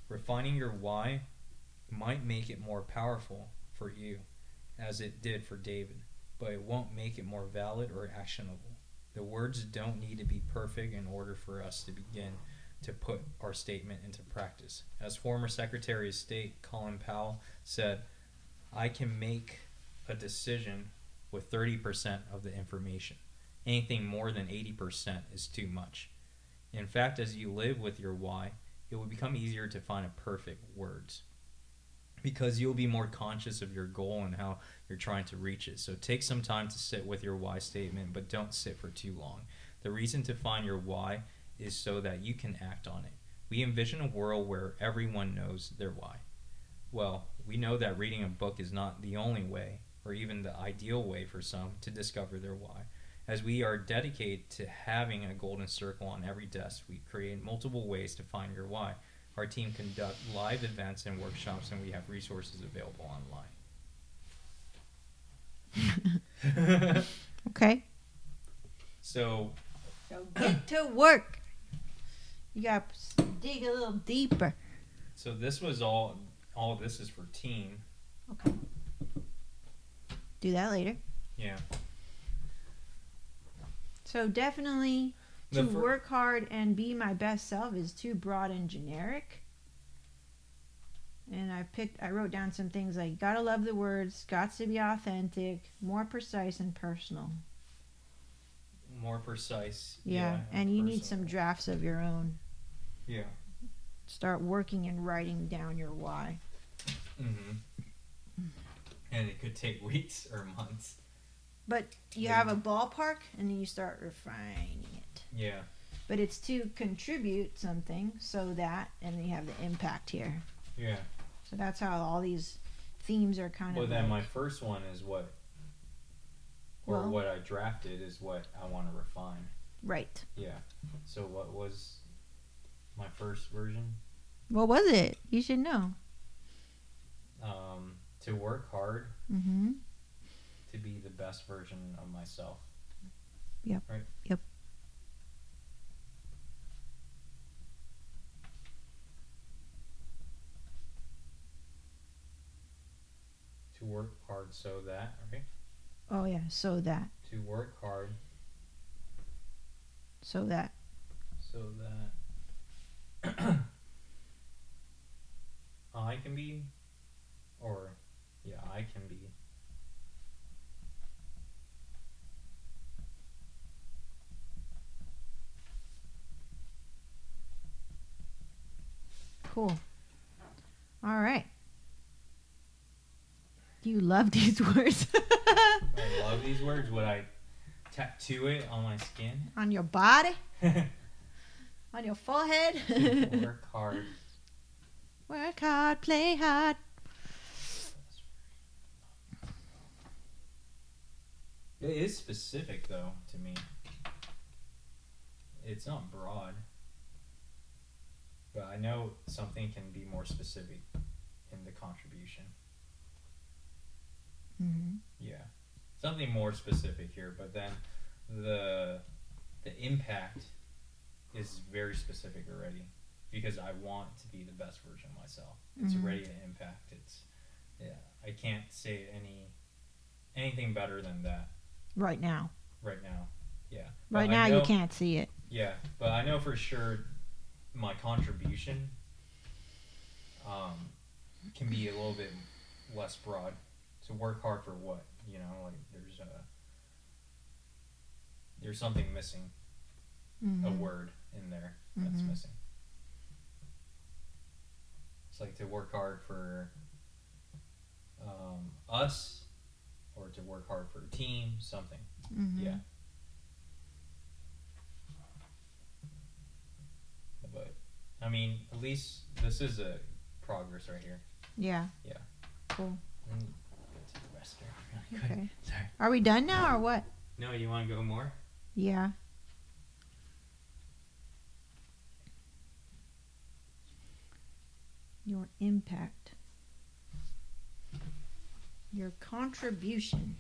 Refining your why might make it more powerful for you, as it did for David, but it won't make it more valid or actionable. The words don't need to be perfect in order for us to begin to put our statement into practice. As former Secretary of State Colin Powell said, "I can make a decision with 30% of the information. Anything more than 80% is too much." In fact, as you live with your why, it will become easier to find perfect words, because you'll be more conscious of your goal and how you're trying to reach it. So take some time to sit with your why statement, but don't sit for too long. The reason to find your why is so that you can act on it. We envision a world where everyone knows their why. Well, we know that reading a book is not the only way, or even the ideal way for some, to discover their why. As we are dedicated to having a golden circle on every desk, we create multiple ways to find your why. Our team conducts live events and workshops, and we have resources available online. Okay. So get to work. You got to dig a little deeper. So this was all of this is for team. Okay. Do that later. Yeah. So definitely to work hard and be my best self is too broad and generic. And I wrote down some things like gotta love the words, got to be authentic, more precise and personal. More precise. Yeah, and you need some drafts of your own. Yeah. Start working and writing down your why. Mm-hmm. And it could take weeks or months. But you have a ballpark, and then you start refining it. Yeah. But it's to contribute something so that, and then you have the impact here. Yeah. So that's how all these themes are kind of. Well, then my first one is what I drafted is what I want to refine. Right. Yeah. So what was my first version? What was it? You should know. To work hard. Mm-hmm. To be the best version of myself. Yep. Right? Yep. To work hard so that, right? Oh, yeah. So that. To work hard. So that. So that I can be, or, yeah, I can be. Cool. All right. Do you love these words? I love these words. Would I tattoo it on my skin? On your body? On your forehead? Work hard. Work hard, play hard. It is specific, though, to me. It's not broad. But I know something can be more specific in the contribution. Mm-hmm. Yeah. Something more specific here, but then the impact is very specific already because I want to be the best version of myself. It's already an impact. I can't say anything better than that. Right now. Right now. Yeah. Right now you can't see it. Yeah, but I know for sure my contribution can be a little bit less broad. So work hard for what? You know, like there's something missing. A word in there that's missing. It's like to work hard for us, or to work hard for a team, something. Yeah. But I mean, at least this is a progress right here. Yeah. Yeah. Cool. Go to the restroom. Really Okay. Sorry. Are we done now or what? No, you want to go more? Yeah. Your impact. Your contribution.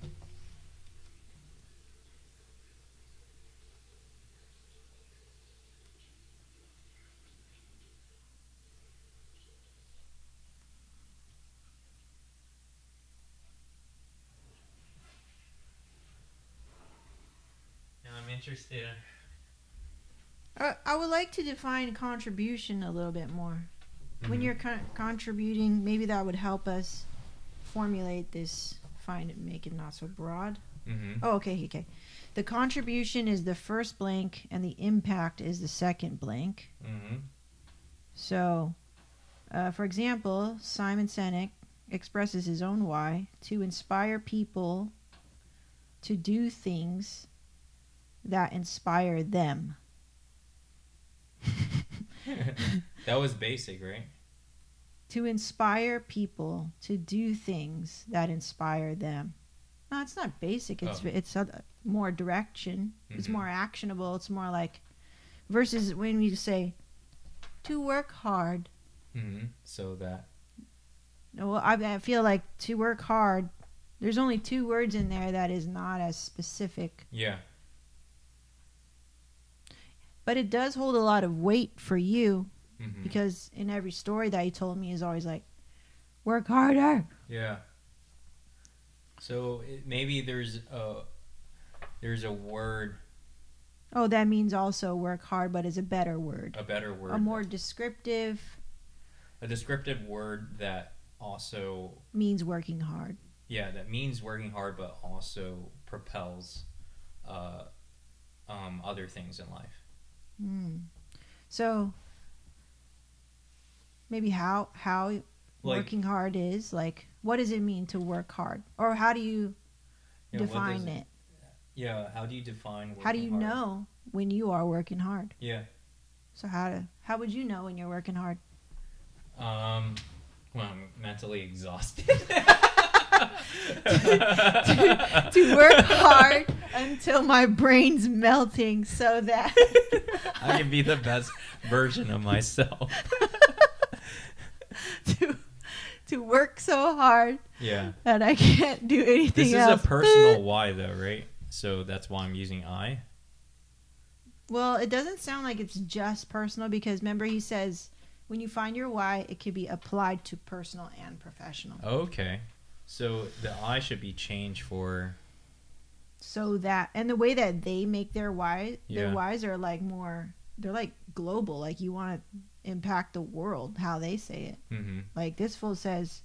Now I'm interested. I would like to define contribution a little bit more. When you're contributing, maybe that would help us formulate this, make it not so broad. Oh, okay. The contribution is the first blank, and the impact is the second blank. So, for example, Simon Sinek expresses his own why: to inspire people to do things that inspire them. That was basic, right? To inspire people to do things that inspire them. No, it's not basic. It's more direction. It's more actionable. It's more like, versus when you say, to work hard. So that. Well, I feel like to work hard, there's only two words in there that is not as specific. Yeah. But it does hold a lot of weight for you, because in every story that you told me is always like, work harder. Yeah. So maybe there's a word. Oh, that means also work hard, but is a better word. A better word. A more descriptive. A descriptive word that also means working hard. Yeah, that means working hard, but also propels other things in life. So maybe how working hard is, like, what does it mean to work hard, or how do you define it? Yeah, how do you define working how do you hard? know when you are working hard. Yeah. So how would you know when you're working hard? When I'm mentally exhausted. to work hard until my brain's melting so that I can be the best version of myself. to work so hard that I can't do anything else. This is a personal why, though, right? So that's why I'm using I. Well, it doesn't sound like it's just personal because remember he says when you find your why, it can be applied to personal and professional. Okay. So the I should be changed for... So that, and the way that they make their why, their whys are like more, they're like global. Like you want to impact the world, how they say it. Mm-hmm. Like this fool says,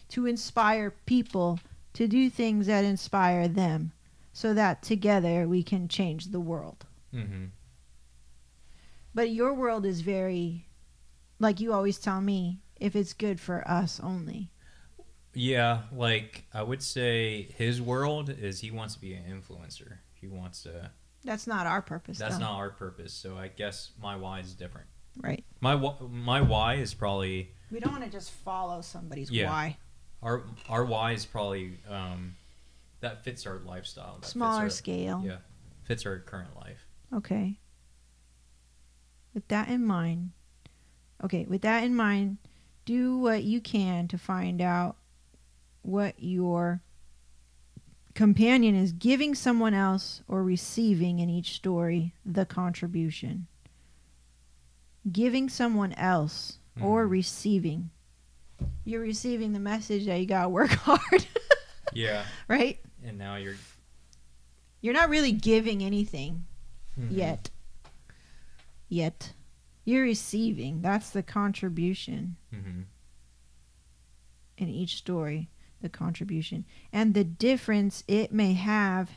to inspire people to do things that inspire them so that together we can change the world. Mm-hmm. But your world is very, like you always tell me, if it's good for us only. Yeah, like I would say his world is he wants to be an influencer. He wants to... That's not our purpose. That's not our purpose. So I guess my why is different. Right. My why is probably... We don't want to just follow somebody's why. Our why is probably that fits our lifestyle. That Smaller scale. Yeah, fits our current life. Okay. With that in mind, do what you can to find out what your companion is giving someone else or receiving in each story, the contribution. Giving someone else or receiving. You're receiving the message that you gotta work hard. Yeah. Right? And now you're not really giving anything yet. You're receiving. That's the contribution. In each story, the contribution. And the difference it may have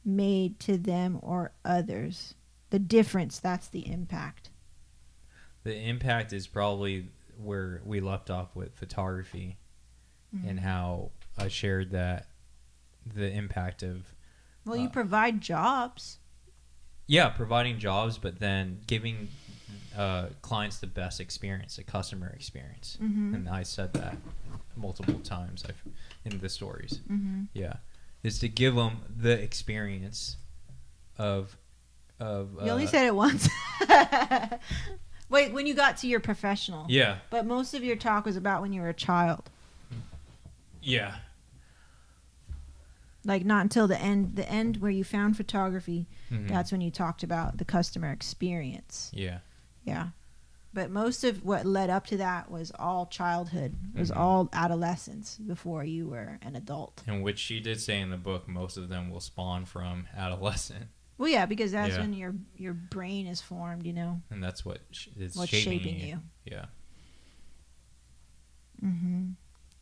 made to them or others. The difference, that's the impact. The impact is probably where we left off with photography and how I shared that the impact of... Well, you provide jobs. Yeah, providing jobs, but then giving clients the best experience, a customer experience. And I said that multiple times in the stories. Yeah, is to give them the experience of... You only said it once. Wait, when you got to your professional. Yeah. But most of your talk was about when you were a child. Yeah. Like not until the end where you found photography, that's when you talked about the customer experience. Yeah. Yeah. But most of what led up to that was all childhood. It was all adolescence before you were an adult. And which she did say in the book, most of them will spawn from adolescent. Well, yeah, because that's when your brain is formed, you know. And that's what is what's shaping you. Yeah.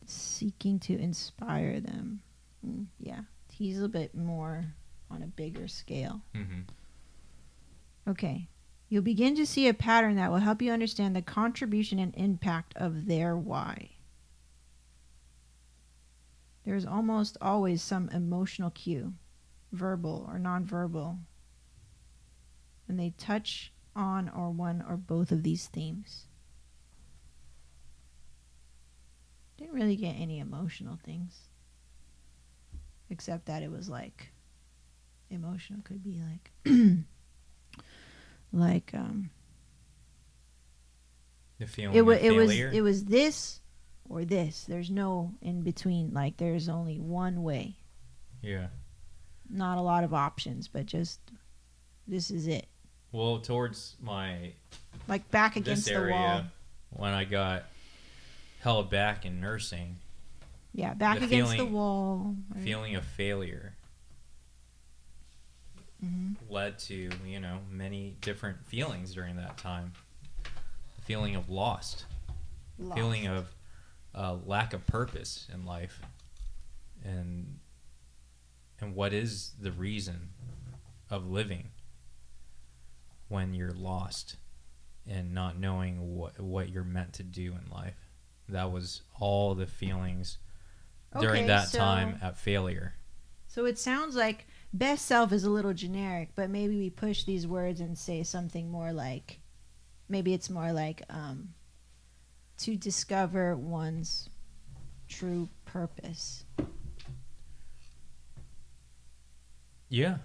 Seeking to inspire them. Yeah. He's a bit more on a bigger scale. Okay. You'll begin to see a pattern that will help you understand the contribution and impact of their why. There's almost always some emotional cue, verbal or nonverbal, and they touch on or one or both of these themes. Didn't really get any emotional things, except that it was like emotional could be like the feeling of failure. It was this or this. There's no in between. Like there's only one way. Yeah. Not a lot of options, but just this is it. Well, towards my like back against this area, the wall. When I got held back in nursing. Yeah, back against the wall. Right? Feeling of failure led to, many different feelings during that time. The feeling of lost. Feeling of lack of purpose in life. And what is the reason of living when you're lost and not knowing what you're meant to do in life? That was all the feelings during that time at failure. So it sounds like best self is a little generic, but maybe we push these words and say something more like, maybe it's more like to discover one's true purpose. Yeah.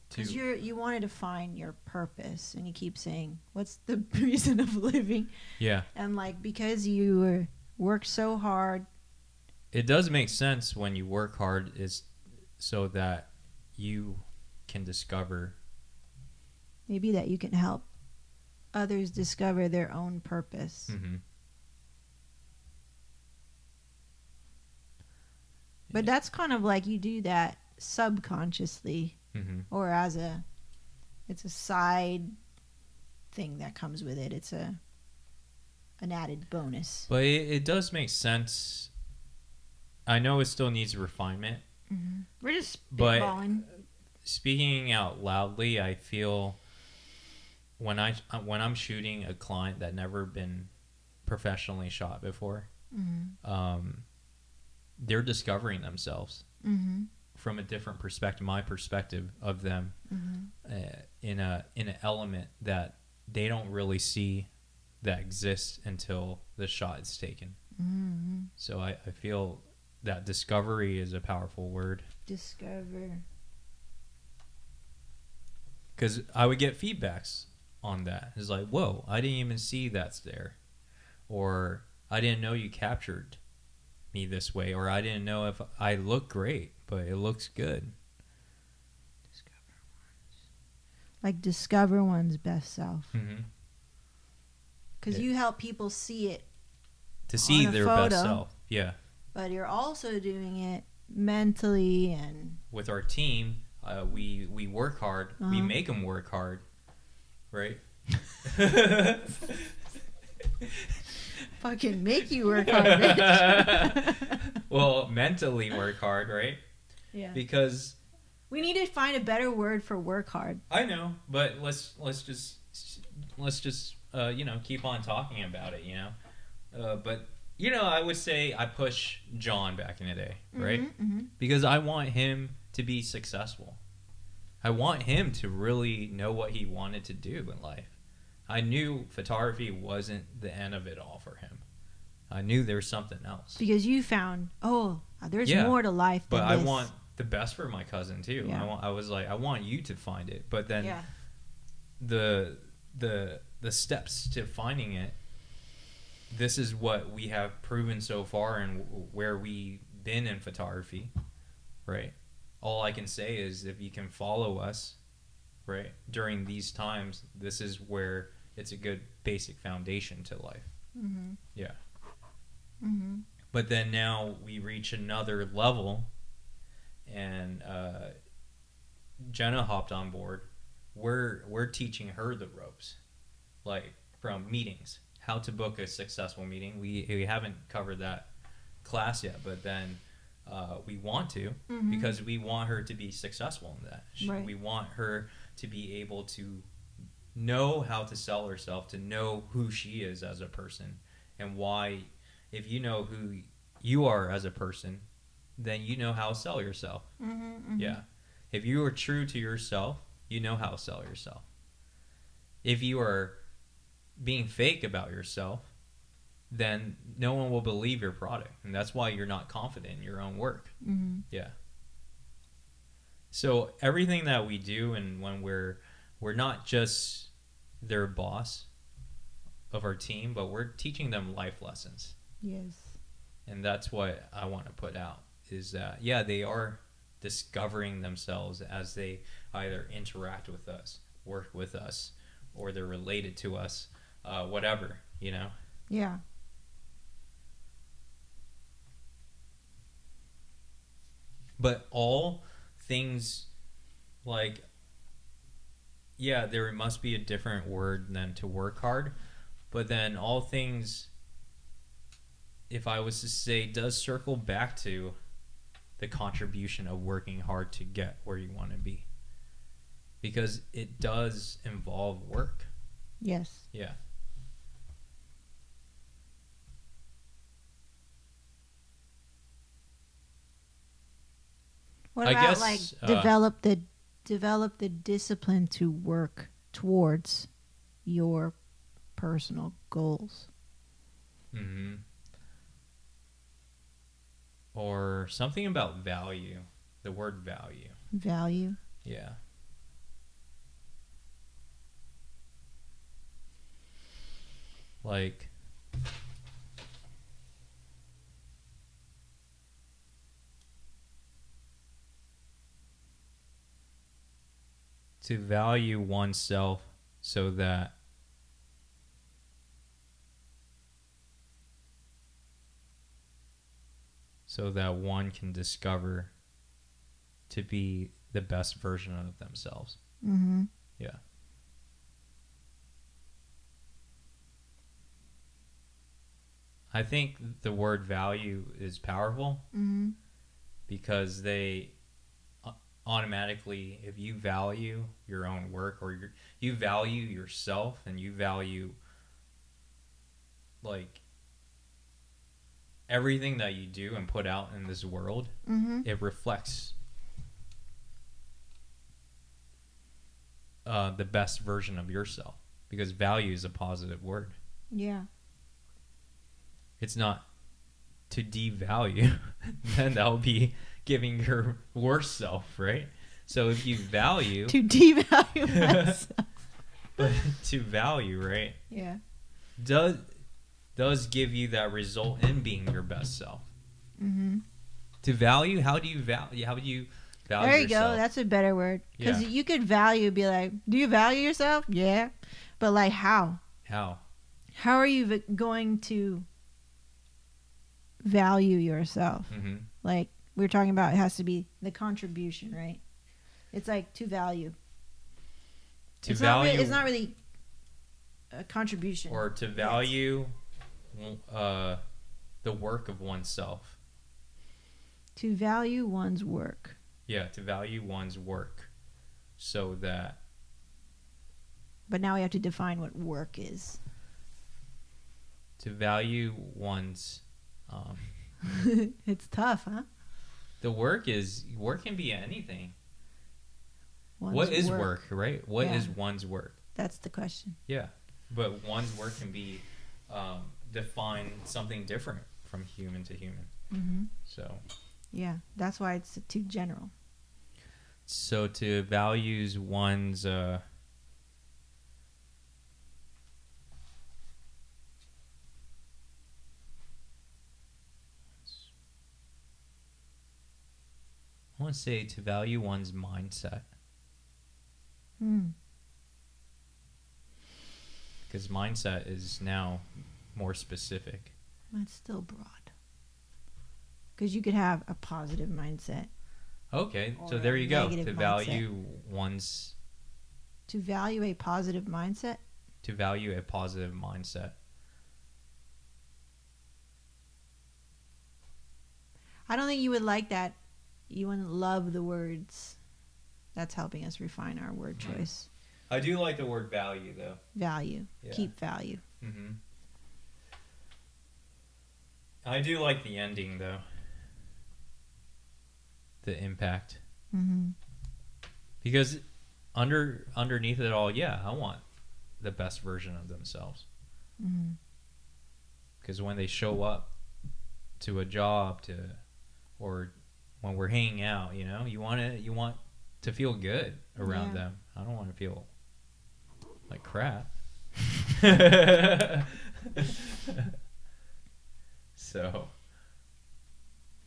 Because you wanted to find your purpose, and you keep saying, what's the reason of living? Yeah. And like, because you work so hard. It does make sense when you work hard, is so that you can discover. Maybe that you can help others discover their own purpose. Mm-hmm. But that's kind of like you do that subconsciously. Mm-hmm. Or it's a side thing that comes with it. It's an added bonus. But it does make sense. I know it still needs refinement. Mm-hmm. We're just But spitballing. speaking out loudly, I feel when I'm shooting a client that never been professionally shot before, Mm-hmm. They're discovering themselves. Mm-hmm. From a different perspective, my perspective of them, Mm-hmm. in an element that they don't really see that exists until the shot is taken. Mm-hmm. So I feel that discovery is a powerful word. Discover. Because I would get feedbacks on that. It's like, whoa, I didn't even see that's there. Or I didn't know you captured me this way. Or I didn't know if I look great, but it looks good. Discover one's best self. Mm-hmm. Because you help people see it. To see on a their photo. best self. Yeah. But you're also doing it mentally and... With our team, we work hard. Uh-huh. We make them work hard. Right? Fucking make you work hard, bitch. Well, mentally work hard, right? Yeah. Because we need to find a better word for work hard. I know, but let's just keep on talking about it, but I would say I push John back in the day, right? Mm-hmm, mm-hmm. Because I want him to be successful. I want him to really know what he wanted to do in life. I knew photography wasn't the end of it all for him. I knew there was something else. Because you found, there's more to life than but this. I want the best for my cousin too. Yeah. I want you to find it. But then Yeah. the steps to finding it, this is what we have proven so far and where we've been in photography, right? All I can say is if you can follow us, right, during these times, this is where it's a good basic foundation to life. Mm-hmm. Yeah. Mm-hmm. But then now we reach another level, and Jenna hopped on board. We're teaching her the ropes, like from meetings, how to book a successful meeting. We haven't covered that class yet, but then we want to, Mm-hmm. because we want her to be successful in that. Right. We want her to be able to know how to sell herself, to know who she is as a person, and why. If you know who you are as a person, then you know how to sell yourself. Mm-hmm, mm-hmm. Yeah. If you are true to yourself, you know how to sell yourself. If you are being fake about yourself, then no one will believe your product. And that's why you're not confident in your own work. Mm-hmm. Yeah. So everything that we do, and when we're not just their boss of our team, but we're teaching them life lessons. Yes. And that's what I want to put out, is that, yeah, they are discovering themselves as they either interact with us, work with us, or they're related to us, whatever, Yeah. But all things, there must be a different word than to work hard, but then all things, if I was to say, does circle back to the contribution of working hard to get where you want to be. Because it does involve work. Yes. Yeah. What I about guess, like develop the discipline to work towards your personal goals? Mm-hmm. Or something about value. The word value. Value. Yeah. Like, to value oneself so that one can discover to be the best version of themselves. Mm-hmm. Yeah. I think the word value is powerful Mm-hmm. because they automatically, if you value your own work or you value yourself and you value like everything that you do and put out in this world, Mm-hmm. it reflects the best version of yourself, because value is a positive word. Yeah. It's not to devalue. Then that would be giving your worst self, right? So if you value To devalue myself. but to value, right, Yeah. does give you that result in being your best self. Mm-hmm. To value, how do you value? How do you value There you yourself? go. That's a better word. Because Yeah. you could value, be like, do you value yourself? Yeah. But like, how? How? How are you going to value yourself? Mm-hmm. Like we were talking about, it has to be the contribution, right? It's like to value. To It's value, it's not really a contribution. or to value the work of oneself. To value one's work. Yeah, to value one's work, so that. But now we have to define what work is. To value one's. It's tough, huh? The work can be anything. One's What is work, right? What Yeah. is one's work? That's the question. Yeah, but one's work can be define something different from human to human. Mm-hmm. So that's why it's too general. So to values one's I want to say to value one's mindset, because mindset is now more specific. That's still broad. Because you could have a positive mindset. Okay, Or so there a you go. negative To mindset. value one's. To value a positive mindset? To value a positive mindset. I don't think you would like that. You wouldn't love the words. That's helping us refine our word choice. I do like the word value, though. Value. Yeah. Keep value. Mm-hmm. I do like the ending, though. The impact. Mm-hmm. Because underneath it all, yeah, I want the best version of themselves. Mm-hmm. Because when they show up to a job, or when we're hanging out, you want to feel good around them. I don't want to feel like crap. So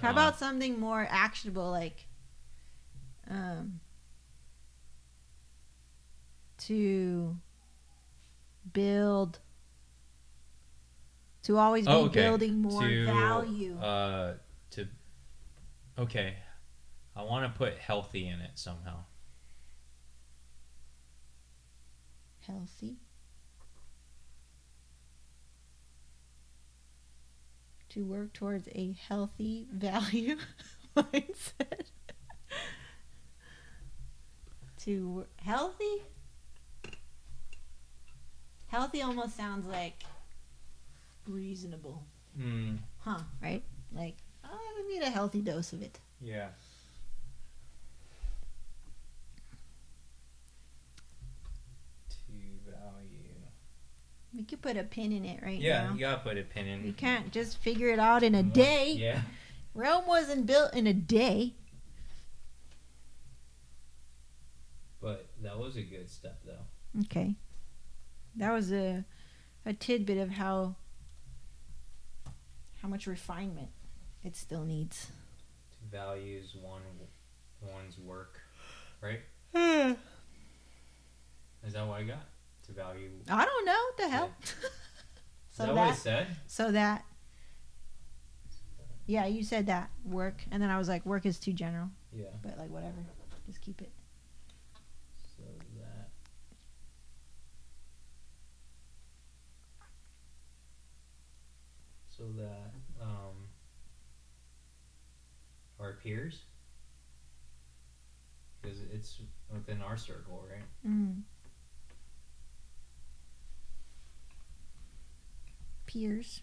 How about something more actionable, like to build, to always be building more value. I want to put healthy in it somehow. Healthy. To work towards a healthy value mindset. Healthy? Healthy almost sounds like reasonable. Mm. Huh, right? Like, we need a healthy dose of it. Yeah. You could put a pin in it right Yeah, now. you gotta put a pin in. You can't just figure it out in a day. Yeah. Rome wasn't built in a day. But that was a good step, though. Okay. That was a tidbit of how much refinement it still needs. To values one's work, right? Is that what I got? To value. I don't know. What the hell? Is that what it said? So that. Yeah, you said that. Work. And then I was like, work is too general. Yeah. But like, whatever. Just keep it. So that our peers, because it's within our circle, right? Peers.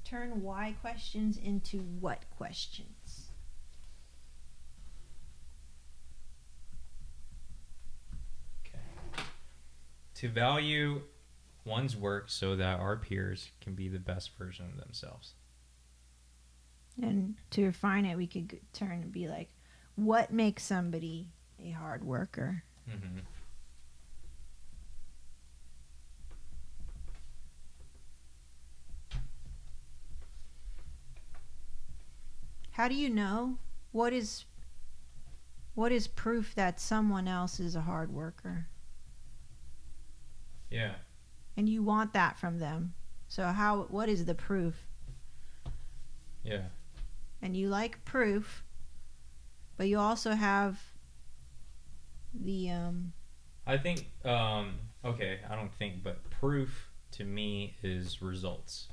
Turn why questions into what questions? To value one's work so that our peers can be the best version of themselves. And to refine it, we could turn and be like, what makes somebody a hard worker? Mm-hmm. How do you know? What is proof that someone else is a hard worker? Yeah. And you want that from them. So what is the proof? Yeah. And you like proof, but you also have the I think okay, I don't think, but proof to me is results.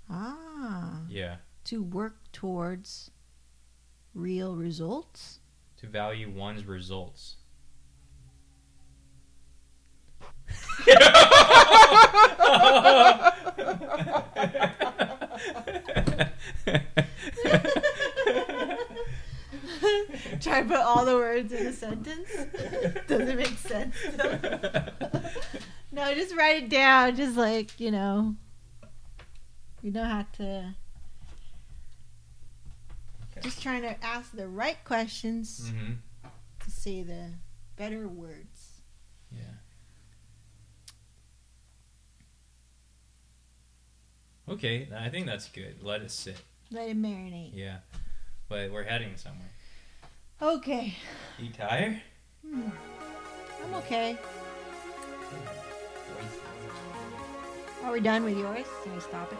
Yeah. To work towards real results? To value one's results. Try to put all the words in a sentence. Doesn't make sense. No, just write it down. Just like, you don't have to. Okay. Just trying to ask the right questions to say the better words. Yeah. Okay, I think that's good. Let it sit. Let it marinate. Yeah. But we're heading somewhere. Okay. You tired? I'm okay. Are we done with yours? Can we stop it?